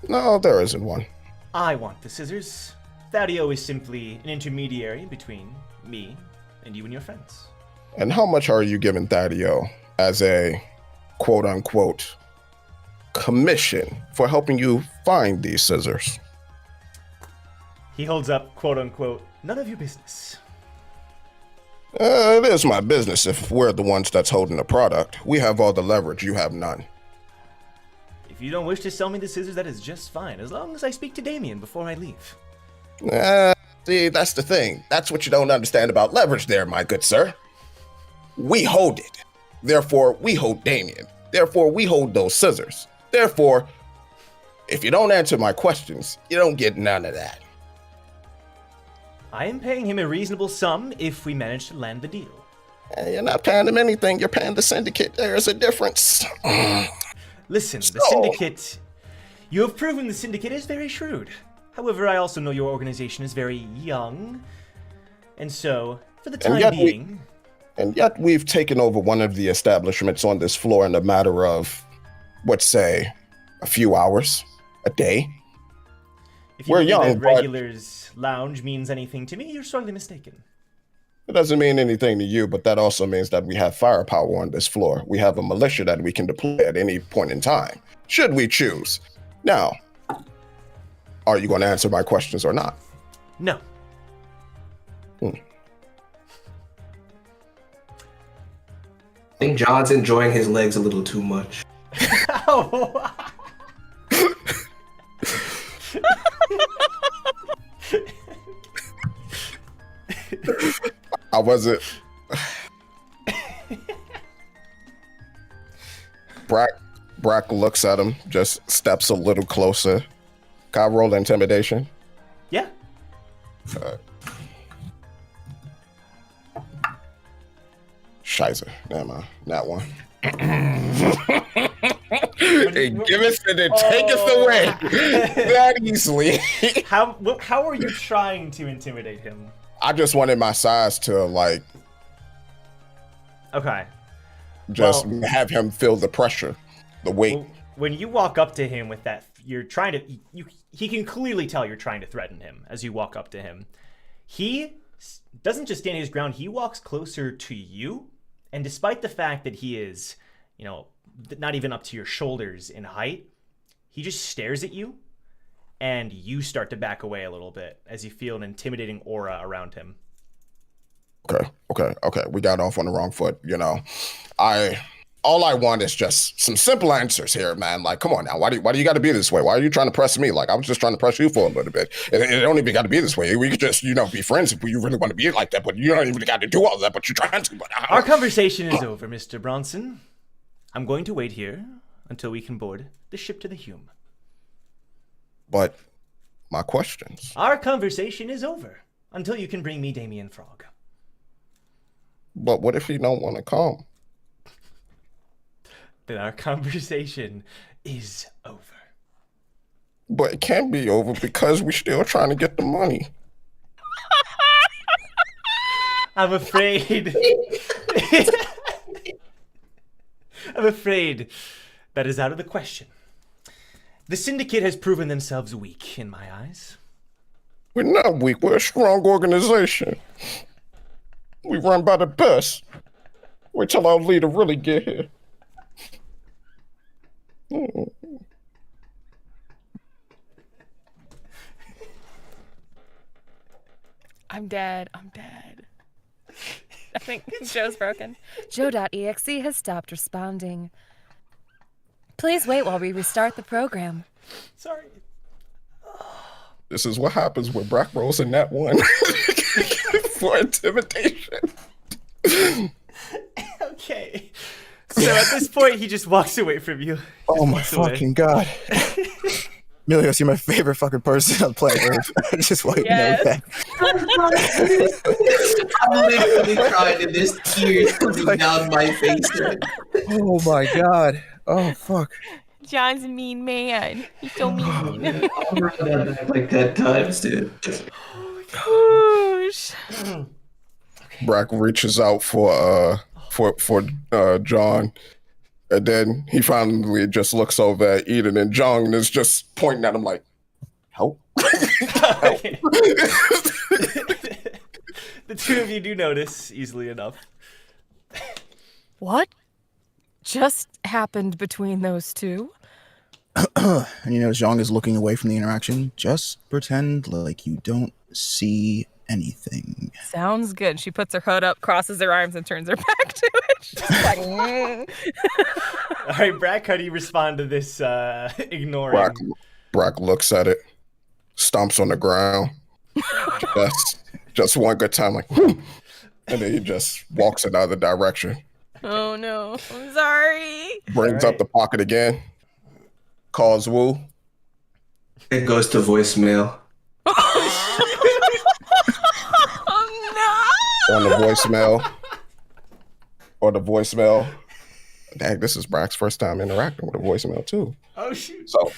No, there isn't one. I want the scissors. Thaddeus is simply an intermediary between me and you and your friends. And how much are you giving Thaddeus as a quote-unquote commission for helping you find these scissors? He holds up, quote-unquote, none of your business. It is my business if we're the ones that's holding the product. We have all the leverage, you have none. If you don't wish to sell me the scissors, that is just fine, as long as I speak to Damien before I leave. See, that's the thing. That's what you don't understand about leverage there, my good sir. We hold it. Therefore, we hold Damien. Therefore, we hold those scissors. Therefore, if you don't answer my questions, you don't get none of that. I am paying him a reasonable sum if we manage to land the deal. You're not paying him anything. You're paying the syndicate. There's a difference. Listen, the syndicate... You have proven the syndicate is very shrewd. However, I also know your organization is very young. And so, for the time being... And yet we've taken over one of the establishments on this floor in a matter of, let's say, a few hours, a day. If you believe that Regular's lounge means anything to me, you're sorely mistaken. It doesn't mean anything to you, but that also means that we have firepower on this floor. We have a militia that we can deploy at any point in time, should we choose. Now, are you going to answer my questions or not? No. I think John's enjoying his legs a little too much. I wasn't. Brac looks at him, just steps a little closer. Can I roll intimidation? Yeah. Scheiße. Never mind. That one. They give us and then take us away that easily. How are you trying to intimidate him? I just wanted my size to like. Okay. Just have him feel the pressure, the weight. Well, when you walk up to him with that, you're trying to. He can clearly tell you're trying to threaten him as you walk up to him. He doesn't just stand his ground. He walks closer to you, and despite the fact that he is, not even up to your shoulders in height, he just stares at you, and you start to back away a little bit as you feel an intimidating aura around him. Okay. We got off on the wrong foot. All I want is just some simple answers here, man. Like, come on now. Why do you got to be this way? Why are you trying to press me? Like, I was just trying to press you for a little bit. It don't even got to be this way. We could just, be friends if you really want to be like that. But you don't even got to do all that. But you're trying to. But our conversation is over, Mr. Bronson. I'm going to wait here until we can board the ship to the Hume. But my questions. Our conversation is over until you can bring me Damien Frog. But what if he don't want to come? Then our conversation is over. But it can't be over because we're still trying to get the money. I'm afraid. I'm afraid that is out of the question. The Syndicate has proven themselves weak in my eyes. We're not weak. We're a strong organization. We run by the best. Wait till our leader really get here. I'm dead. I think Joe's broken. Joe.exe has stopped responding. Please wait while we restart the program. Sorry. This is what happens when Brac rolls in that one for intimidation. Okay. So at this point, he just walks away from you. Oh my fucking god. Milios, you're my favorite fucking person on planet Earth. I just want you to know that. I'm literally crying and there's tears coming down my face. Oh my god. Oh fuck. John's a mean man. He's so mean. I'll run that back like 10 times, dude. Gosh. Brac reaches out for John, and then he finally just looks over at Eden, and Jeong is just pointing at him like, help. Help. The two of you do notice easily enough. What just happened between those two? And Jeong is looking away from the interaction. Just pretend like you don't see anything. Sounds good. She puts her hood up, crosses her arms, and turns her back to it. She's like, All right, Brac, how do you respond to this ignoring? Brac looks at it, stomps on the ground. just one good time, like, and then he just walks in another direction. Oh no, I'm sorry. Brings up the pocket again. Calls Wu. It goes to voicemail. Oh no! On the voicemail. Dang, this is Brac's first time interacting with a voicemail too. Oh shoot. So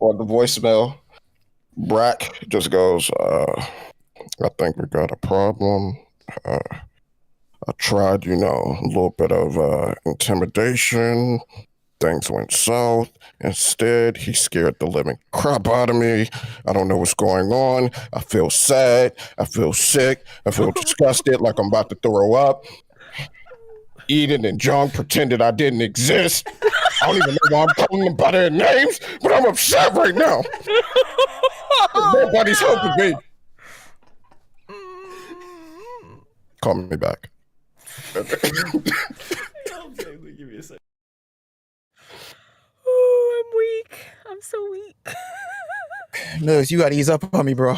on the voicemail, Brac just goes, I think we got a problem. I tried, a little bit of intimidation. Things went south. Instead, he scared the living crap out of me. I don't know what's going on. I feel sad. I feel sick. I feel disgusted, like I'm about to throw up. Eden and Jeong pretended I didn't exist. I don't even know why I'm calling them by their names, but I'm upset right now. Nobody's helping me. Call me back. Give me a second. Oh, I'm weak. I'm so weak. Milios, you gotta ease up on me, bro.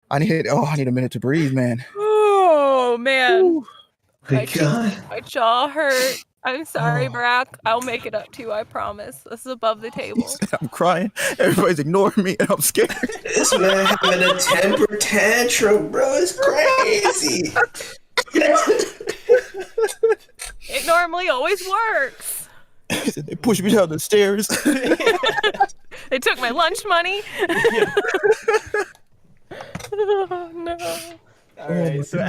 I need a minute to breathe, man. Oh man. My God. My jaw hurt. I'm sorry, Brac. I'll make it up to you, I promise. This is above the table. I'm crying. Everybody's ignoring me, and I'm scared. This man having a temper tantrum, bro. It's crazy. It normally always works. They pushed me down the stairs. They took my lunch money. Oh, no. All right. So,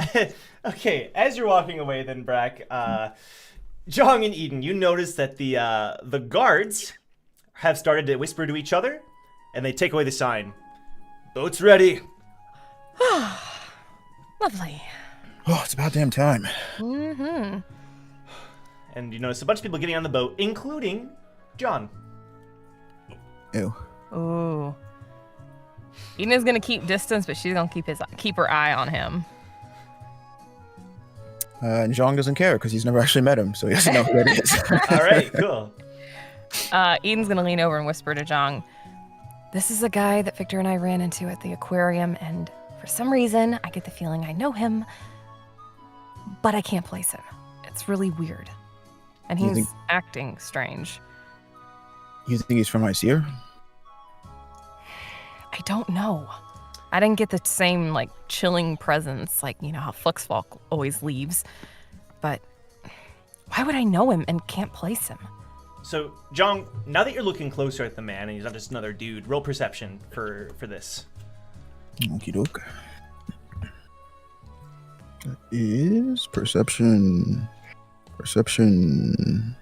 okay. As you're walking away, then Brac, Jeong and Eden, you notice that the guards have started to whisper to each other, and they take away the sign. Boat's ready. Lovely. Oh, it's about damn time. Mm-hmm. And you notice a bunch of people getting on the boat, including John. Ew. Ooh. Eden is gonna keep distance, but she's gonna keep her eye on him. And Jeong doesn't care because he's never actually met him, so he doesn't know who that is. All right, cool. Eden's gonna lean over and whisper to Jeong, "This is a guy that Victor and I ran into at the aquarium, and for some reason, I get the feeling I know him, but I can't place him. It's really weird. And he's acting strange." You think he's from Icere? I don't know. I didn't get the same, chilling presence, how Fluxfalk always leaves. But why would I know him and can't place him? So, Jeong, now that you're looking closer at the man, and he's not just another dude, roll perception for this. Okie doke. That is perception. Perception.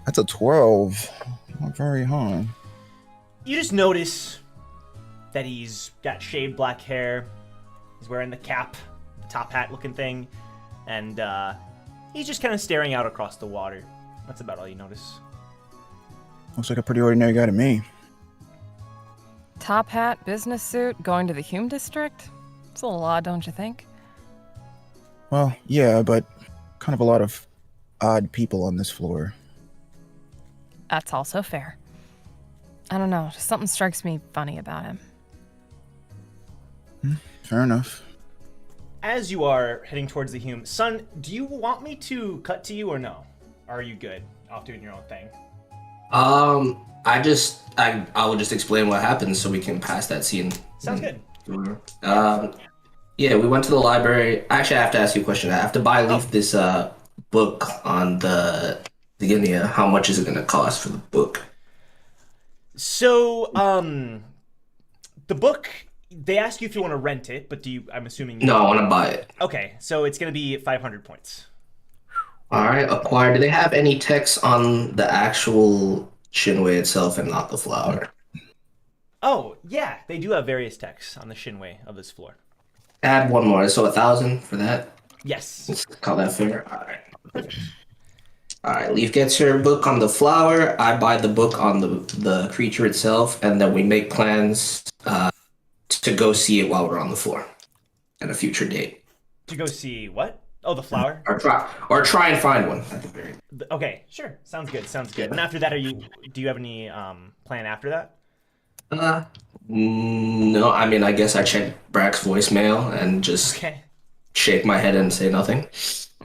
That's a 12. Not very high. You just notice that he's got shaved black hair. He's wearing the cap, the top hat looking thing. And he's just kind of staring out across the water. That's about all you notice. Looks like a pretty ordinary guy to me. Top hat, business suit, going to the Hume district? It's a little odd, don't you think? Well, yeah, but kind of a lot of odd people on this floor. That's also fair. I don't know, just something strikes me funny about him. Fair enough. As you are heading towards the Hume, son, do you want me to cut to you or no? Or are you good off doing your own thing? I will just explain what happened so we can pass that scene. Sounds good. Yeah, we went to the library. Actually, I have to ask you a question. I have to buy Leaf this book on the Guinea. How much is it going to cost for the book? So, the book, they ask you if you want to rent it, but I'm assuming No, I want to buy it. Okay, so it's going to be 500 points. All right, acquired. Do they have any text on the actual Shinhueh itself and not the flower? Oh, yeah, they do have various texts on the Shinhueh of this floor. Add one more, so 1,000 for that? Yes. Let's call that fair. All right. All right, Leaf gets her book on the flower. I buy the book on the creature itself, and then we make plans to go see it while we're on the floor at a future date. To go see what? Oh, the flower? Or try and find one at the very. Okay, sure. Sounds good. And after that, do you have any plan after that? No. I mean, I guess I check Brac's voicemail and just shake my head and say nothing.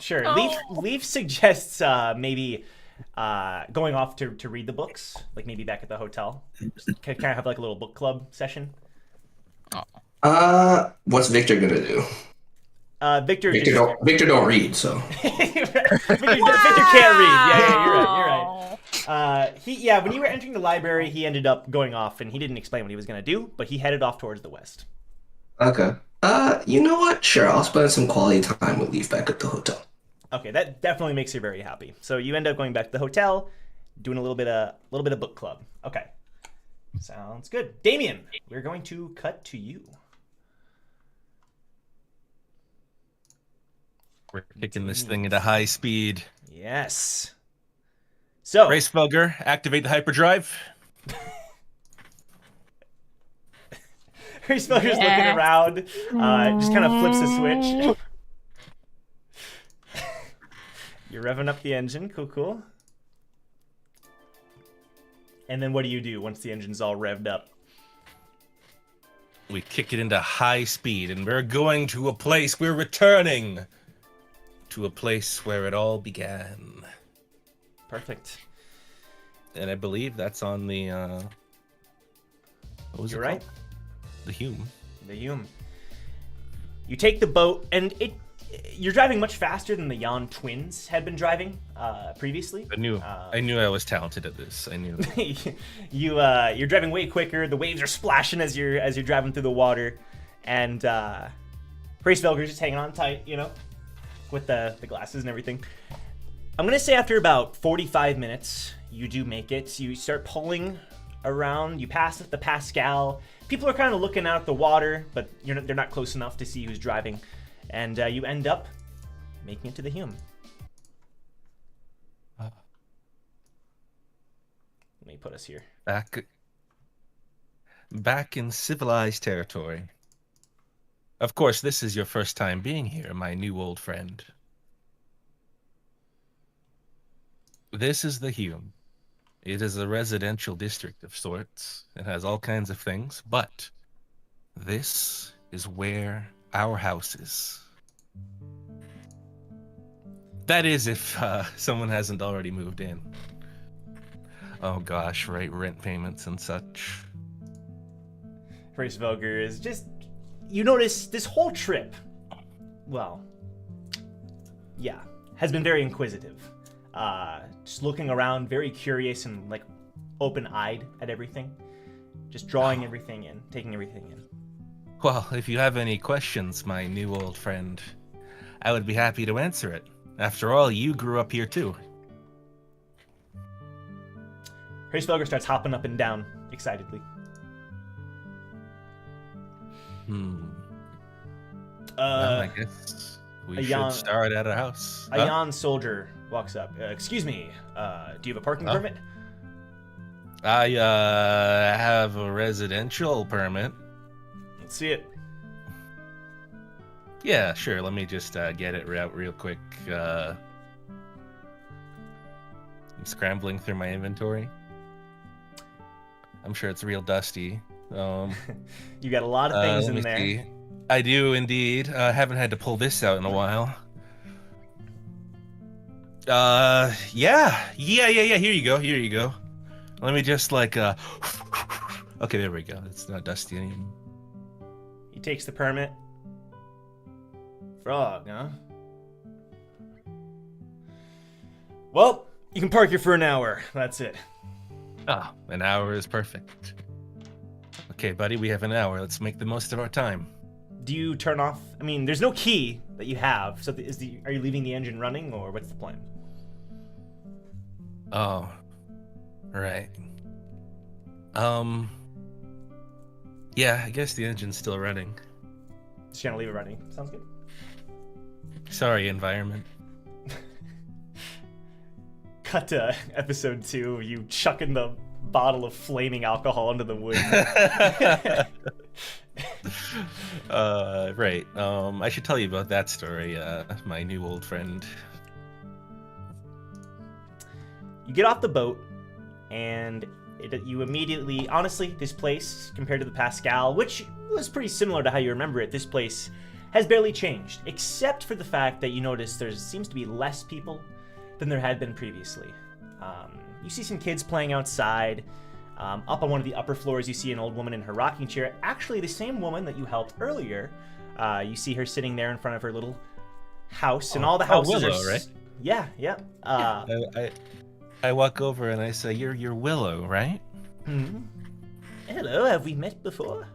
Sure. Oh. Leaf suggests maybe going off to read the books, like maybe back at the hotel. Kind of have like a little book club session. What's Victor gonna do? Victor don't read, so. Victor can't read. Yeah, you're right. When you were entering the library, he ended up going off, and he didn't explain what he was gonna do, but he headed off towards the west. Okay. You know what? Sure, I'll spend some quality time with Leaf back at the hotel. Okay, that definitely makes you very happy. So you end up going back to the hotel, doing a little bit of book club. Okay, sounds good. Damien, we're going to cut to you. We're kicking this thing at a high speed. Yes. So, Hresvelgr, activate the hyperdrive. Hresvelgr's looking around, just kind of flips the switch. You're revving up the engine. Cool. And then what do you do once the engine's all revved up? We kick it into high speed, and we're going to a place. We're returning to a place where it all began. Perfect. And I believe that's on the, what was You're it right. called? The Hume. The Hume. You take the boat, and you're driving much faster than the Jan twins had been driving previously. I knew I was talented at this. I knew. You're driving way quicker. The waves are splashing as you're driving through the water, and Hresvelgr's just hanging on tight, you know, with the glasses and everything. I'm gonna say after about 45 minutes, you do make it. You start pulling around. You pass the Pascal. People are kind of looking out at the water, but they're not close enough to see who's driving. And you end up making it to the Hume. Let me put us here. Back in civilized territory. Of course, this is your first time being here, my new old friend. This is the Hume. It is a residential district of sorts. It has all kinds of things, but this is where our house is. That is, if someone hasn't already moved in. Oh gosh, right, rent payments and such. Hresvelgr is just... You notice this whole trip, well, yeah, has been very inquisitive. Just looking around, very curious and like open-eyed at everything. Just drawing everything in, taking everything in. Well, if you have any questions, my new old friend, I would be happy to answer it. After all, you grew up here too. Hresvelgr starts hopping up and down excitedly. Well, I guess we should start at a house. A Jan soldier walks up. Excuse me, do you have a parking permit? I have a residential permit. Let's see it. Yeah, sure. Let me just get it out real quick. I'm scrambling through my inventory. I'm sure it's real dusty. You got a lot of things in there. See. I do indeed. I haven't had to pull this out in a while. Yeah. Here you go. Let me just like okay, there we go. It's not dusty anymore. He takes the permit. Frog, huh? Well, you can park here for an hour. That's it. Ah, an hour is perfect. Okay, buddy, we have an hour. Let's make the most of our time. Do you turn off? I mean, there's no key that you have. So are you leaving the engine running, or what's the plan? Oh, right. Yeah, I guess the engine's still running. Just gonna leave it running. Sounds good. Sorry, environment. Cut to episode 2 of you chucking the bottle of flaming alcohol into the wood. Right. I should tell you about that story, my new old friend. You get off the boat, and you immediately... Honestly, this place, compared to the Pascal, which was pretty similar to how you remember it, this place has barely changed, except for the fact that you notice there seems to be less people than there had been previously. You see some kids playing outside. Up on one of the upper floors, you see an old woman in her rocking chair. Actually, the same woman that you helped earlier. You see her sitting there in front of her little house, and all the houses Willow, are... right? Yeah. I walk over and I say, "You're Willow, right?" Hmm. Hello, have we met before?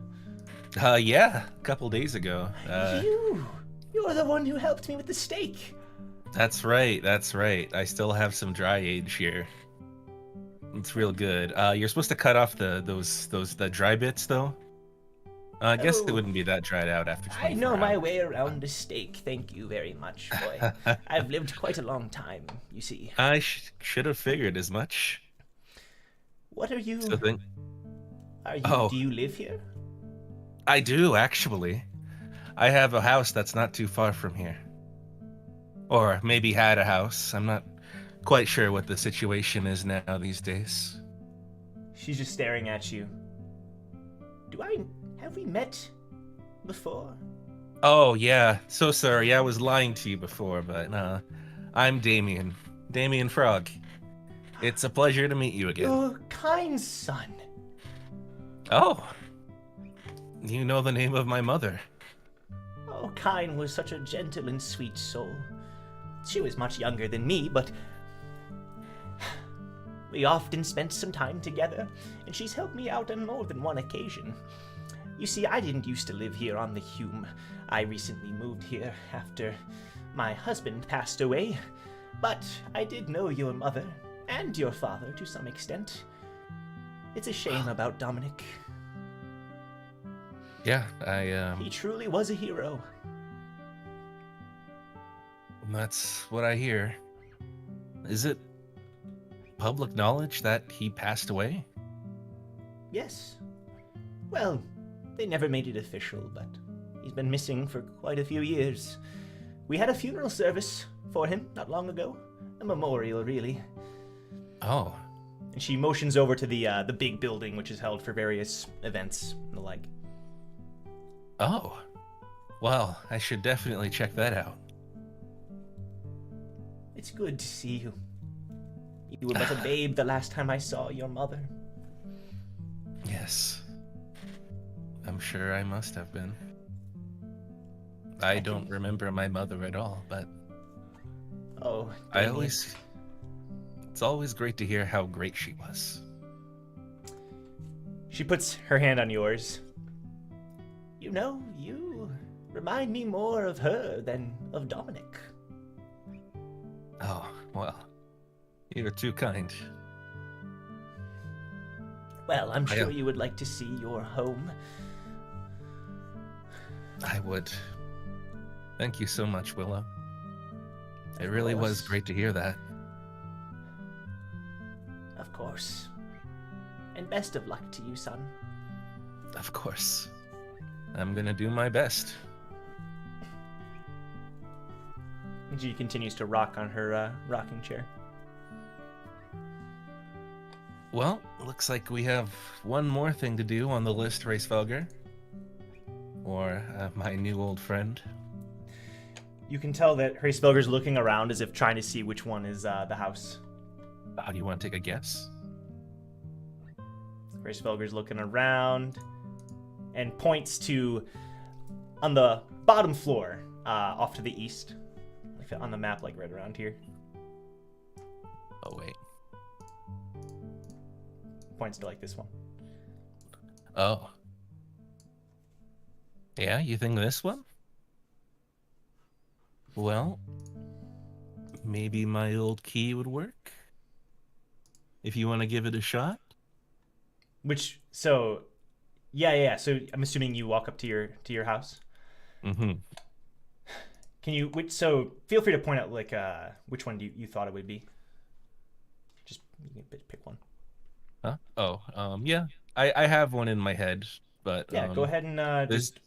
Yeah, a couple days ago. You're the one who helped me with the steak. That's right. I still have some dry age here. It's real good. You're supposed to cut off the dry bits though. I guess it wouldn't be that dried out after 24 I know hours. my way around a steak. Thank you very much, boy. I've lived quite a long time, you see. I should have figured as much. What are you? So then, Do you live here? I do actually. I have a house that's not too far from here. Or maybe had a house. I'm not quite sure what the situation is now these days. She's just staring at you. Have we met before? Oh, yeah. So sorry. I was lying to you before, but I'm Damien. Damien Frog. It's a pleasure to meet you again. Your kind son. Oh. You know the name of my mother. Oh, Kine was such a gentle and sweet soul. She was much younger than me, but we often spent some time together, and she's helped me out on more than one occasion. You see, I didn't used to live here on the Hume. I recently moved here after my husband passed away, but I did know your mother and your father to some extent. It's a shame about Dominic. Yeah, He truly was a hero. That's what I hear. Is it public knowledge that he passed away? Yes. Well, they never made it official, but he's been missing for quite a few years. We had a funeral service for him not long ago. A memorial, really. Oh. And she motions over to the big building, which is held for various events and the like. Oh. Well, I should definitely check that out. It's good to see you. You were but a babe the last time I saw your mother. Yes. I'm sure I must have been. I don't remember my mother at all, but Oh, it's always great to hear how great she was. She puts her hand on yours. You know, you remind me more of her than of Dominic. Oh, well, you're too kind. Well, I'm sure you would like to see your home. I would. Thank you so much, Willow. It really was great to hear that. Of course. And best of luck to you, son. Of course. I'm gonna do my best. And she continues to rock on her rocking chair. Well, looks like we have one more thing to do on the list, Hresvelgr. Or my new old friend. You can tell that Hresvelgr's looking around as if trying to see which one is the house. How do you want to take a guess? Hresvelgr's looking around and points to on the bottom floor, off to the east, like on the map, like right around here. Oh wait. Points to like this one. Oh. Yeah, you think this one? Well, maybe my old key would work? If you want to give it a shot? Yeah. So I'm assuming you walk up to your house? Mm-hmm. So feel free to point out, like, which one you thought it would be. Just, you can pick one. Huh? Oh, yeah. I have one in my head, but... Yeah, go ahead and just...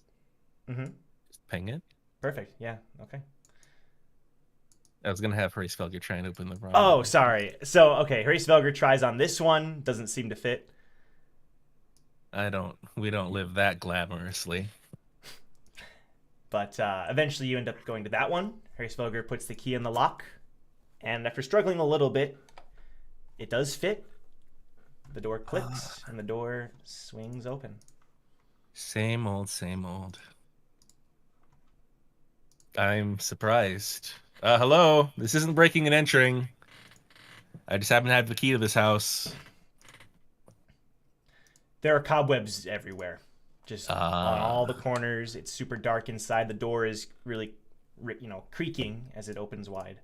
Mm-hmm. Just ping it? Perfect, yeah, okay. I was gonna have Hresvelgr try and open the wrong Oh, sorry. So, okay, Hresvelgr tries on this one, doesn't seem to fit. We don't live that glamorously. But eventually you end up going to that one. Hresvelgr puts the key in the lock, and after struggling a little bit, it does fit. The door clicks, and the door swings open. Same old, same old. I'm surprised. Hello? This isn't breaking and entering. I just happen to have the key to this house. There are cobwebs everywhere. Just on all the corners. It's super dark inside. The door is really, creaking as it opens wide.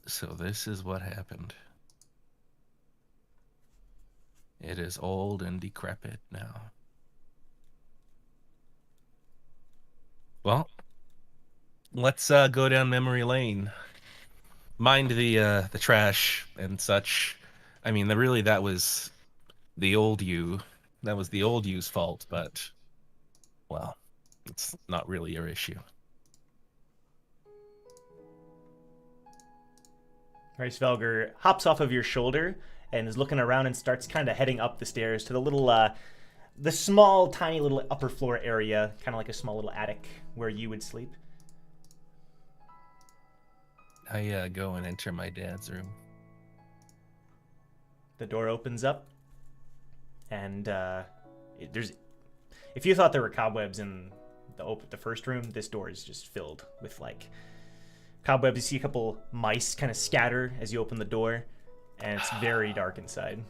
So this is what happened. It is old and decrepit now. Well, let's go down memory lane. Mind the trash and such. I mean, that was the old you. That was the old you's fault, but, well, it's not really your issue. Hresvelgr hops off of your shoulder and is looking around and starts kind of heading up the stairs to the little the small, tiny little upper floor area, kind of like a small little attic where you would sleep. I go and enter my dad's room. The door opens up, and there's. If you thought there were cobwebs in the first room, this door is just filled with like cobwebs. You see a couple mice kind of scatter as you open the door, and it's very dark inside.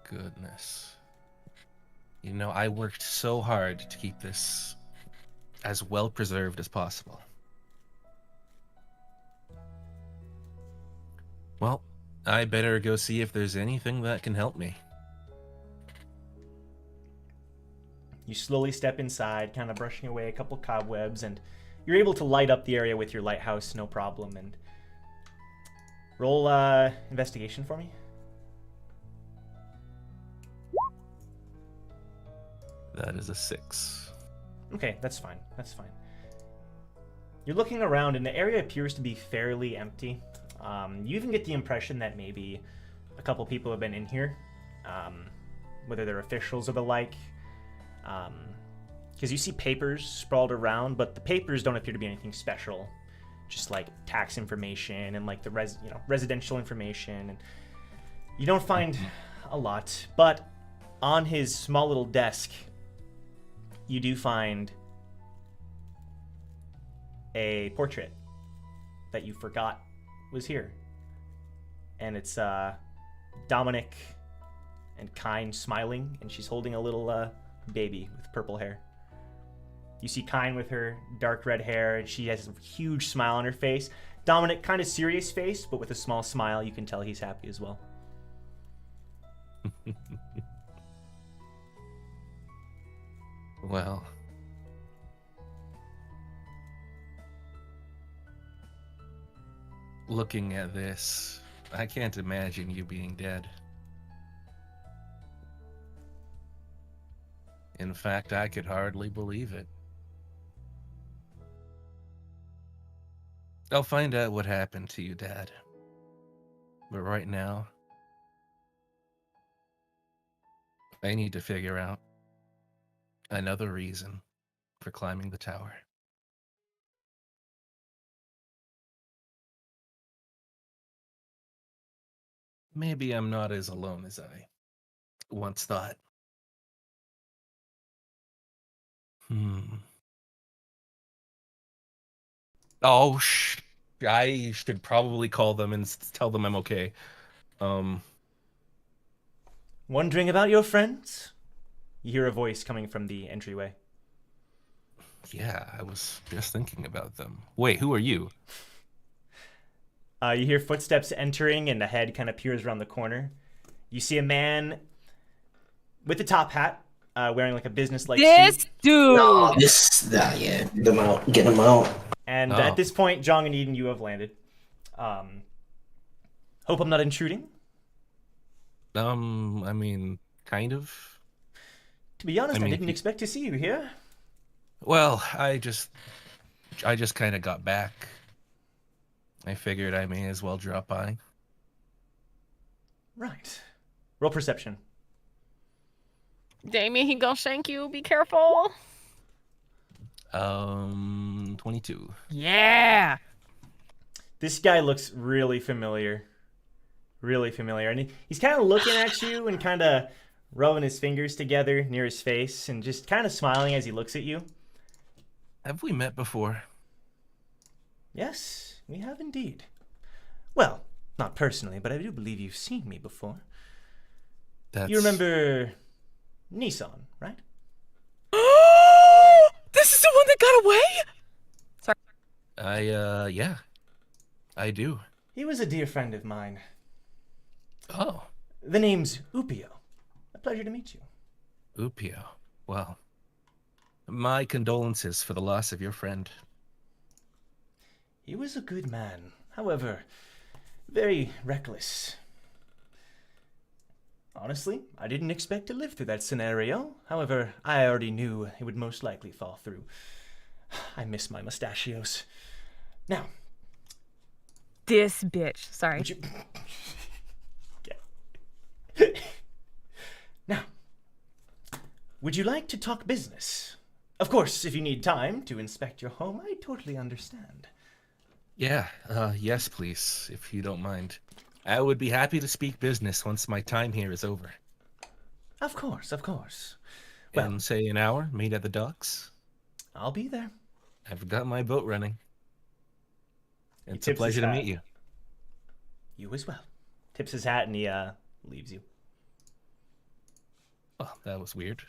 Goodness. You know, I worked so hard to keep this as well preserved as possible. Well, I better go see if there's anything that can help me. You slowly step inside, kind of brushing away a couple cobwebs, and you're able to light up the area with your lighthouse, no problem. And roll investigation for me. That is a 6. Okay, that's fine. That's fine. You're looking around, and the area appears to be fairly empty. You even get the impression that maybe a couple people have been in here, whether they're officials or the like. Because you see papers sprawled around, but the papers don't appear to be anything special. Just like tax information and like the residential information, and you don't find a lot. But on his small little desk, you do find a portrait that you forgot was here. And it's Dominic and Kine smiling, and she's holding a little baby with purple hair. You see Kine with her dark red hair, and she has a huge smile on her face. Dominic, kind of serious face, but with a small smile. You can tell he's happy as well. Well, looking at this, I can't imagine you being dead. In fact, I could hardly believe it. I'll find out what happened to you, Dad. But right now, I need to figure out another reason for climbing the tower. Maybe I'm not as alone as I once thought. Oh, I should probably call them and tell them I'm okay. Wondering about your friends? You hear a voice coming from the entryway. Yeah, I was just thinking about them. Wait, who are you? You hear footsteps entering, and a head kind of peers around the corner. You see a man with a top hat, wearing like a business-like suit. Dude! No, yeah, get him out, get him out. And at this point, Jeong and Eden, you have landed. Hope I'm not intruding. I mean, kind of. To be honest, I didn't expect to see you here. Well, I just kind of got back. I figured I may as well drop by. Right. Roll perception. Damien, he gonna shank you. Be careful. 22. Yeah. This guy looks really familiar. Really familiar. And he's kind of looking at you and kind of rubbing his fingers together near his face and just kind of smiling as he looks at you. Have we met before? Yes, we have indeed. Well, not personally, but I do believe you've seen me before. You remember Nissan, right? This is the one that got away? Sorry. Yeah. I do. He was a dear friend of mine. Oh. The name's Upio. A pleasure to meet you. Upio. Well, my condolences for the loss of your friend. He was a good man. However, very reckless. Honestly, I didn't expect to live through that scenario. However, I already knew it would most likely fall through. I miss my mustachios. Now. This bitch. Sorry. Would you... Now, Would you like to talk business? Of course, if you need time to inspect your home, I totally understand. Yeah, yes, please, if you don't mind. I would be happy to speak business once my time here is over. Of course. Well, in, say, an hour, meet at the docks? I'll be there. I've got my boat running. It's a pleasure to meet you. You as well. Tips his hat and he leaves you. Oh, that was weird.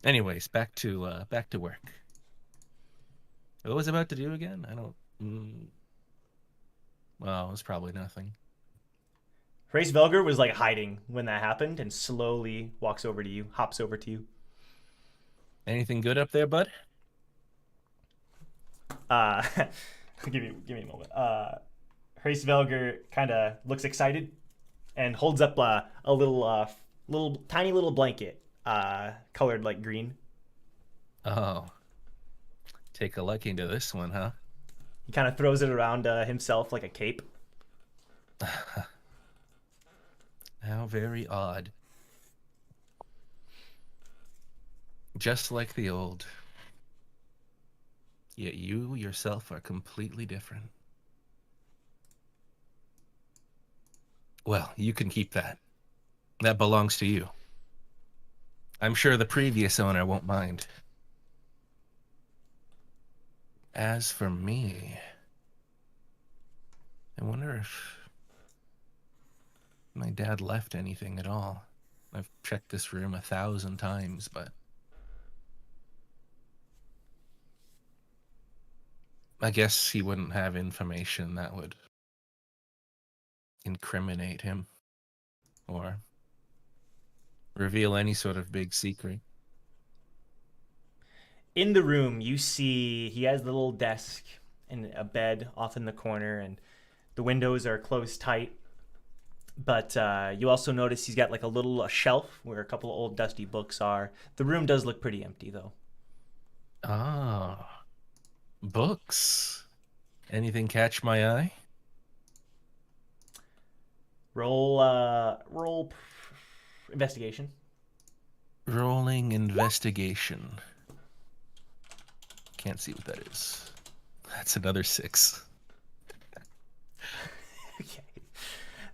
Anyways, back to work. What was I about to do again? I don't... Well, it was probably nothing. Hresvelgr was like hiding when that happened and slowly hops over to you. Anything good up there, bud? Give me a moment. Hresvelgr kind of looks excited and holds up a tiny little blanket, colored like green. Oh, take a liking to this one, huh? He kind of throws it around himself like a cape. How very odd. Just like the old. Yet you yourself are completely different. Well, you can keep that. That belongs to you. I'm sure the previous owner won't mind. As for me, I wonder if my dad left anything at all. I've checked this room 1,000 times, but I guess he wouldn't have information that would incriminate him or reveal any sort of big secret. In the room, you see he has the little desk and a bed off in the corner, and the windows are closed tight. But you also notice he's got like a shelf where a couple of old dusty books are. The room does look pretty empty, though. Ah, books. Anything catch my eye? Roll investigation. Rolling investigation. Can't see what that is. That's another 6. Okay.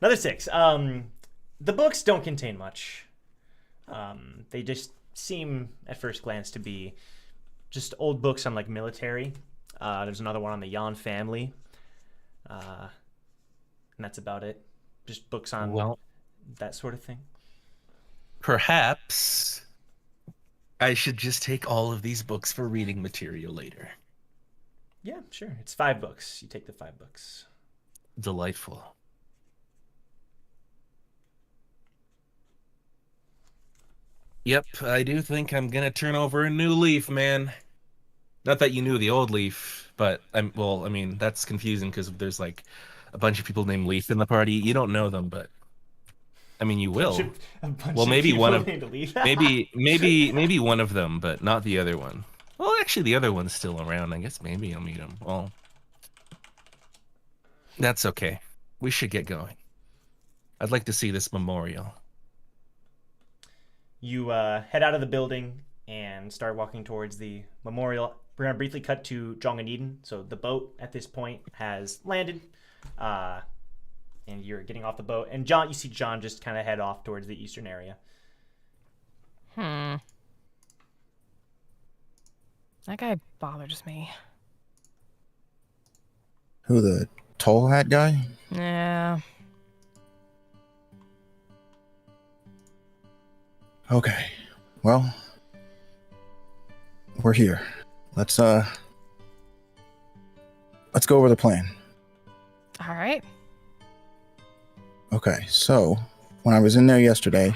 Another 6. The books don't contain much. They just seem, at first glance, to be just old books on, like, military. There's another one on the Yan family. And that's about it. Just books on that sort of thing. Perhaps I should just take all of these books for reading material later. Yeah, sure. It's 5 books. You take the 5 books. Delightful. Yep, I do think I'm gonna turn over a new leaf, man. Not that you knew the old Leaf, but I mean, that's confusing because there's like a bunch of people named Leaf in the party. You don't know them, but I mean, you will. Well, maybe one of maybe one of them, but not the other one. Well, actually, the other one's still around. I guess maybe I'll meet him. Well, that's okay. We should get going. I'd like to see this memorial. You head out of the building and start walking towards the memorial. We're going to briefly cut to Jeong and Eden. So the boat at this point has landed. And you're getting off the boat. And John, you see John just kind of head off towards the eastern area. That guy bothers me. Who, the tall hat guy? Yeah. Okay. Well, we're here. Let's go over the plan. All right. Okay, so when I was in there yesterday,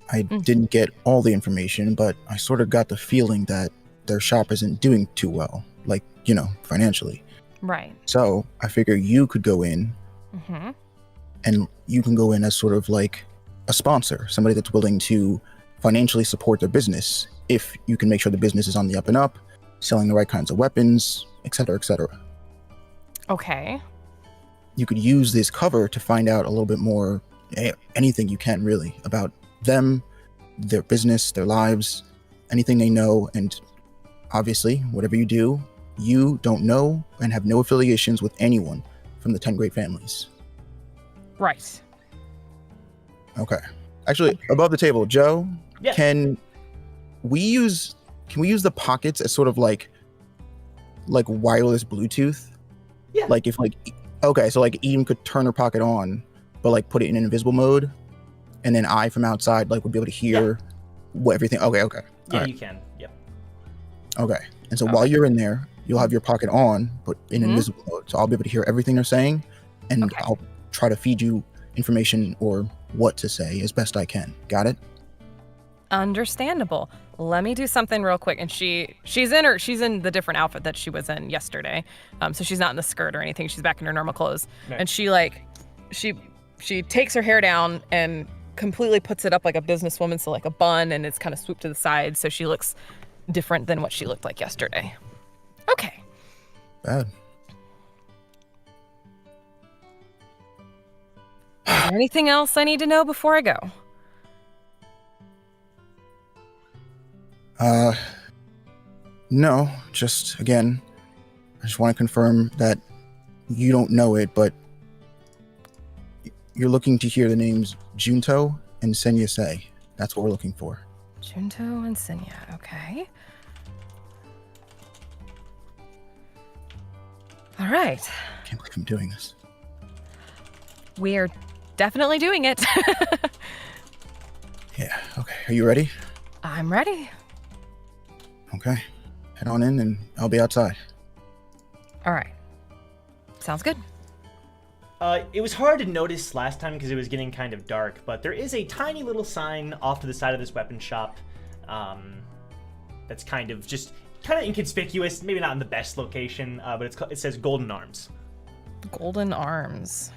I didn't get all the information, but I sort of got the feeling that their shop isn't doing too well, like, financially. Right. So I figure you could go in, and you can go in as sort of like a sponsor, somebody that's willing to financially support their business if you can make sure the business is on the up and up, selling the right kinds of weapons, etc., etc. Okay. You could use this cover to find out a little bit more, anything you can really, about them, their business, their lives, anything they know, and obviously, whatever you do, you don't know and have no affiliations with anyone from the 10 great families. Right. Okay. Actually, above the table, Joe, Yeah. can we use the pockets as sort of like wireless Bluetooth? Yeah. Like if like okay, so like Eden could turn her pocket on, but like put it in invisible mode, and then I from outside like would be able to hear what everything. Okay. Yeah, Alright. you can. Yep. Okay. And so while you're in there, you'll have your pocket on, but in invisible mode. So I'll be able to hear everything they're saying, and I'll try to feed you information or what to say as best I can. Got it? Understandable. Let me do something real quick. And she's in the different outfit that she was in yesterday. So she's not in the skirt or anything. She's back in her normal clothes. Nice. And she takes her hair down and completely puts it up like a businesswoman, so like a bun, and it's kind of swooped to the side, so she looks different than what she looked like yesterday. Okay. Bad. Is there anything else I need to know before I go? No, just again, I just want to confirm that you don't know it, but you're looking to hear the names Junto and Senya say. That's what we're looking for. Junto and Senya, okay. All right. I can't believe I'm doing this. We're definitely doing it. Yeah, okay. Are you ready? I'm ready. Okay. Head on in and I'll be outside. All right. Sounds good. It was hard to notice last time because it was getting kind of dark, but there is a tiny little sign off to the side of this weapon shop that's kind of inconspicuous, maybe not in the best location, but it says Golden Arms. Golden Arms.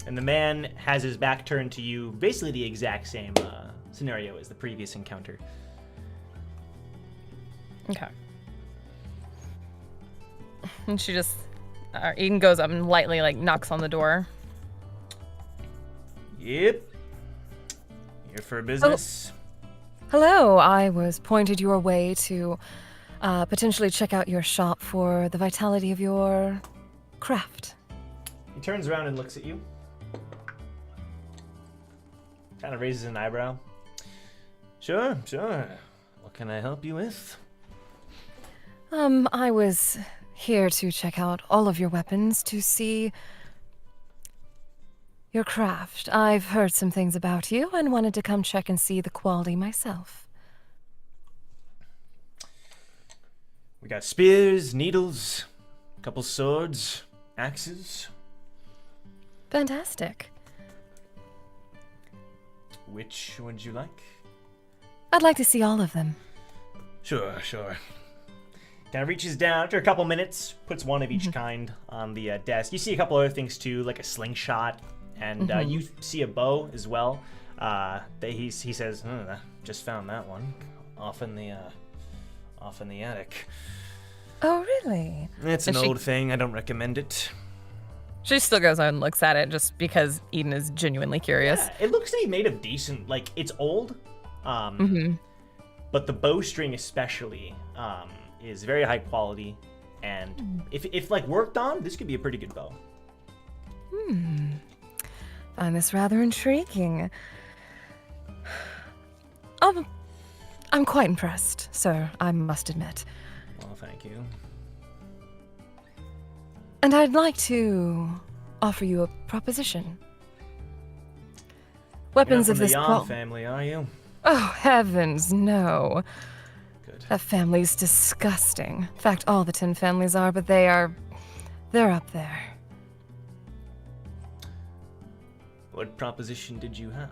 And the man has his back turned to you, basically the exact same scenario as the previous encounter. Okay. And she just, Eden goes up and lightly knocks on the door. Yep. Here for business. Hello, I was pointed your way to potentially check out your shop for the vitality of your craft. He turns around and looks at you. Kind of raises an eyebrow. Sure. What can I help you with? I was here to check out all of your weapons to see your craft. I've heard some things about you and wanted to come check and see the quality myself. We got spears, needles, a couple swords, axes. Fantastic. Which would you like? I'd like to see all of them. Sure. Kind of reaches down after a couple minutes, puts one of each kind on the desk. You see a couple other things too, like a slingshot, and you see a bow as well. He says, "Just found that one, off in the attic." Oh, really? It's an old thing. I don't recommend it. She still goes on and looks at it just because Eden is genuinely curious. Yeah, it looks to be made of decent. It's old, but the bowstring especially is very high quality, and if worked on, this could be a pretty good bow. Find this rather intriguing. I'm quite impressed, sir, I must admit. Well, thank you. And I'd like to offer you a proposition. Weapons You're of not this from the Yan family, are you? Oh, heavens, no. Good. That family's disgusting. In fact, all the 10 families are, but they're up there. What proposition did you have?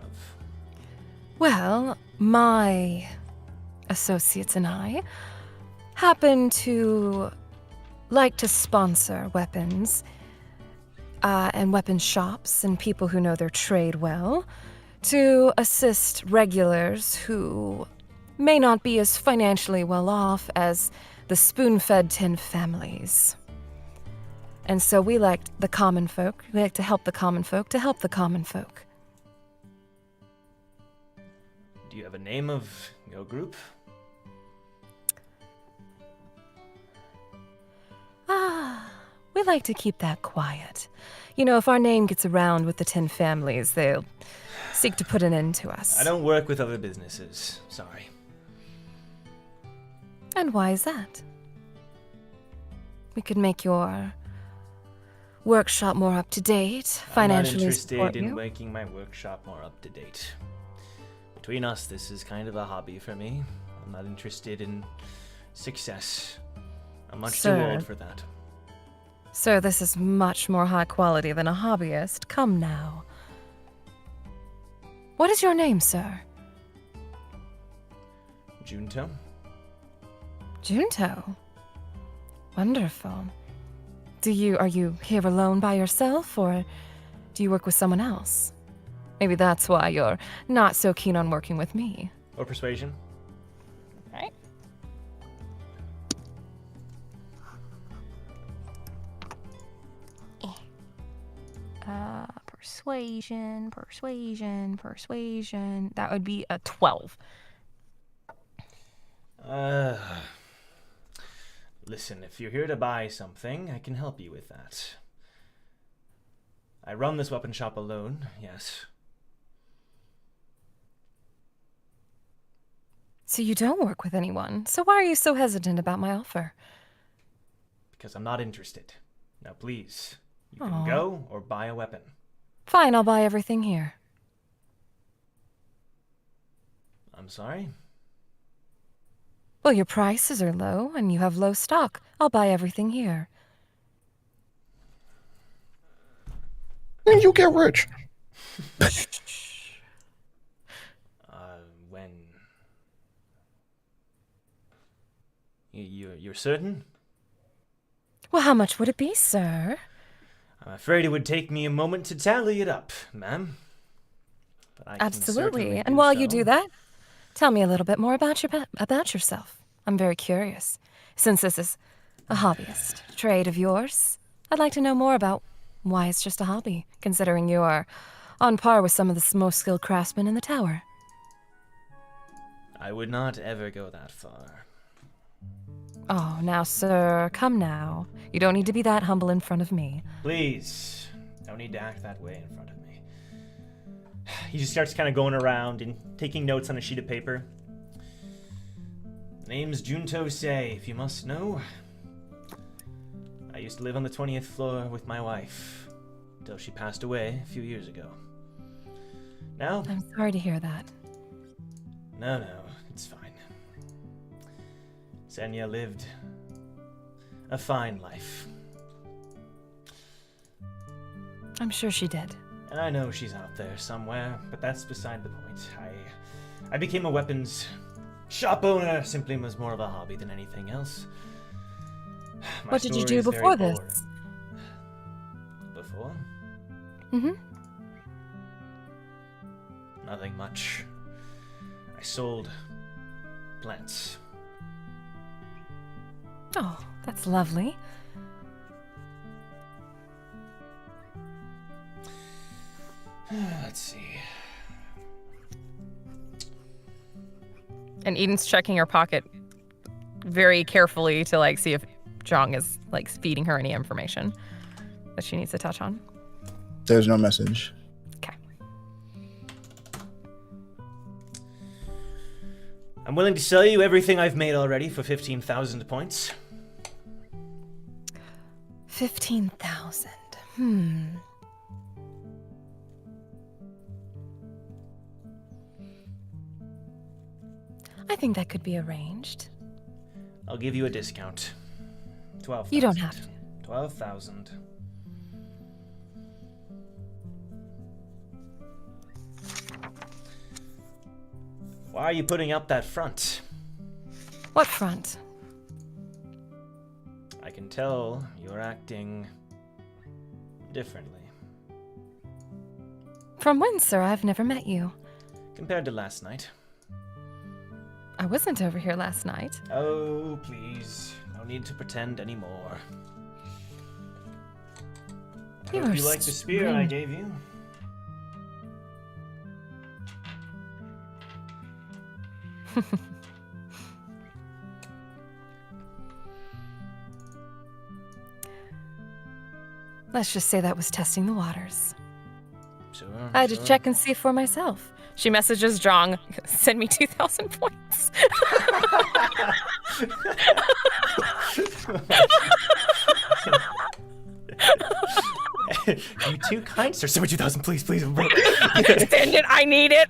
Well, my associates and I happen to like to sponsor weapons and weapons shops and people who know their trade well to assist regulars who may not be as financially well off as the spoon-fed 10 families. And so we like the common folk. We like to help the common folk to help the common folk. Do you have a name of your group? We like to keep that quiet. You know, if our name gets around with the 10 families, they'll seek to put an end to us. I don't work with other businesses. Sorry. And why is that? We could make your workshop more up to date, financially support I'm not interested in you. making my workshop more up to date. Between us, this is kind of a hobby for me. I'm not interested in success. I'm much too old for that. Sir, this is much more high quality than a hobbyist. Come now. What is your name, sir? Junto? Junto. Wonderful. Are you here alone by yourself, or do you work with someone else? Maybe that's why you're not so keen on working with me. Or persuasion? Right. Persuasion. That would be a 12. Listen, if you're here to buy something, I can help you with that. I run this weapon shop alone, yes. So you don't work with anyone. So why are you so hesitant about my offer? Because I'm not interested. Now please, you can go or buy a weapon. Fine, I'll buy everything here. I'm sorry? Well, your prices are low, and you have low stock. I'll buy everything here. And you get rich. When... You're certain? Well, how much would it be, sir? I'm afraid it would take me a moment to tally it up, ma'am. But I can certainly Absolutely. do And while so. you do that, tell me a little bit more about yourself. I'm very curious. Since this is a hobbyist trade of yours, I'd like to know more about why it's just a hobby, considering you are on par with some of the most skilled craftsmen in the tower. I would not ever go that far. Oh, now, sir, come now. You don't need to be that humble in front of me. Please, no need to act that way in front of me. He just starts kind of going around and taking notes on a sheet of paper. Name's Junto Sei, if you must know. I used to live on the 20th floor with my wife, until she passed away a few years ago. Now? I'm sorry to hear that. No, it's fine. Senya lived a fine life. I'm sure she did. And I know she's out there somewhere, but that's beside the point. I became a weapons shop owner simply was more of a hobby than anything else. My What did you story do is very before boring. this? Before? Mm-hmm. Nothing much. I sold plants. Oh, that's lovely. Let's see. And Eden's checking her pocket very carefully to like see if Jeong is like feeding her any information that she needs to touch on. There's no message. Okay. I'm willing to sell you everything I've made already for 15,000 points. 15,000. I think that could be arranged. I'll give you a discount. 12,000. You don't have to. 12,000. Why are you putting up that front? What front? I can tell you're acting differently. From when, sir? I've never met you. Compared to last night. I wasn't over here last night. Oh, please. No need to pretend anymore. I hope you like the spear I gave you. Let's just say that was testing the waters. Sure, I had to check and see for myself. She messages Jeong, send me 2,000 points. You too kind, sir. Send me 2,000, please, please. Send it, I need it.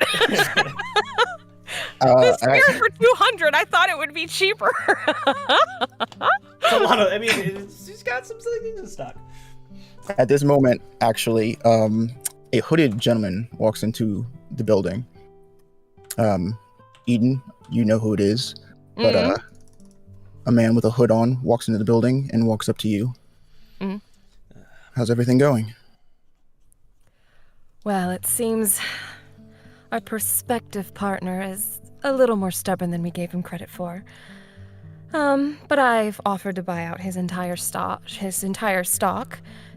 The spear for 200, I thought it would be cheaper. It's a lot of, I mean, she's got some silly things in stock. At this moment, actually, a hooded gentleman walks into the building. Eden, you know who it is, but a man with a hood on walks into the building and walks up to you. How's everything going? Well, it seems our prospective partner is a little more stubborn than we gave him credit for. But I've offered to buy out his entire stock,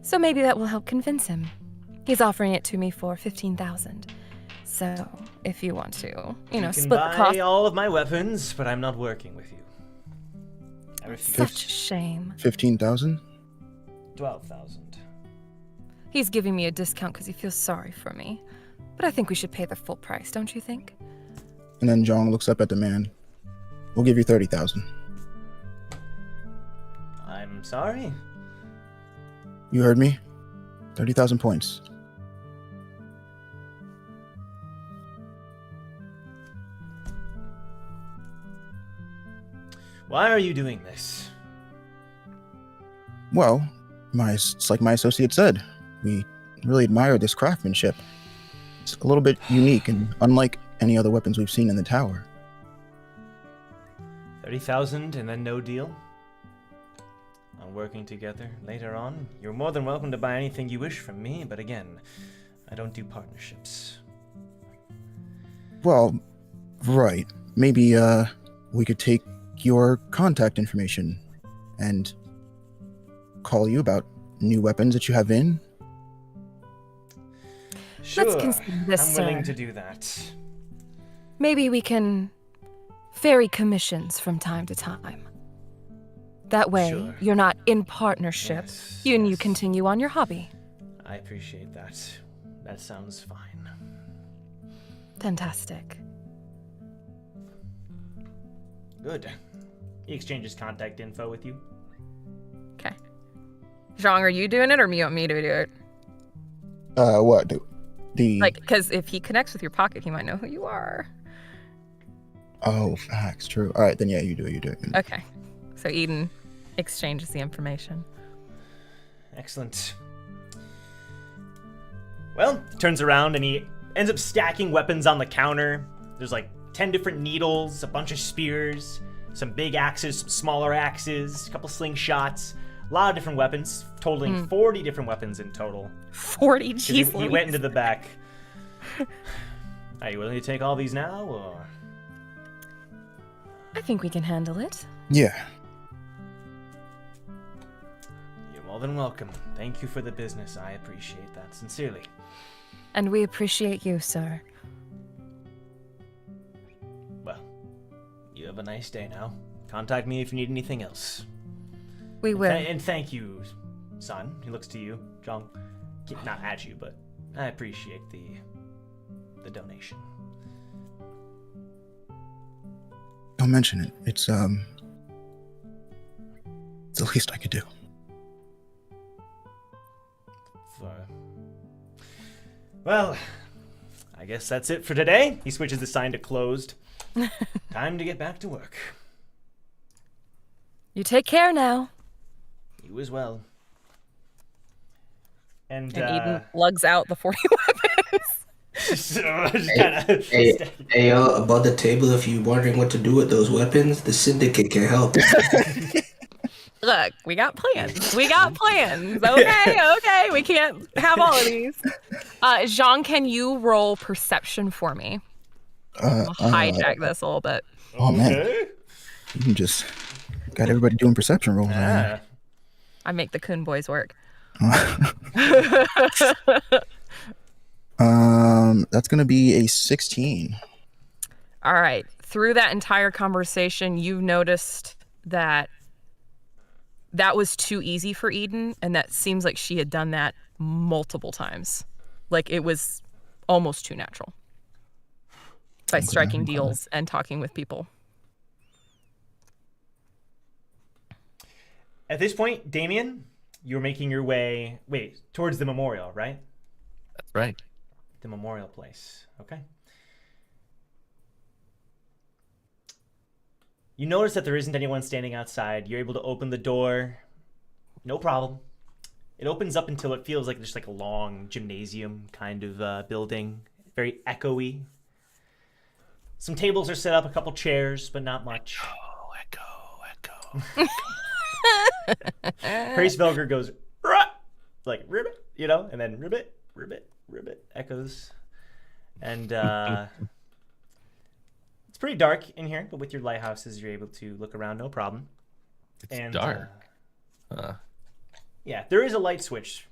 so maybe that will help convince him. He's offering it to me for 15,000. So, if you want to, split the cost. You can buy all of my weapons, but I'm not working with you. I refuse. Such a shame. 15,000? 12,000. He's giving me a discount because he feels sorry for me. But I think we should pay the full price, don't you think? And then Jeong looks up at the man. We'll give you 30,000. I'm sorry. You heard me? 30,000 points. Why are you doing this? Well, it's like my associate said. We really admire this craftsmanship. It's a little bit unique and unlike any other weapons we've seen in the tower. 30,000 and then no deal? On working together later on? You're more than welcome to buy anything you wish from me, but again, I don't do partnerships. Well, right. Maybe, we could take your contact information and call you about new weapons that you have in. Sure, Let's consider this, I'm willing sir. to do that. Maybe we can vary commissions from time to time. That way, Sure. you're not in partnership. Yes, You yes. continue on your hobby. I appreciate that. That sounds fine. Fantastic. Good. He exchanges contact info with you. Okay. Jeong, are you doing it or you want me to do it? What? Because if he connects with your pocket, he might know who you are. Oh, facts, true. All right, then yeah, you do it. Okay. So Eden exchanges the information. Excellent. Well, he turns around and he ends up stacking weapons on the counter. There's like 10 different needles, a bunch of spears, some big axes, some smaller axes, a couple slingshots, a lot of different weapons, totaling 40 different weapons in total. 40, 'Cause jeez. he went into the back. Are you willing to take all these now, or? I think we can handle it. Yeah. You're more than welcome. Thank you for the business. I appreciate that sincerely. And we appreciate you, sir. Well, you have a nice day now. Contact me if you need anything else. We will. And thank you, son. He looks to you, Jeong. Not at you, but I appreciate the donation. Don't mention it. It's the least I could do. Well, I guess that's it for today. He switches the sign to closed. Time to get back to work. You take care now. You as well. And Eden lugs out the 40 weapons. Hey, above the table, if you're wondering what to do with those weapons, the syndicate can help. Look, we got plans. Okay. We can't have all of these. Jeong, can you roll perception for me? I'll hijack this a little bit. Oh man, you just got everybody doing perception rolls. Ah. I make the Kun boys work. That's gonna be a 16. All right. Through that entire conversation, you've noticed that was too easy for Eden, and that seems like she had done that multiple times. Like it was almost too natural by striking deals and talking with people. At this point, Damien, you're making your way towards the memorial, right? That's right. The memorial place. Okay. You notice that there isn't anyone standing outside. You're able to open the door. No problem. It opens up until it feels like there's like a long gymnasium kind of building. Very echoey. Some tables are set up, a couple chairs, but not much. Echo. Hresvelgr goes, "Rah!" like, ribbit, you know, and then ribbit, echoes. And it's pretty dark in here, but with your lighthouses, you're able to look around, no problem. It's dark. Yeah, there is a light switch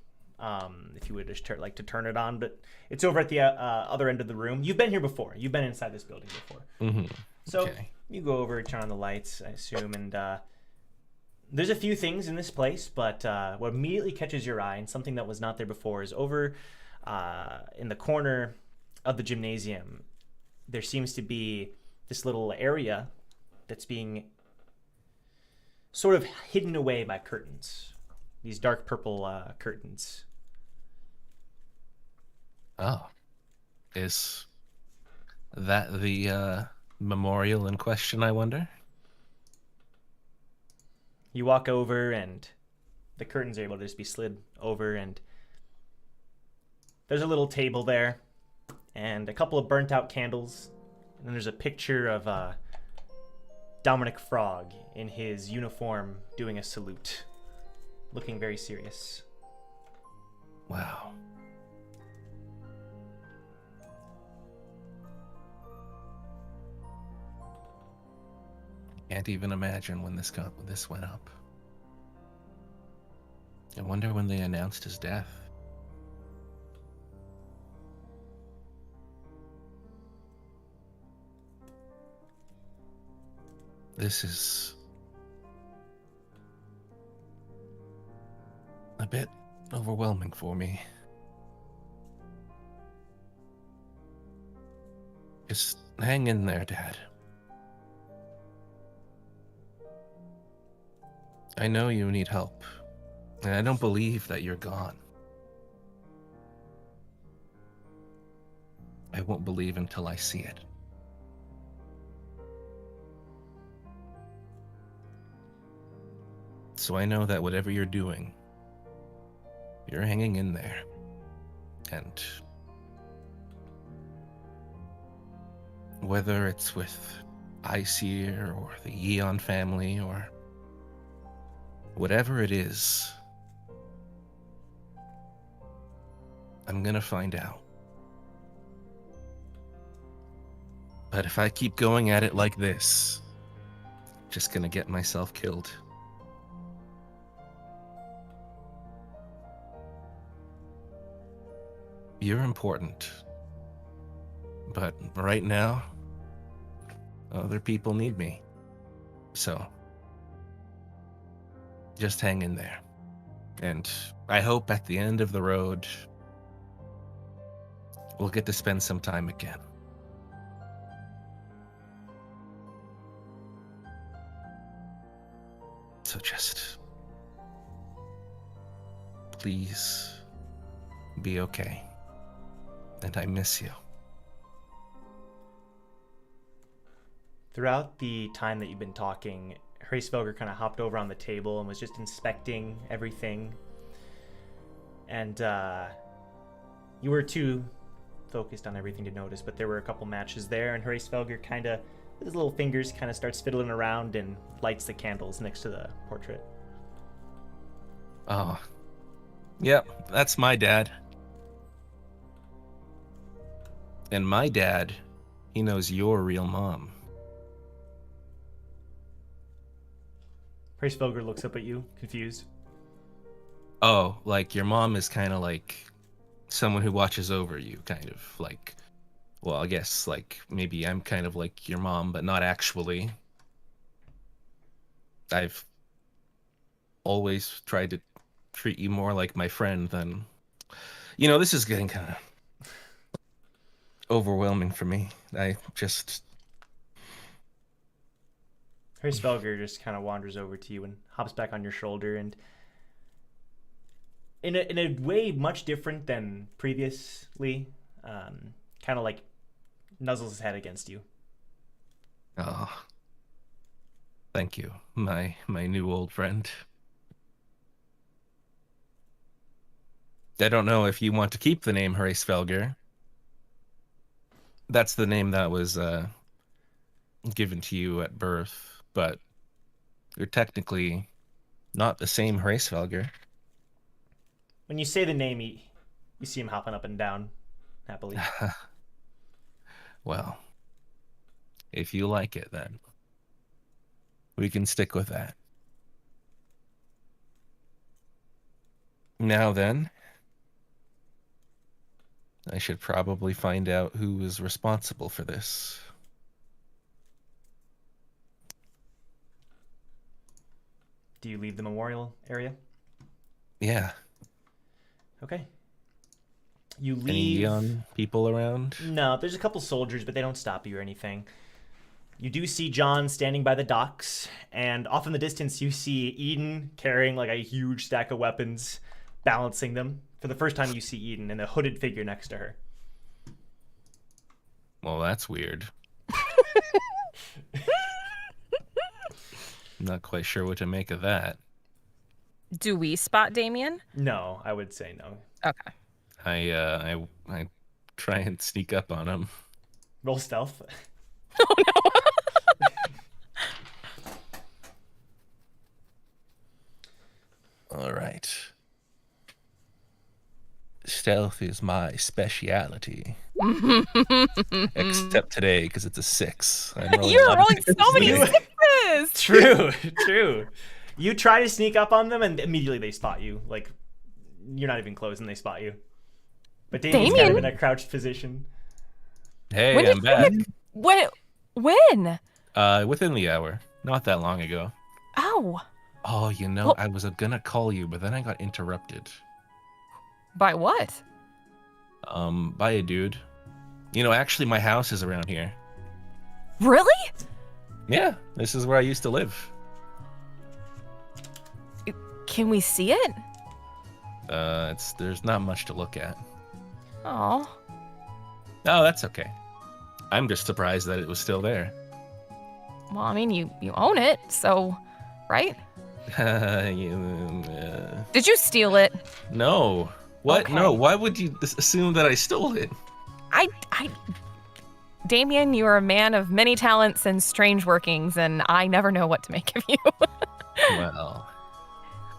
if you would just like to turn it on, but it's over at the other end of the room. You've been here before. You've been inside this building before. Mm-hmm. So you go over, turn on the lights, I assume, and there's a few things in this place, but what immediately catches your eye, and something that was not there before, is over in the corner of the gymnasium, there seems to be this little area that's being sort of hidden away by curtains. These dark purple curtains. Oh. Is that the memorial in question, I wonder? You walk over and the curtains are able to just be slid over, and there's a little table there and a couple of burnt out candles, and then there's a picture of Dominic Frog in his uniform doing a salute, looking very serious. Wow. Can't even imagine when this went up. I wonder when they announced his death. This is a bit overwhelming for me. Just hang in there, Dad. I know you need help, and I don't believe that you're gone. I won't believe until I see it. So I know that whatever you're doing, you're hanging in there. And whether it's with Iceer or the Yeon family or whatever it is, I'm gonna find out. But if I keep going at it like this, I'm just gonna get myself killed. You're important. But right now, other people need me. So just hang in there. And I hope at the end of the road, we'll get to spend some time again. So just please be okay. And I miss you. Throughout the time that you've been talking, Hresvelgr kind of hopped over on the table and was just inspecting everything. And you were too focused on everything to notice, but there were a couple matches there, and Hresvelgr kind of, with his little fingers, kind of starts fiddling around and lights the candles next to the portrait. Oh. Yep, that's my dad. And my dad, he knows your real mom. Hresvelgr looks up at you, confused. Oh, like your mom is kind of like someone who watches over you, kind of like. Well, I guess like maybe I'm kind of like your mom, but not actually. I've always tried to treat you more like my friend than. This is getting kind of overwhelming for me. I just. Hresvelgr just kind of wanders over to you and hops back on your shoulder, and in a way much different than previously, kind of like nuzzles his head against you. Oh, thank you, my new old friend. I don't know if you want to keep the name Hresvelgr. That's the name that was given to you at birth, but you're technically not the same Hresvelgr. When you say the name, you see him hopping up and down happily. Well, if you like it, then we can stick with that. Now then, I should probably find out who is responsible for this. Do you leave the memorial area? Yeah. Okay. You leave. Any young people around? No, there's a couple soldiers, but they don't stop you or anything. You do see John standing by the docks, and off in the distance you see Eden carrying like a huge stack of weapons, balancing them. For the first time you see Eden and a hooded figure next to her. Well, that's weird. I'm not quite sure what to make of that. Do we spot Damien? No, I would say no. Okay. I try and sneak up on him. Roll stealth. Oh no. All right. Stealth is my speciality. Except today, because it's a 6. You're rolling so many 6s! True. You try to sneak up on them, and immediately they spot you. Like, you're not even close, and they spot you. But Damien's kind of in a crouched position. Hey, I'm back. When? Within the hour. Not that long ago. Oh. Oh, Well, I was gonna call you, but then I got interrupted. by what? By a dude. Actually, my house is around here. Really? Yeah, this is where I used to live. Can we see it? There's not much to look at. Oh. Oh, that's okay. I'm just surprised that it was still there. Well, I mean, you own it, so, right? Did you steal it? No. What? Okay. No. Why would you assume that I stole it? Damien, you are a man of many talents and strange workings, and I never know what to make of you. Well,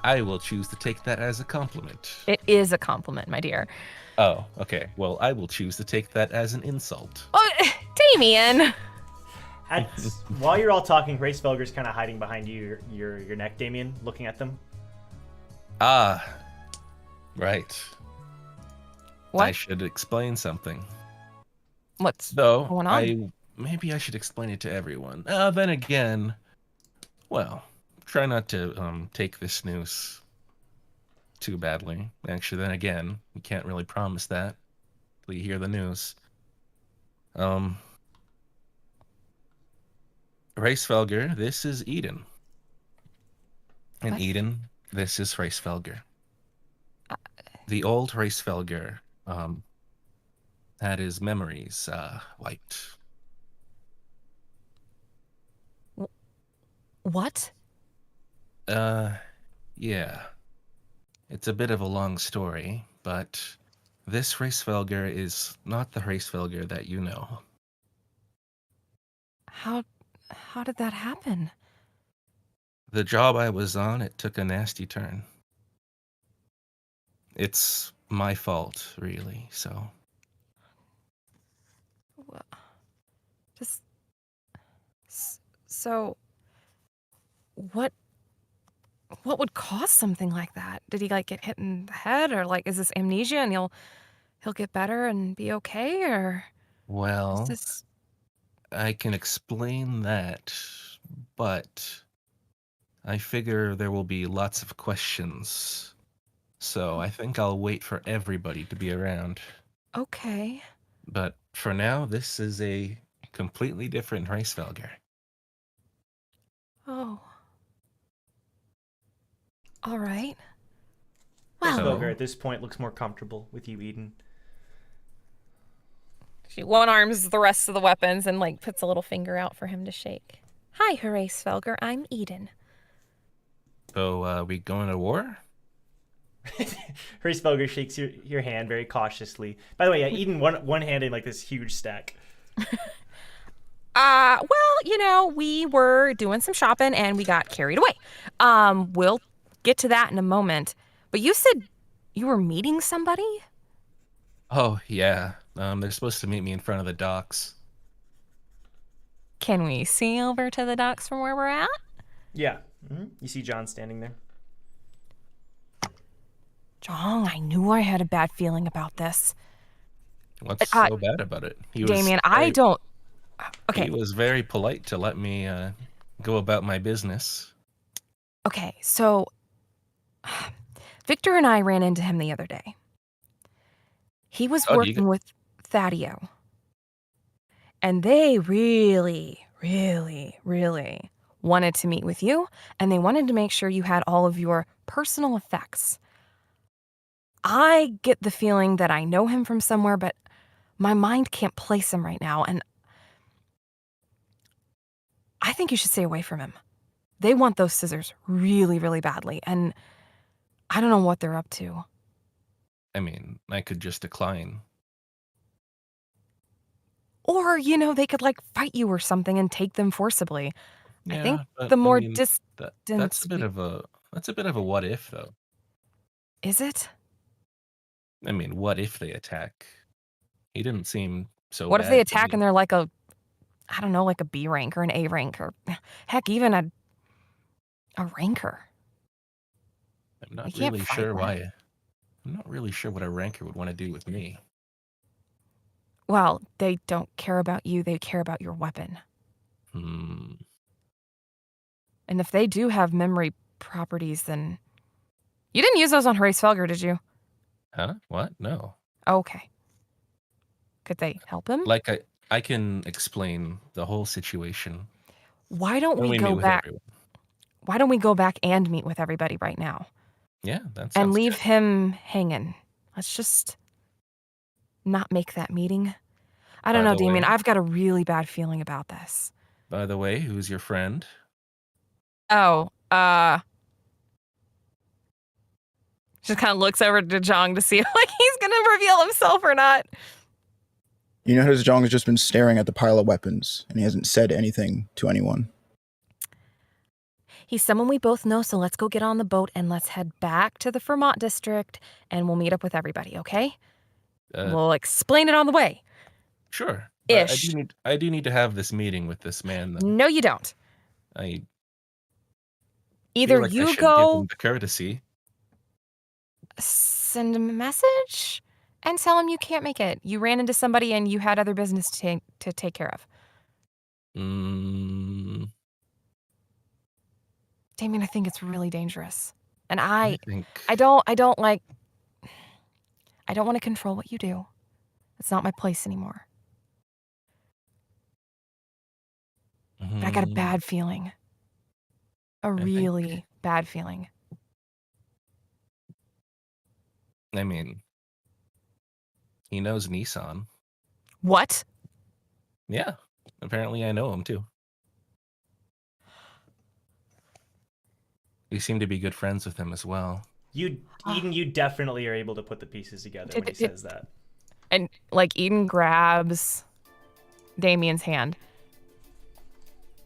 I will choose to take that as a compliment. It is a compliment, my dear. Oh, okay. Well, I will choose to take that as an insult. Oh, Damien! While you're all talking, Hresvelgr's kind of hiding behind you, your neck, Damien, looking at them. Ah, right. What? I should explain something. What's Though, going on? maybe I should explain it to everyone. Then again, well, try not to take this news too badly. Actually, then again, we can't really promise that till you hear the news. Hresvelgr, this is Eden. And What? Eden, this is Hresvelgr. The old Hresvelgr had his memories wiped. What? Yeah. It's a bit of a long story, but this Hresvelgr is not the Hresvelgr that you know. How did that happen? The job I was on, it took a nasty turn. It's my fault, really, so. Well, so, what what would cause something like that? Did he like get hit in the head, or like is this amnesia and he'll get better and be okay, or is Well, this? I can explain that, but I figure there will be lots of questions. So I think I'll wait for everybody to be around. Okay. But for now, this is a completely different Hresvelgr. Oh. All right. Well, Hresvelgr at this point looks more comfortable with you, Eden. She one arms the rest of the weapons and like puts a little finger out for him to shake. hi, Hresvelgr. I'm Eden. So, we going to war? Hresvelgr shakes your hand very cautiously. By the way, yeah, Eden one-handed like this huge stack. Well, we were doing some shopping and we got carried away. We'll get to that in a moment. But you said you were meeting somebody? Oh, yeah. They're supposed to meet me in front of the docks. Can we see over to the docks from where we're at? Yeah. You see John standing there. Jeong, I knew I had a bad feeling about this. What's so bad about it? Damien, Okay. He was very polite to let me go about my business. Okay, so Victor and I ran into him the other day. He was working with Thaddeus. And they really, really, really wanted to meet with you, and they wanted to make sure you had all of your personal effects. I get the feeling that I know him from somewhere, but my mind can't place him right now, and I think you should stay away from him. They want those scissors really, really badly, and I don't know what they're up to. I mean, I could just decline. Or, they could like fight you or something and take them forcibly. Yeah, I think but, the more I mean, distant that's a bit of a what if, though. Is it? I mean, what if they attack? He didn't seem so What if bad they to attack me. and they're like like a B rank or an A rank or heck, even a ranker? I'm not We can't really fight sure that. why. I'm not really sure what a ranker would want to do with me. Well, they don't care about you, they care about your weapon. Hmm. And if they do have memory properties, then you didn't use those on Hresvelgr, did you? Huh? What? No. Okay. Could they help him? Like I can explain the whole situation. Why don't when we meet go with back? everyone. Why don't we go back and meet with everybody right now? Yeah, that sounds And leave good. him hanging. Let's just not make that meeting. I don't By know, the Damien. way- I've got a really bad feeling about this. By the way, who's your friend? Oh, just kind of looks over to Jeong to see if like he's gonna reveal himself or not. You notice Jeong has just been staring at the pile of weapons, and he hasn't said anything to anyone. He's someone we both know, so let's go get on the boat and let's head back to the Vermont district and we'll meet up with everybody, okay? We'll explain it on the way. Sure. But Ish. I do need to have this meeting with this man, though. No, you don't. I Either feel like I you should give go him the courtesy. send him a message and tell him you can't make it. You ran into somebody and you had other business to take care of. Damien, I think it's really dangerous. And I don't want to control what you do. It's not my place anymore. But I got a bad feeling. A really bad feeling. I mean, he knows Nissan. What? Yeah. Apparently I know him too. We seem to be good friends with him as well. Eden, you definitely are able to put the pieces together when he says that. And like Eden grabs Damien's hand.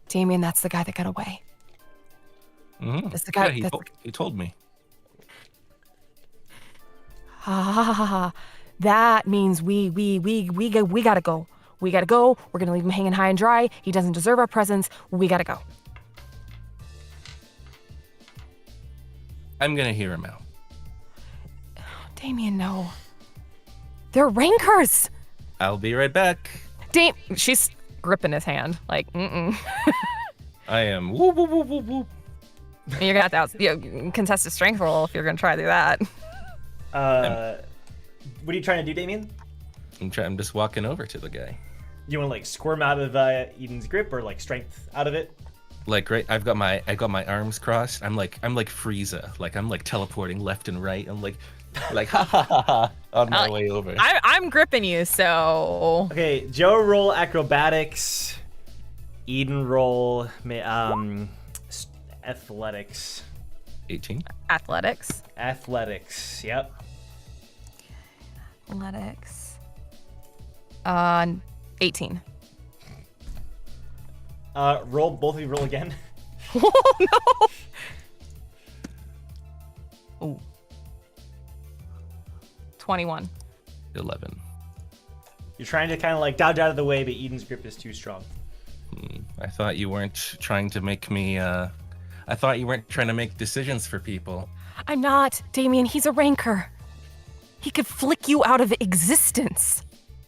Damien, that's the guy that got away. Mm-hmm. That's the guy. Yeah, he told me. That means we gotta go. We gotta go. We're gonna leave him hanging high and dry. He doesn't deserve our presence. We gotta go. I'm gonna hear him out. Damien, no. They're rancors! I'll be right back. She's gripping his hand, like, I am whoop, whoop, whoop, whoop, whoop. You're gonna have to contest a strength roll if you're gonna try to do that. What are you trying to do, Damien? I'm just walking over to the guy. You want to like squirm out of Eden's grip or like strength out of it? Like right, I got my arms crossed. I'm like Frieza. Like I'm like teleporting left and right. I'm like ha ha ha ha on my way over. I'm gripping you, so. Okay, Joe roll acrobatics. Eden roll athletics. 18. Athletics. Athletics. Yep. Athletics. 18. Roll, both of you roll again. Oh no! Ooh. 21. 11. You're trying to kind of like dodge out of the way, but Eden's grip is too strong. I thought you weren't trying to make me, I thought you weren't trying to make decisions for people. I'm not, Damien. He's a rancor. He could flick you out of existence.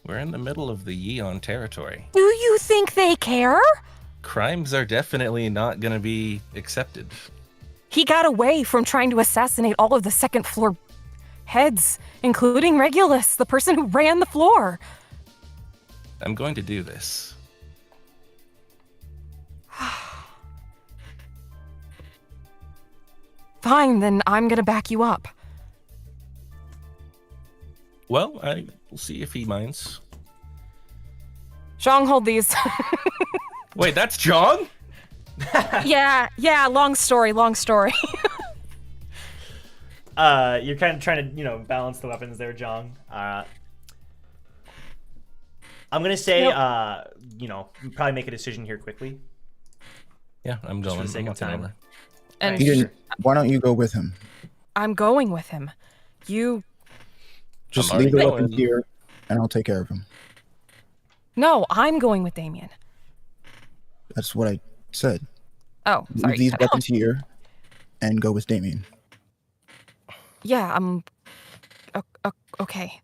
We're in the middle of the Yeon territory. Do you think they care? Crimes are definitely not gonna be accepted. He got away from trying to assassinate all of the second floor heads, including Regulus, the person who ran the floor. I'm going to do this. Fine, then I'm gonna back you up. Well, I will see if he minds. Jeong, hold these. Wait, that's Jeong? Yeah, long story. You're kind of trying to, balance the weapons there, Jeong. I'm gonna say, probably make a decision here quickly. Yeah, I'm going. For the sake of time. And Eden, why don't you go with him? I'm going with him. You... Just I'm leave it already up in going. here, and I'll take care of him. No, I'm going with Damien. That's what I said. Oh, sorry. Leave these weapons here, and go with Damien. Yeah, I'm... okay.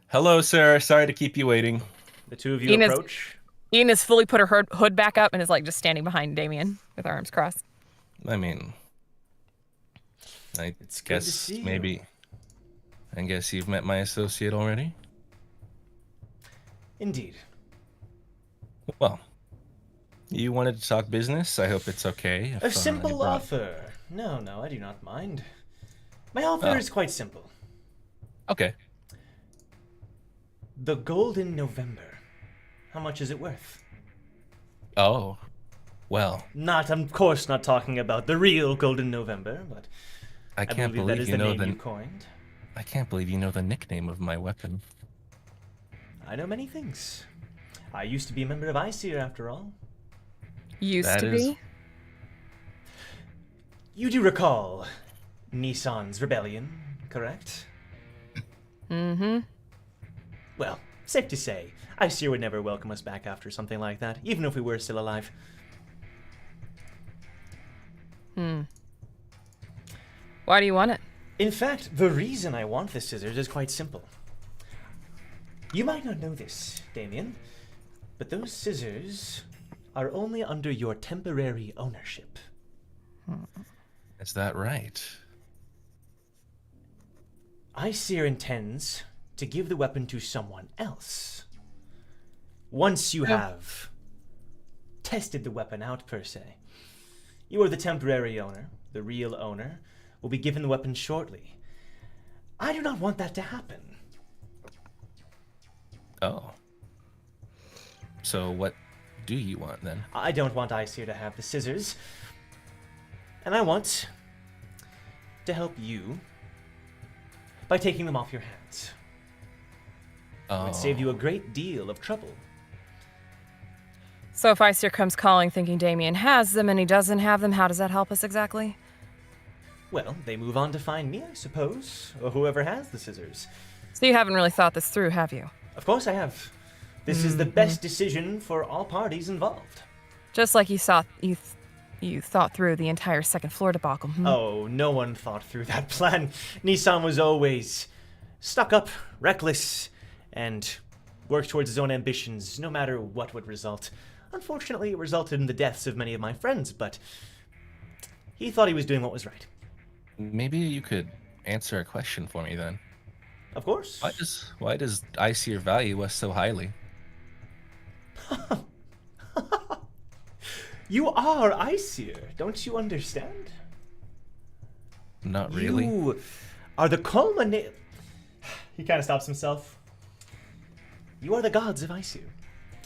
Hello, sir. Sorry to keep you waiting. The two of you approach. Eden has fully put her hood back up and is like just standing behind Damien with arms crossed. I mean, I It's good to guess see you. maybe. I guess you've met my associate already? Indeed. Well, you wanted to talk business. I hope it's okay. A simple offer. No, I do not mind. My offer is quite simple. Okay. The Golden November. How much is it worth? Oh, well, Of course, not talking about the real Golden November, but I can't believe that believe is you the know name you coined. I can't believe you know the nickname of my weapon. I know many things. I used to be a member of ICER, after all. Used to be? You do recall Nissan's rebellion, correct? Mm-hmm. Well, safe to say, ICER would never welcome us back after something like that, even if we were still alive. Why do you want it? In fact, the reason I want the scissors is quite simple. You might not know this, Damien, but those scissors are only under your temporary ownership. Is that right? ICER intends to give the weapon to someone else. Once you have tested the weapon out, per se. You are the temporary owner. The real owner will be given the weapon shortly. I do not want that to happen. Oh. So what do you want then? I don't want ICER to have the scissors. And I want to help you by taking them off your hands. It would save you a great deal of trouble. So if ICER comes calling thinking Damien has them and he doesn't have them, how does that help us exactly? Well, they move on to find me, I suppose, or whoever has the scissors. So you haven't really thought this through, have you? Of course I have. This is the best decision for all parties involved. Just like you You thought through the entire second floor debacle. Oh, no one thought through that plan. Nissan was always stuck up, reckless, and worked towards his own ambitions, no matter what would result. Unfortunately, it resulted in the deaths of many of my friends, but he thought he was doing what was right. Maybe you could answer a question for me then. Of course. Why does Icyr value us so highly? You are Icyr, don't you understand? Not really. You are the culminate. He kind of stops himself. You are the gods of Icyr,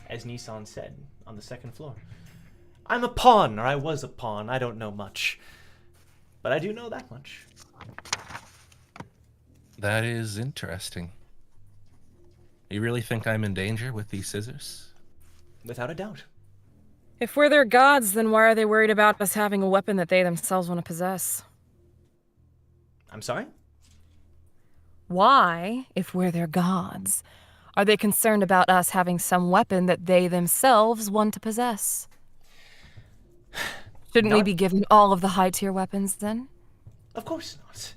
as Nissan said on the second floor. I'm a pawn, or I was a pawn. I don't know much, but I do know that much. That is interesting. You really think I'm in danger with these scissors? Without a doubt. If we're their gods, then why are they worried about us having a weapon that they themselves want to possess? I'm sorry? Why, if we're their gods, are they concerned about us having some weapon that they themselves want to possess? Shouldn't we be given all of the high-tier weapons, then? Of course not.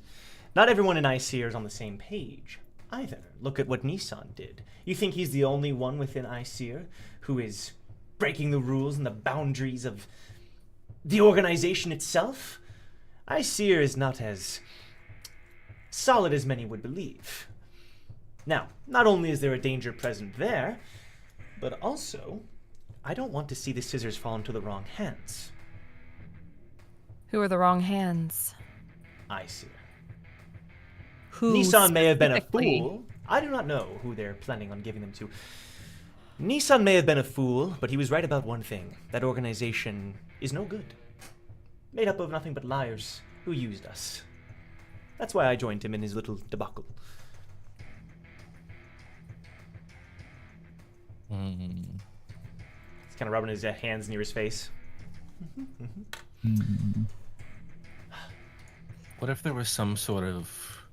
Not everyone in Icyr is on the same page, either. Look at what Nissan did. You think he's the only one within Icyr who is breaking the rules and the boundaries of the organization itself? Icyr is not as solid as many would believe. Now, not only is there a danger present there, but also, I don't want to see the scissors fall into the wrong hands. Who are the wrong hands? Icyr. Who Nissan may have been a specifically? fool. I do not know who they're planning on giving them to. Nissan may have been a fool, but he was right about one thing. That organization is no good. Made up of nothing but liars who used us. That's why I joined him in his little debacle. He's kind of rubbing his hands near his face. What if there was some sort of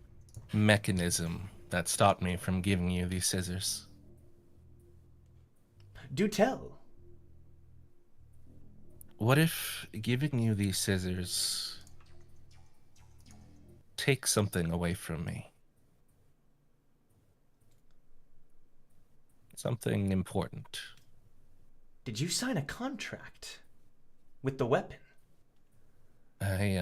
mechanism that stopped me from giving you these scissors? Do tell. What if giving you these scissors takes something away from me? Something important. Did you sign a contract with the weapon? I,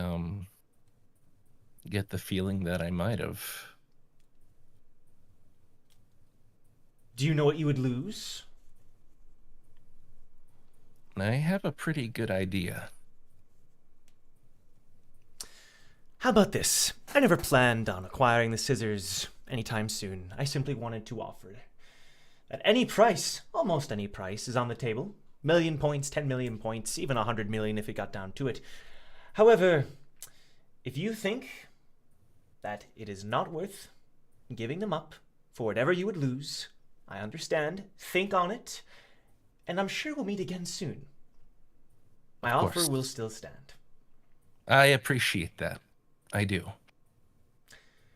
get the feeling that I might have. Do you know what you would lose? I have a pretty good idea. How about this? I never planned on acquiring the scissors anytime soon. I simply wanted to offer at any price, almost any price, is on the table. 1,000,000 points, 10 million points, even 100 million if it got down to it. However, if you think that it is not worth giving them up for whatever you would lose, I understand. Think on it, and I'm sure we'll meet again soon. My offer will still stand. I appreciate that. I do.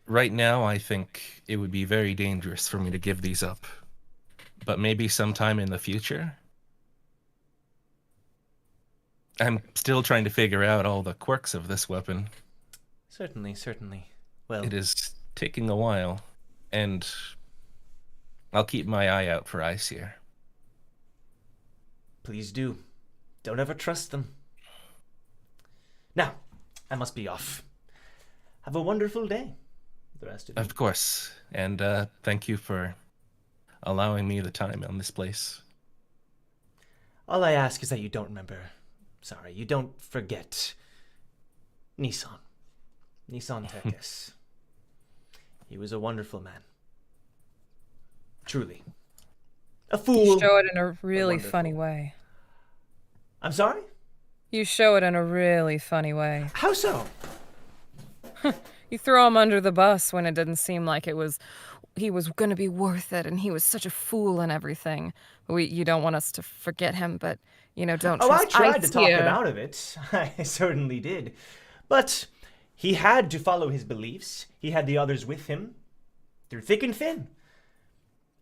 Right now, I think it would be very dangerous for me to give these up. But maybe sometime in the future? I'm still trying to figure out all the quirks of this weapon. Certainly, certainly. Well, it is taking a while, and I'll keep my eye out for Icyr. Please do. Don't ever trust them. Now, I must be off. Have a wonderful day, the rest of you. Of course, and thank you for allowing me the time on this place. All I ask is that you don't remember. Sorry, you don't forget Nissan. Nissan Tekis. He was a wonderful man. Truly. A fool. You show it in a really funny way. I'm sorry? You show it in a really funny way. How so? You throw him under the bus when it didn't seem like he was going to be worth it, and he was such a fool and everything. You don't want us to forget him, but, don't trust I tried to talk Icyr. him out of it. I certainly did. But he had to follow his beliefs. He had the others with him through thick and thin.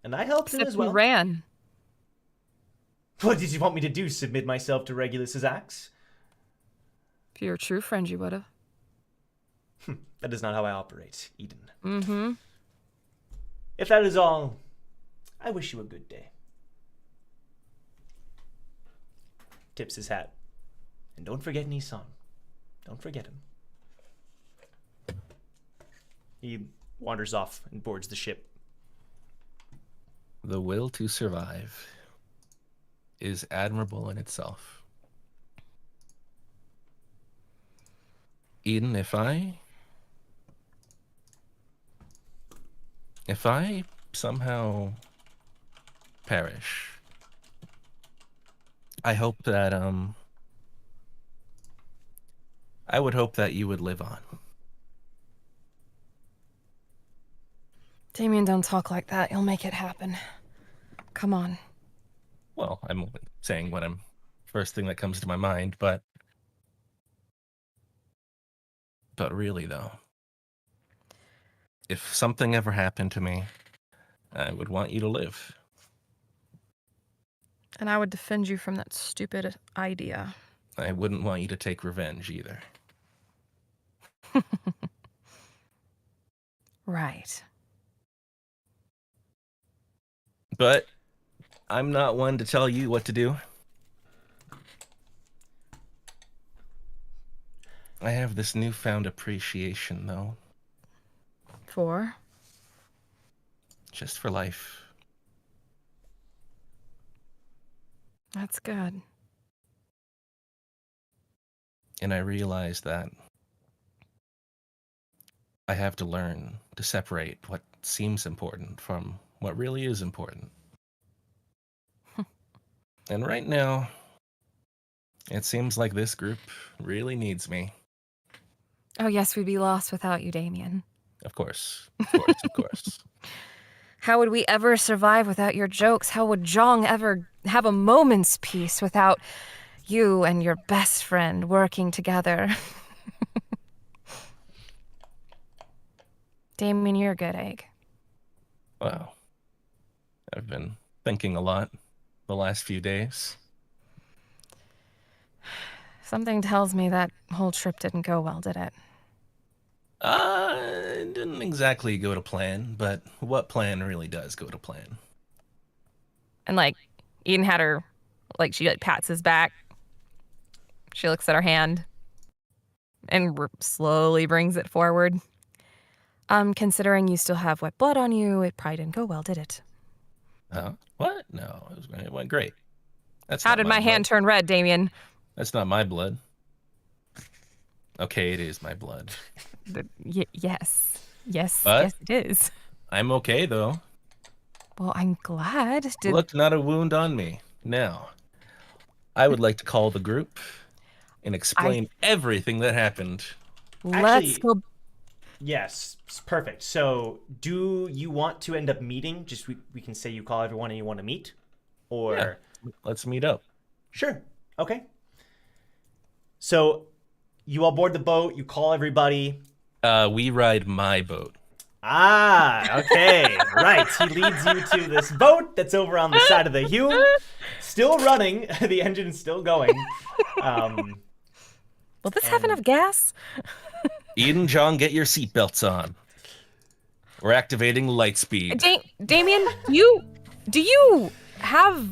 And I helped him as well. He ran. What did you want me to do, submit myself to Regulus's acts? If you're a true friend, you would've. That is not how I operate, Eden. Mm-hmm. If that is all, I wish you a good day. Tips his hat. And don't forget Nissan. Don't forget him. He wanders off and boards the ship. The will to survive is admirable in itself. Eden, if I somehow perish, I hope that I would hope that you would live on. Damien, don't talk like that. You'll make it happen. Come on. Well, I'm only saying what I'm first thing that comes to my mind, but really though, if something ever happened to me, I would want you to live. And I would defend you from that stupid idea. I wouldn't want you to take revenge either. Right. But I'm not one to tell you what to do. I have this newfound appreciation, though. For? Just for life. That's good. And I realize that I have to learn to separate what seems important from what really is important. And right now, it seems like this group really needs me. Oh yes, we'd be lost without you, Damien. Of course. Of course, of course. How would we ever survive without your jokes? How would Jeong ever have a moment's peace without you and your best friend working together? Damien, you're a good egg. Wow. I've been thinking a lot the last few days. Something tells me that whole trip didn't go well, did it? It didn't exactly go to plan, but what plan really does go to plan? And Eden had her, she pats his back. She looks at her hand and slowly brings it forward. Considering you still have wet blood on you, it probably didn't go well, did it? What? No, it went great. How did my hand turn red, Damien? That's not my blood. Okay, it is my blood. Yes. Yes, But yes, it is. I'm okay, though. Well, I'm glad. Look, not a wound on me. Now, I would like to call the group and explain everything that happened. Let's go. Yes, perfect. So, do you want to end up meeting? Just we can say you call everyone and you want to meet, or yeah, let's meet up. Sure. Okay. So, you all board the boat. You call everybody. We ride my boat. Ah, okay. Right. He leads you to this boat that's over on the side of the Hume. Still running. The engine's still going. Will this have enough gas? Eden, Jeong, get your seatbelts on. We're activating light speed. Damien, do you have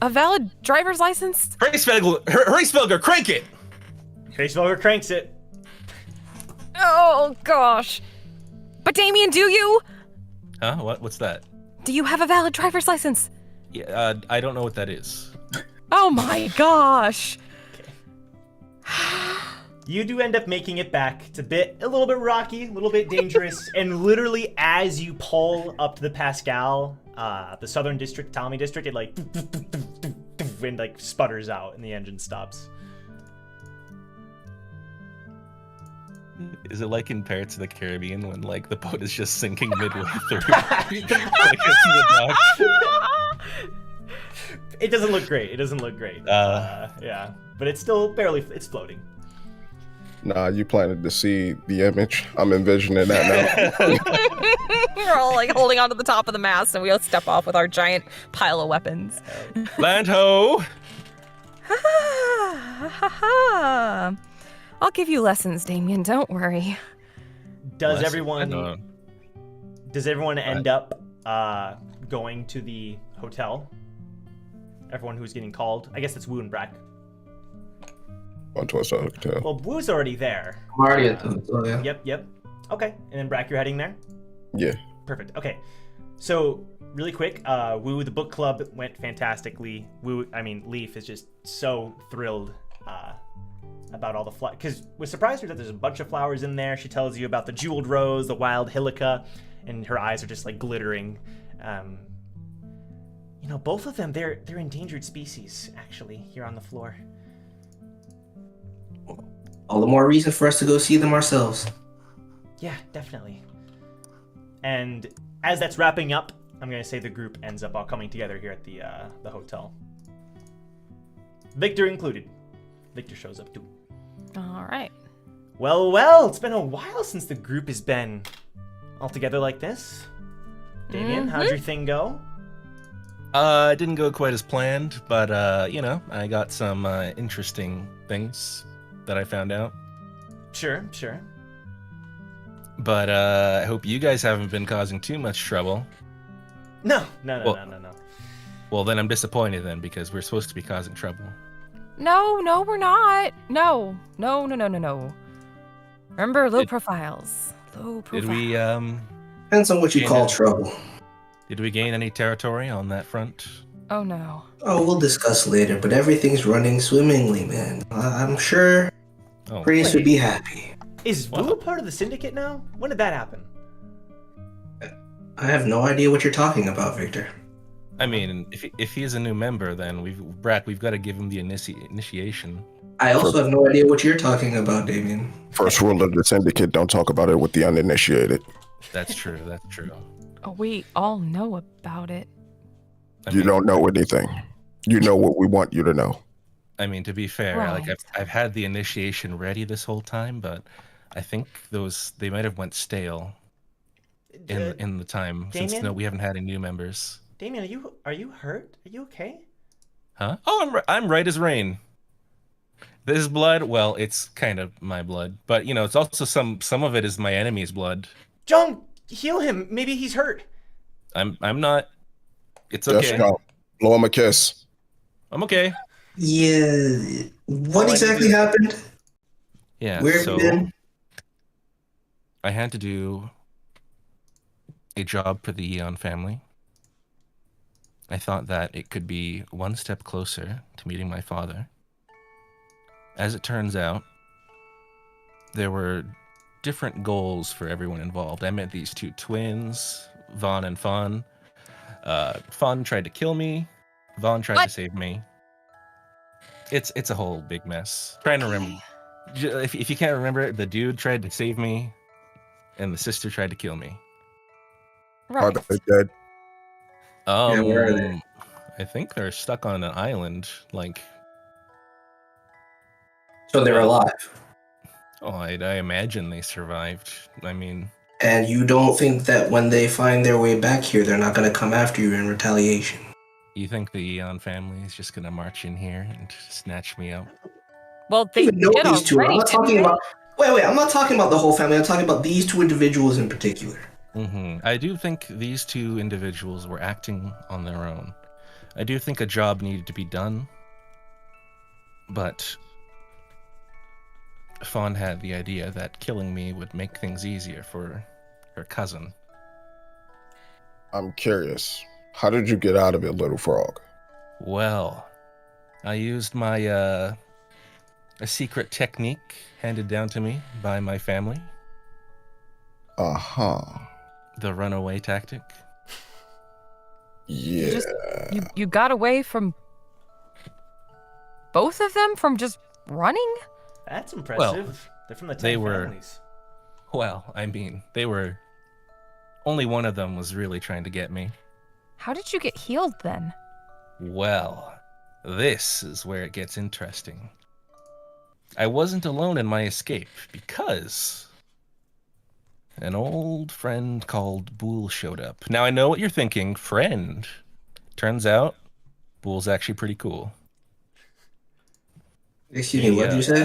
a valid driver's license? Hresvelgr, crank it! Hresvelgr cranks it. Oh, gosh. But Damien, do you? Huh? What's that? Do you have a valid driver's license? Yeah, I don't know what that is. Oh my gosh. You do end up making it back. It's a little bit rocky, a little bit dangerous, and literally as you pull up to the Pascal, the Southern District, Tommy District, it and sputters out and the engine stops. Is it like in Pirates of the Caribbean when the boat is just sinking midway through? It doesn't look great. Yeah, but it's still it's floating. Nah, you planted to see the image. I'm envisioning that now. We're all holding onto the top of the mast and we'll step off with our giant pile of weapons. Land ho! I'll give you lessons, Damien. Don't worry. Does Listen, everyone end up going to the hotel? Everyone who's getting called? I guess it's Wu and Brac. On to us, hotel. Well, Wu's already there. I'm already at the hotel, yeah. Yep. Okay, and then Brac, you're heading there? Yeah. Perfect. Okay. So, really quick, Wu, the book club went fantastically. Leaf is just so thrilled about all the flowers. Because we're surprised her that there's a bunch of flowers in there. She tells you about the jeweled rose, the wild helica, and her eyes are just like glittering. Both of them, they're endangered species, actually, here on the floor. All the more reason for us to go see them ourselves. Yeah, definitely. And as that's wrapping up, I'm going to say the group ends up all coming together here at the hotel. Victor included. Victor shows up too. All right. Well, it's been a while since the group has been all together like this. Damien, how'd your thing go? It didn't go quite as planned, but, I got some interesting things that I found out. Sure. But I hope you guys haven't been causing too much trouble. No. Well, then I'm disappointed then, because we're supposed to be causing trouble. No, we're not. No. Remember, low profiles. Did we, Depends on what you call trouble. Did we gain any territory on that front? Oh, no. Oh, we'll discuss later, but everything's running swimmingly, man. I'm sure Grace would be happy. Is Wu part of the syndicate now? When did that happen? I have no idea what you're talking about, Victor. I mean, if he's a new member, then we've got to give him the initiation. I also have no idea what you're talking about, Damien. First rule of the syndicate, don't talk about it with the uninitiated. That's true. Oh, we all know about it. You don't know anything. You know what we want you to know. I mean, to be fair, Right. like I've had the initiation ready this whole time, but I think they might have went stale in the time Damien? since we haven't had any new members. Damien, are you hurt? Are you okay? Huh? Oh, I'm right as rain. This blood, well, it's kind of my blood, but it's also some of it is my enemy's blood. Jeong, heal him. Maybe he's hurt. I'm not. It's okay. Just go. Blow him a kiss. I'm okay. Yeah. What exactly happened? Yeah. Where have you been? I had to do a job for the Yeon family. I thought that it could be one step closer to meeting my father. As it turns out, there were different goals for everyone involved. I met these two twins, Vaan and Faan. Faan tried to kill me. Vaan tried to save me. It's a whole big mess. Trying to remember. If you can't remember it, the dude tried to save me, and the sister tried to kill me. Are they dead? Yeah, where are they? I think they're stuck on an island. So they're alive. Oh, I imagine they survived. I mean, And you don't think that when they find their way back here, they're not going to come after you in retaliation? you think the Yeon family is just gonna march in here and snatch me up? Well, they Even know did these two. I'm already, not talking didn't they? about. Wait. I'm not talking about the whole family. I'm talking about these two individuals in particular. I do think these two individuals were acting on their own. I do think a job needed to be done, but Fawn had the idea that killing me would make things easier for her cousin. I'm curious. How did you get out of it, little frog? Well, I used my a secret technique handed down to me by my family. Uh-huh. The runaway tactic. Yeah. You got away from both of them from just running? That's impressive. Well, They're from the 10 they were- families. Well, I mean, they were... Only one of them was really trying to get me. How did you get healed then? Well, this is where it gets interesting. I wasn't alone in my escape because an old friend called Bool showed up. Now I know what you're thinking, friend. Turns out, Bool's actually pretty cool. Excuse me, what did you say?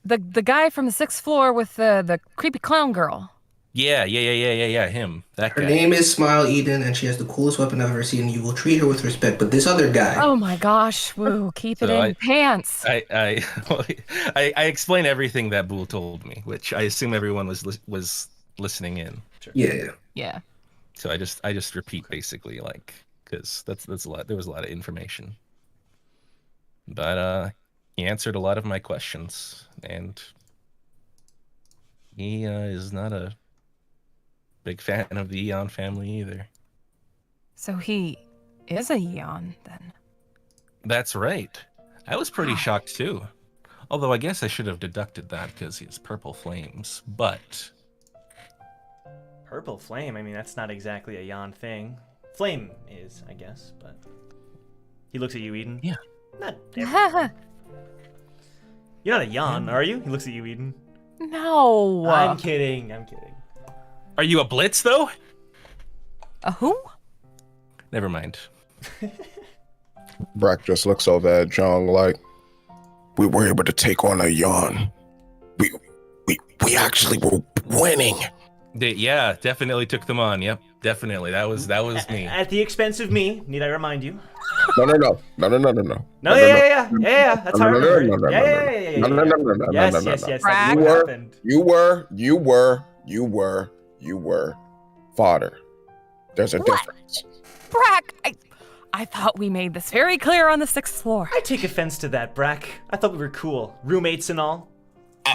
The guy from the 6th floor with the creepy clown girl. Yeah, him. That Her guy. name is Smile Eden, and she has the coolest weapon I've ever seen. You will treat her with respect. But this other guy. Oh my gosh, Woo, keep it So in pants. I explain everything that Bool told me, which I assume everyone was listening in. Yeah. So I just repeat basically, like, because that's a lot. There was a lot of information, but he answered a lot of my questions, and he is not a big fan of the Eon family either. So he is a Eon, then. That's right. I was pretty shocked too. Although I guess I should have deducted that because he's purple flames, but... Purple flame? I mean, that's not exactly a Yon thing. Flame is, I guess, but... He looks at you, Eden. Yeah. Not everyone. You're not a Yon, are you? He looks at you, Eden. No. I'm kidding. Are you a Blitz, though? A who? Never mind. Brac just looks over at Jeong like, we were able to take on a yawn. We actually were winning. Yeah, definitely took them on. Yep, definitely. That was me. At the expense of me, need I remind you? No. No, yeah. That's how I remember it. Yeah. Yes. That happened. You were fodder. There's a difference. Brac, I thought we made this very clear on the 6th floor. I take offense to that, Brac. I thought we were cool. Roommates and all.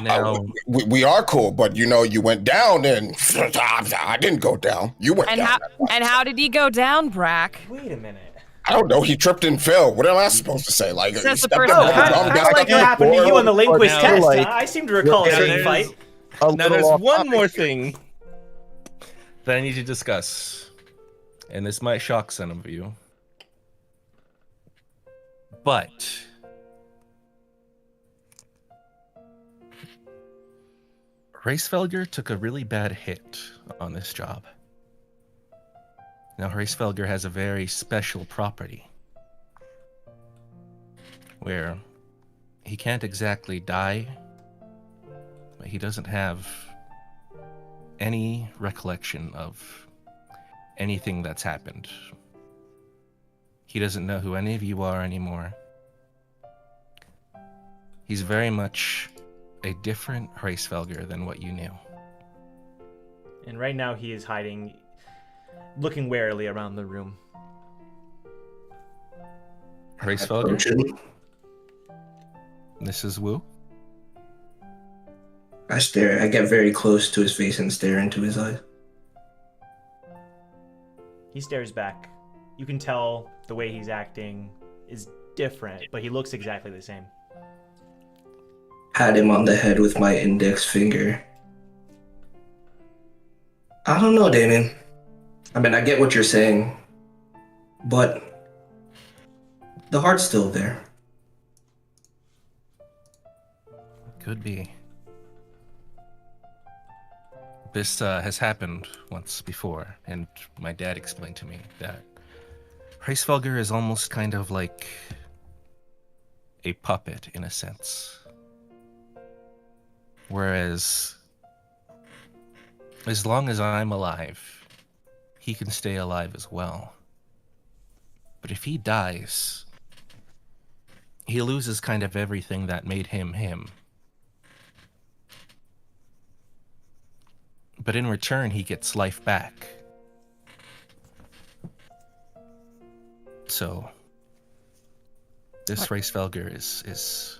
Now, we are cool, but you went down and I didn't go down. You went down. And how did he go down, Brac? Wait a minute. I don't know. He tripped and fell. What am I supposed to say? Like, That's the stepped person up, that- Kind of like what happened to you on the linguist Now, test. like, I seem to recall a certain fight. now there's one more thing that I need to discuss, and this might shock some of you. But Hresvelgr took a really bad hit on this job. Now, Hresvelgr has a very special property where he can't exactly die, but he doesn't have any recollection of anything that's happened. He doesn't know who any of you are anymore. He's very much a different Hresvelgr than what you knew. And right now he is hiding, looking warily around the room. Hresvelgr, this is Wu. I stare. I get very close to his face and stare into his eyes. He stares back. You can tell the way he's acting is different, but he looks exactly the same. Pat him on the head with my index finger. I don't know, Damien. I mean, I get what you're saying, but the heart's still there. Could be. This has happened once before, and my dad explained to me that Hresvelgr is almost kind of like a puppet in a sense. Whereas, as long as I'm alive, he can stay alive as well. But if he dies, he loses kind of everything that made him him. But in return, he gets life back. So, this Hresvelgr is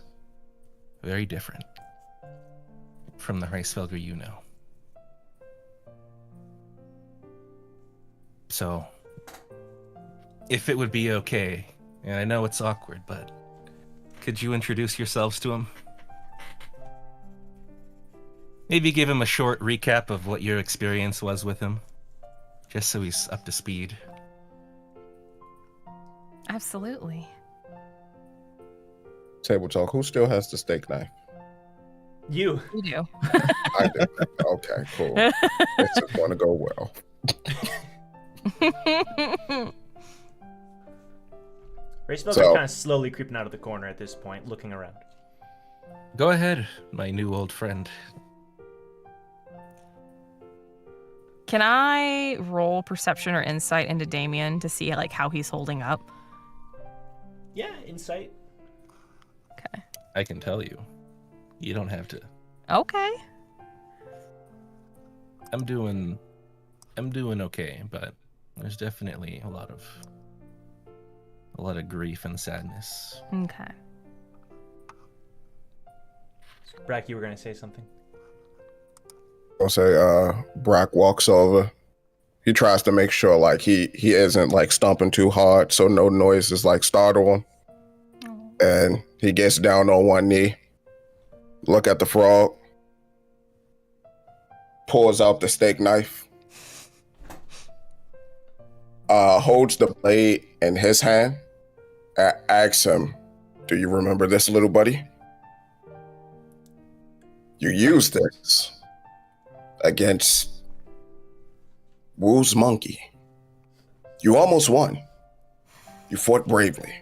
very different from the Hresvelgr you know. So, if it would be okay, and I know it's awkward, but could you introduce yourselves to him? Maybe give him a short recap of what your experience was with him, just so he's up to speed. Absolutely. Table talk. Who still has the steak knife? You. We do. I do. Okay, cool. This is going to go well. Hresvelgr kind of slowly creeping out of the corner at this point, looking around. Go ahead, my new old friend. Can I roll perception or insight into Damien to see like how he's holding up? Yeah, insight. Okay. I can tell you. You don't have to. Okay. I'm doing okay, but there's definitely a lot of grief and sadness. Okay. Brack, you were gonna say something. I'll say Brack walks over. He tries to make sure like he isn't like stomping too hard so no noises like startle him. And he gets down on one knee, look at the frog, pulls out the steak knife, holds the blade in his hand, and asks him, "Do you remember this, little buddy? You used this against Wu's monkey. You almost won. You fought bravely.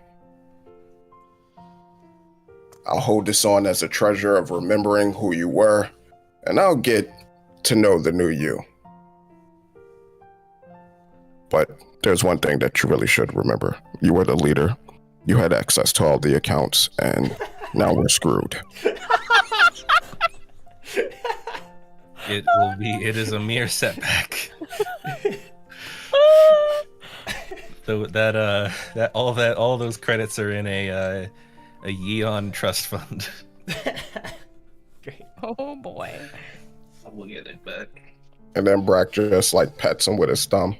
I'll hold this on as a treasure of remembering who you were, and I'll get to know the new you. But there's one thing that you really should remember. You were the leader. You had access to all the accounts, and now we're screwed." It is a mere setback. So that all those credits are in a Yeon trust fund. Great. Oh boy. We'll get it back. And then Brack just like pets him with his thumb.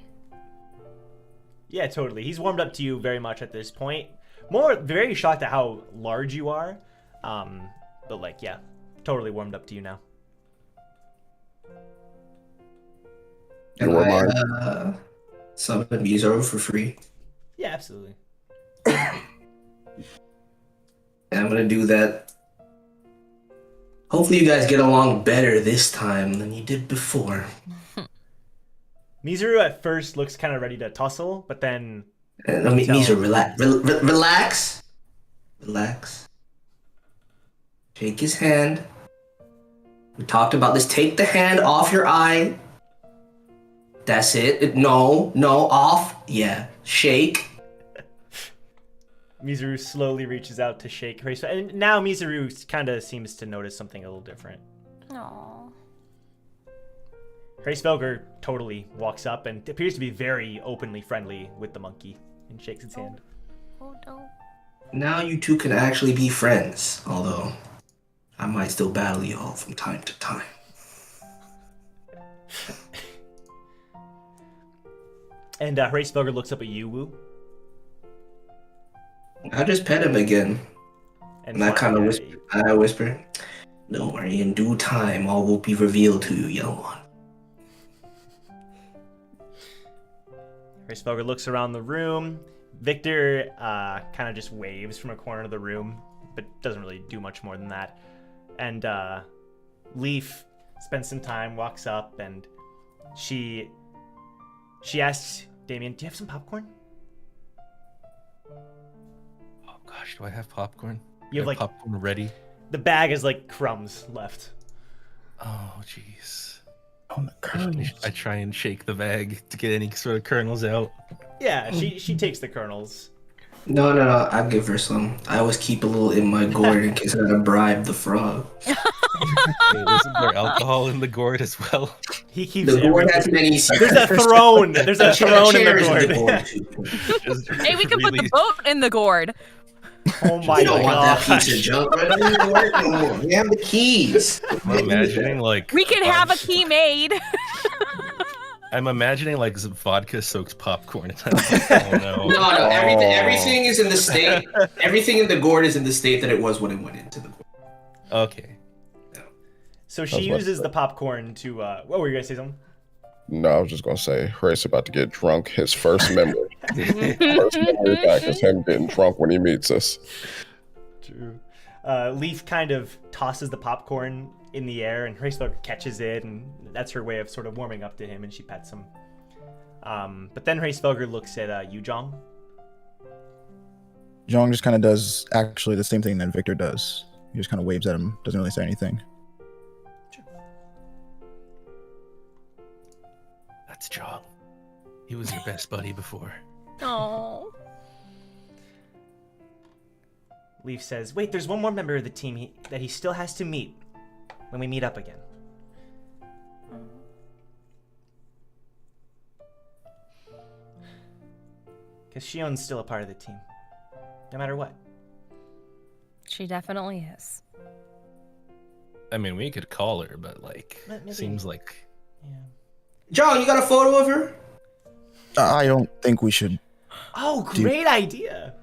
Yeah, totally. He's warmed up to you very much at this point. Very shocked at how large you are. But like, yeah, totally warmed up to you now. Can I summon Mizoro for free? Yeah, absolutely. And I'm gonna do that. Hopefully you guys get along better this time than you did before. Mizuru at first looks kind of ready to tussle, but then... Mizuru, relax. Relax. Shake his hand. We talked about this. Take the hand off your eye. That's it. No, off. Yeah, shake. Mizuru slowly reaches out to shake her. And now Mizuru kind of seems to notice something a little different. Aww. Hresvelgr totally walks up and appears to be very openly friendly with the monkey and shakes its hand. Oh no. Now you two can actually be friends, although I might still battle you all from time to time. And Hresvelgr looks up at you, Wu. I just pet him again. And I kind of whisper, "Don't worry, in due time, all will be revealed to you, young one." Hresvelgr looks around the room. Victor kind of just waves from a corner of the room, but doesn't really do much more than that. And Leaf spends some time, walks up, and she asks Damien, "Do you have some popcorn?" Oh gosh, do I have popcorn? You have like popcorn ready? The bag is like crumbs left. Oh jeez. On the kernels. I try and shake the bag to get any sort of kernels out. Yeah, she takes the kernels. No, I'll give her some. I always keep a little in my gourd in case I gotta bribe the frog. Isn't there alcohol in the gourd as well? He keeps the gourd has many secrets. There's a throne. There's a throne in the gourd. Hey, we can put the boat in the gourd. Oh my god! You don't want that piece of junk right in the gourd no more. We have the keys. I'm imagining like we can have a key made. I'm imagining like some vodka-soaked popcorn. Oh no! No. Everything is in the state. Everything in the gourd is in the state that it was when it went into the gourd. Okay. So she uses the popcorn to. What were you gonna say? Something? No, I was just gonna say, Hrace about to get drunk. His first memory, first memory back is him getting drunk when he meets us. True. Leaf kind of tosses the popcorn in the air, and Hresvelgr catches it, and that's her way of sort of warming up to him, and she pets him. But then Hresvelgr looks at you, Jeong. Jeong just kind of does actually the same thing that Victor does. He just kind of waves at him, doesn't really say anything. That's Jeong. He was your best buddy before. Oh. Leaf says, wait, there's one more member of the team that he still has to meet when we meet up again. Because Shion's still a part of the team, no matter what. She definitely is. I mean, we could call her, but Maybe. seems like... Yeah. John, you got a photo of her? I don't think we should. Oh, great idea.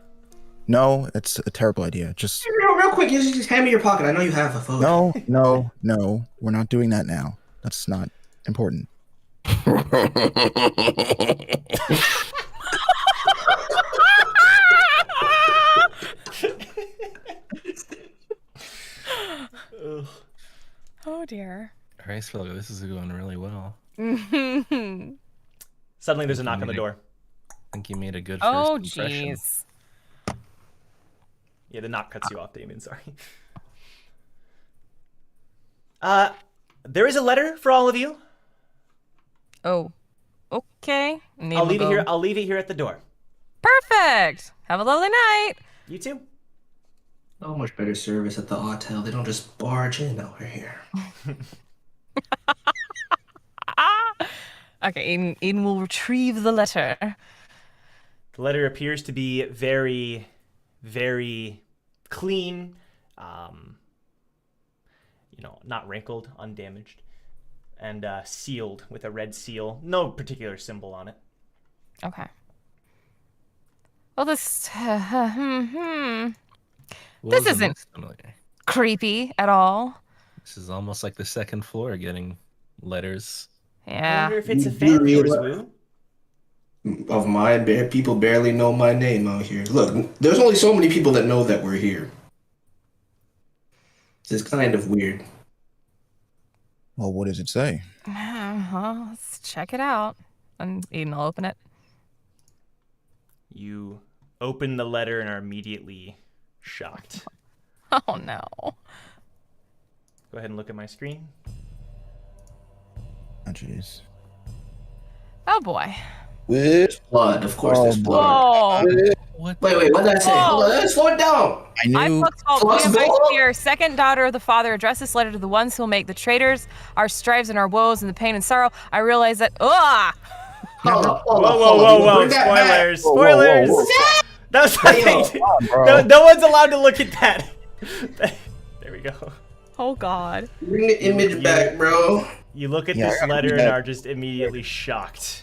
No, it's a terrible idea. Just Real quick, you just hand me your pocket. I know you have a photo. No. We're not doing that now. That's not important. Oh dear. Hresvelgr, this is going really well. Suddenly there's a knock on the door. I think you made a good first impression. Jeez. Yeah, the knock cuts you off, Damien, sorry. There is a letter for all of you. Oh. Okay. I'll leave it here at the door. Perfect. Have a lovely night. You too. So much better service at the hotel. They don't just barge in over here. Okay, Eden will retrieve the letter. The letter appears to be very, very clean. Not wrinkled, undamaged, and sealed with a red seal. No particular symbol on it. Okay. Well, this this isn't creepy at all. This is almost like the second floor getting letters. I Yeah. wonder if it's a fan of yours, Wu. Of mine, people barely know my name out here. Look, there's only so many people that know that we're here. This is kind of weird. Well, what does it say? Well, let's check it out. And Eden will open it. You open the letter and are immediately shocked. Oh no. Go ahead and look at my screen. Oh, jeez. Oh boy. There's blood, of course. There's blood. Whoa. What? Wait, what did I say? Hold on, slow it down. I knew. Flux Fault, Queen of Ice here, second daughter of the Father, address this letter to the ones who will make the traitors, our strives and our woes and the pain and sorrow. I realize that. Hold on. Whoa. Bring that back. Spoilers. That was nothing. No one's allowed to look at that. There we go. Oh God. Bring the image back, bro. You look at Yeah, this I gotta letter read and that. are just immediately shocked.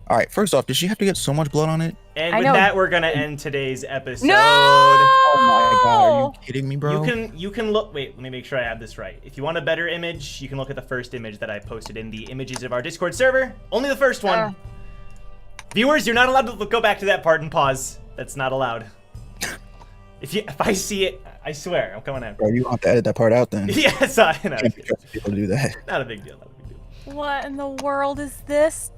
All right, first off, did she have to get so much blood on it? And I with know. that, we're gonna end today's episode. No! Oh my god, are you kidding me, bro? You can look. Wait, let me make sure I have this right. If you want a better image, you can look at the first image that I posted in the images of our Discord server. Only the first one. Viewers, you're not allowed to go back to that part and pause. That's not allowed. If I see it, I swear, I'm coming after. Bro, you have to edit that part out then. Yes, I know. Can't be trusting people to do that. Not a big deal. What in the world is this?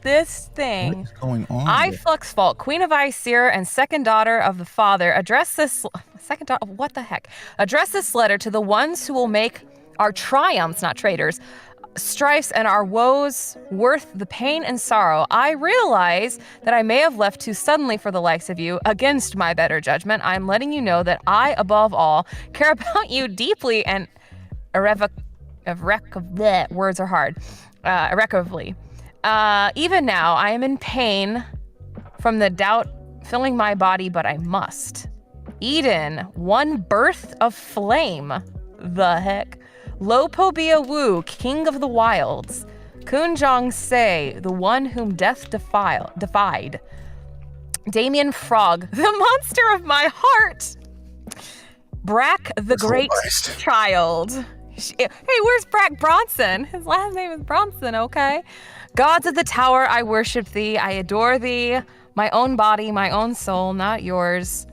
This thing. What is going on? I, Flux Fault, Queen of Ice Seer and second daughter of the Father, address this second daughter. What the heck? Address this letter to the ones who will make our triumphs, not traitors, strifes and our woes worth the pain and sorrow. I realize that I may have left too suddenly for the likes of you. Against my better judgment, I'm letting you know that I, above all, care about you deeply and words are hard. Irrecoverably. Even now, I am in pain from the doubt filling my body, but I must. Eden, one birth of flame. The heck? Lo Po Bia Wu, king of the wilds. Kun Jong Se, the one whom death defied. Damien Frog, the monster of my heart. Brac the Great Child. Hey, where's Brac Bronson? His last name is Bronson, okay? Gods of the tower, I worship thee. I adore thee. My own body, my own soul, not yours.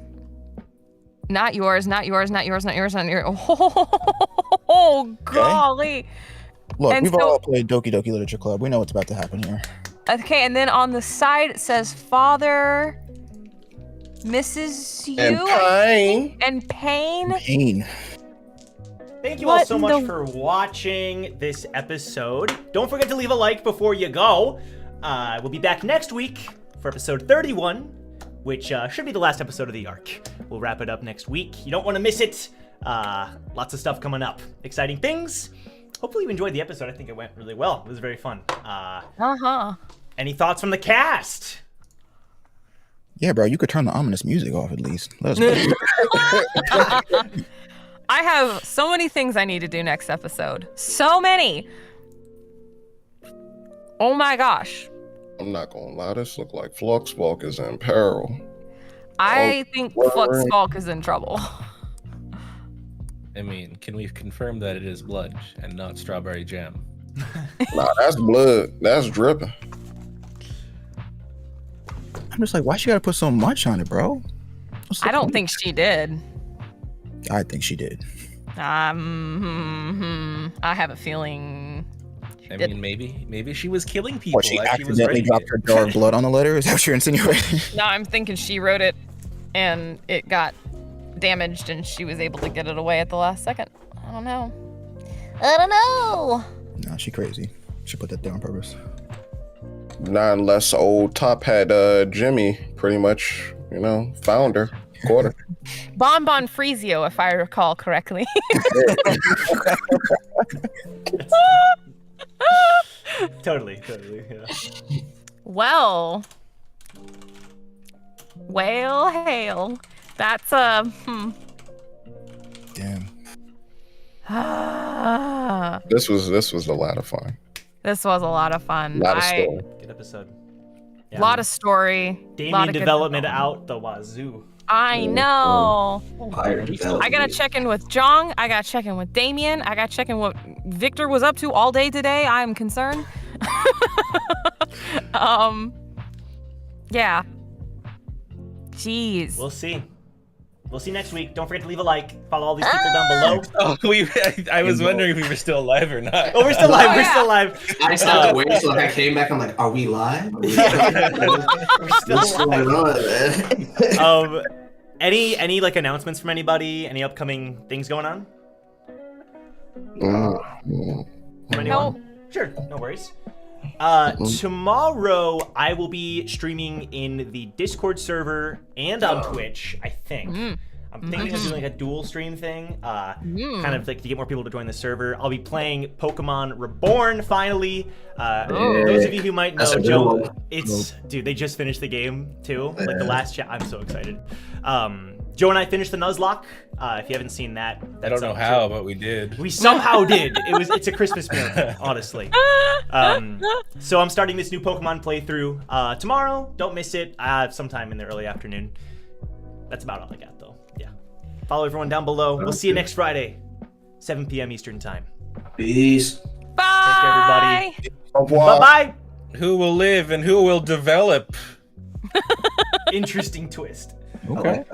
Not yours, not yours, not yours, not yours, not yours. Oh, golly. Look, And we've so- all played Doki Doki Literature Club. We know what's about to happen here. Okay, and then on the side it says Father Mrs. Yu And Pine. and Pain. Pain. Thank you all so much for watching this episode. Don't forget to leave a like before you go. We'll be back next week for episode 31, which should be the last episode of the arc. We'll wrap it up next week. You don't want to miss it. Lots of stuff coming up. Exciting things. Hopefully you enjoyed the episode. I think it went really well. It was very fun. Any thoughts from the cast? Yeah, bro, you could turn the ominous music off at least. Let us know. I have so many things I need to do next episode. So many. Oh my gosh. I'm not gonna lie, this look like Fluxbalk is in peril. I think Fluxbalk is in trouble. I mean, can we confirm that it is blood and not strawberry jam? Nah, that's blood. That's dripping. I'm just like, why she gotta put so much on it, bro? I don't think she did. I think she did. I have a feeling. I mean, maybe she was killing people. What, she as accidentally was dropped her jar of blood on the letter? Is that what you're insinuating? No, I'm thinking she wrote it and it got damaged and she was able to get it away at the last second. I don't know. Nah, she crazy. She put that there on purpose. Not unless old Top Hat Jimmy pretty much, found her. Caught her. Bonbon Frezio, if I recall correctly. Totally, yeah. Well, hail. That's Damn. This was a lot of fun. This was a lot of fun. Lot of story. Good episode. Lot of story. Damien development out the wazoo. I know. Fire I gotta check in with Jeong. I gotta check in with Damien. I gotta check in what Victor was up to all day today. I'm concerned. Yeah. Jeez. We'll see. We'll see next week. Don't forget to leave a like. Follow all these people down below. Oh, I was wondering if we were still alive or not. Oh, we're still live. We're still live. I stopped waiting, so I came back. I'm like, are we live? We're still What's going live. on, man? Any like announcements from anybody? Any upcoming things going on? From anyone? Sure, no worries. Tomorrow I will be streaming in the Discord server and on Twitch, I think. I'm thinking of doing like a dual stream thing, kind of like to get more people to join the server. I'll be playing Pokemon Reborn finally. Those of you who might know, Joe, dude, they just finished the game too. Like the last chat, I'm so excited. Joe and I finished the Nuzlocke. If you haven't seen that, I don't know how, but we did. We somehow did. It's a Christmas miracle, honestly. So I'm starting this new Pokemon playthrough tomorrow. Don't miss it. Sometime in the early afternoon. That's about all I got, though. Yeah. Follow everyone down below. We'll see you next Friday, 7 p.m. Eastern time. Peace. Bye. Take care, everybody. Bye-bye. Who will live and who will develop? Interesting twist. Okay.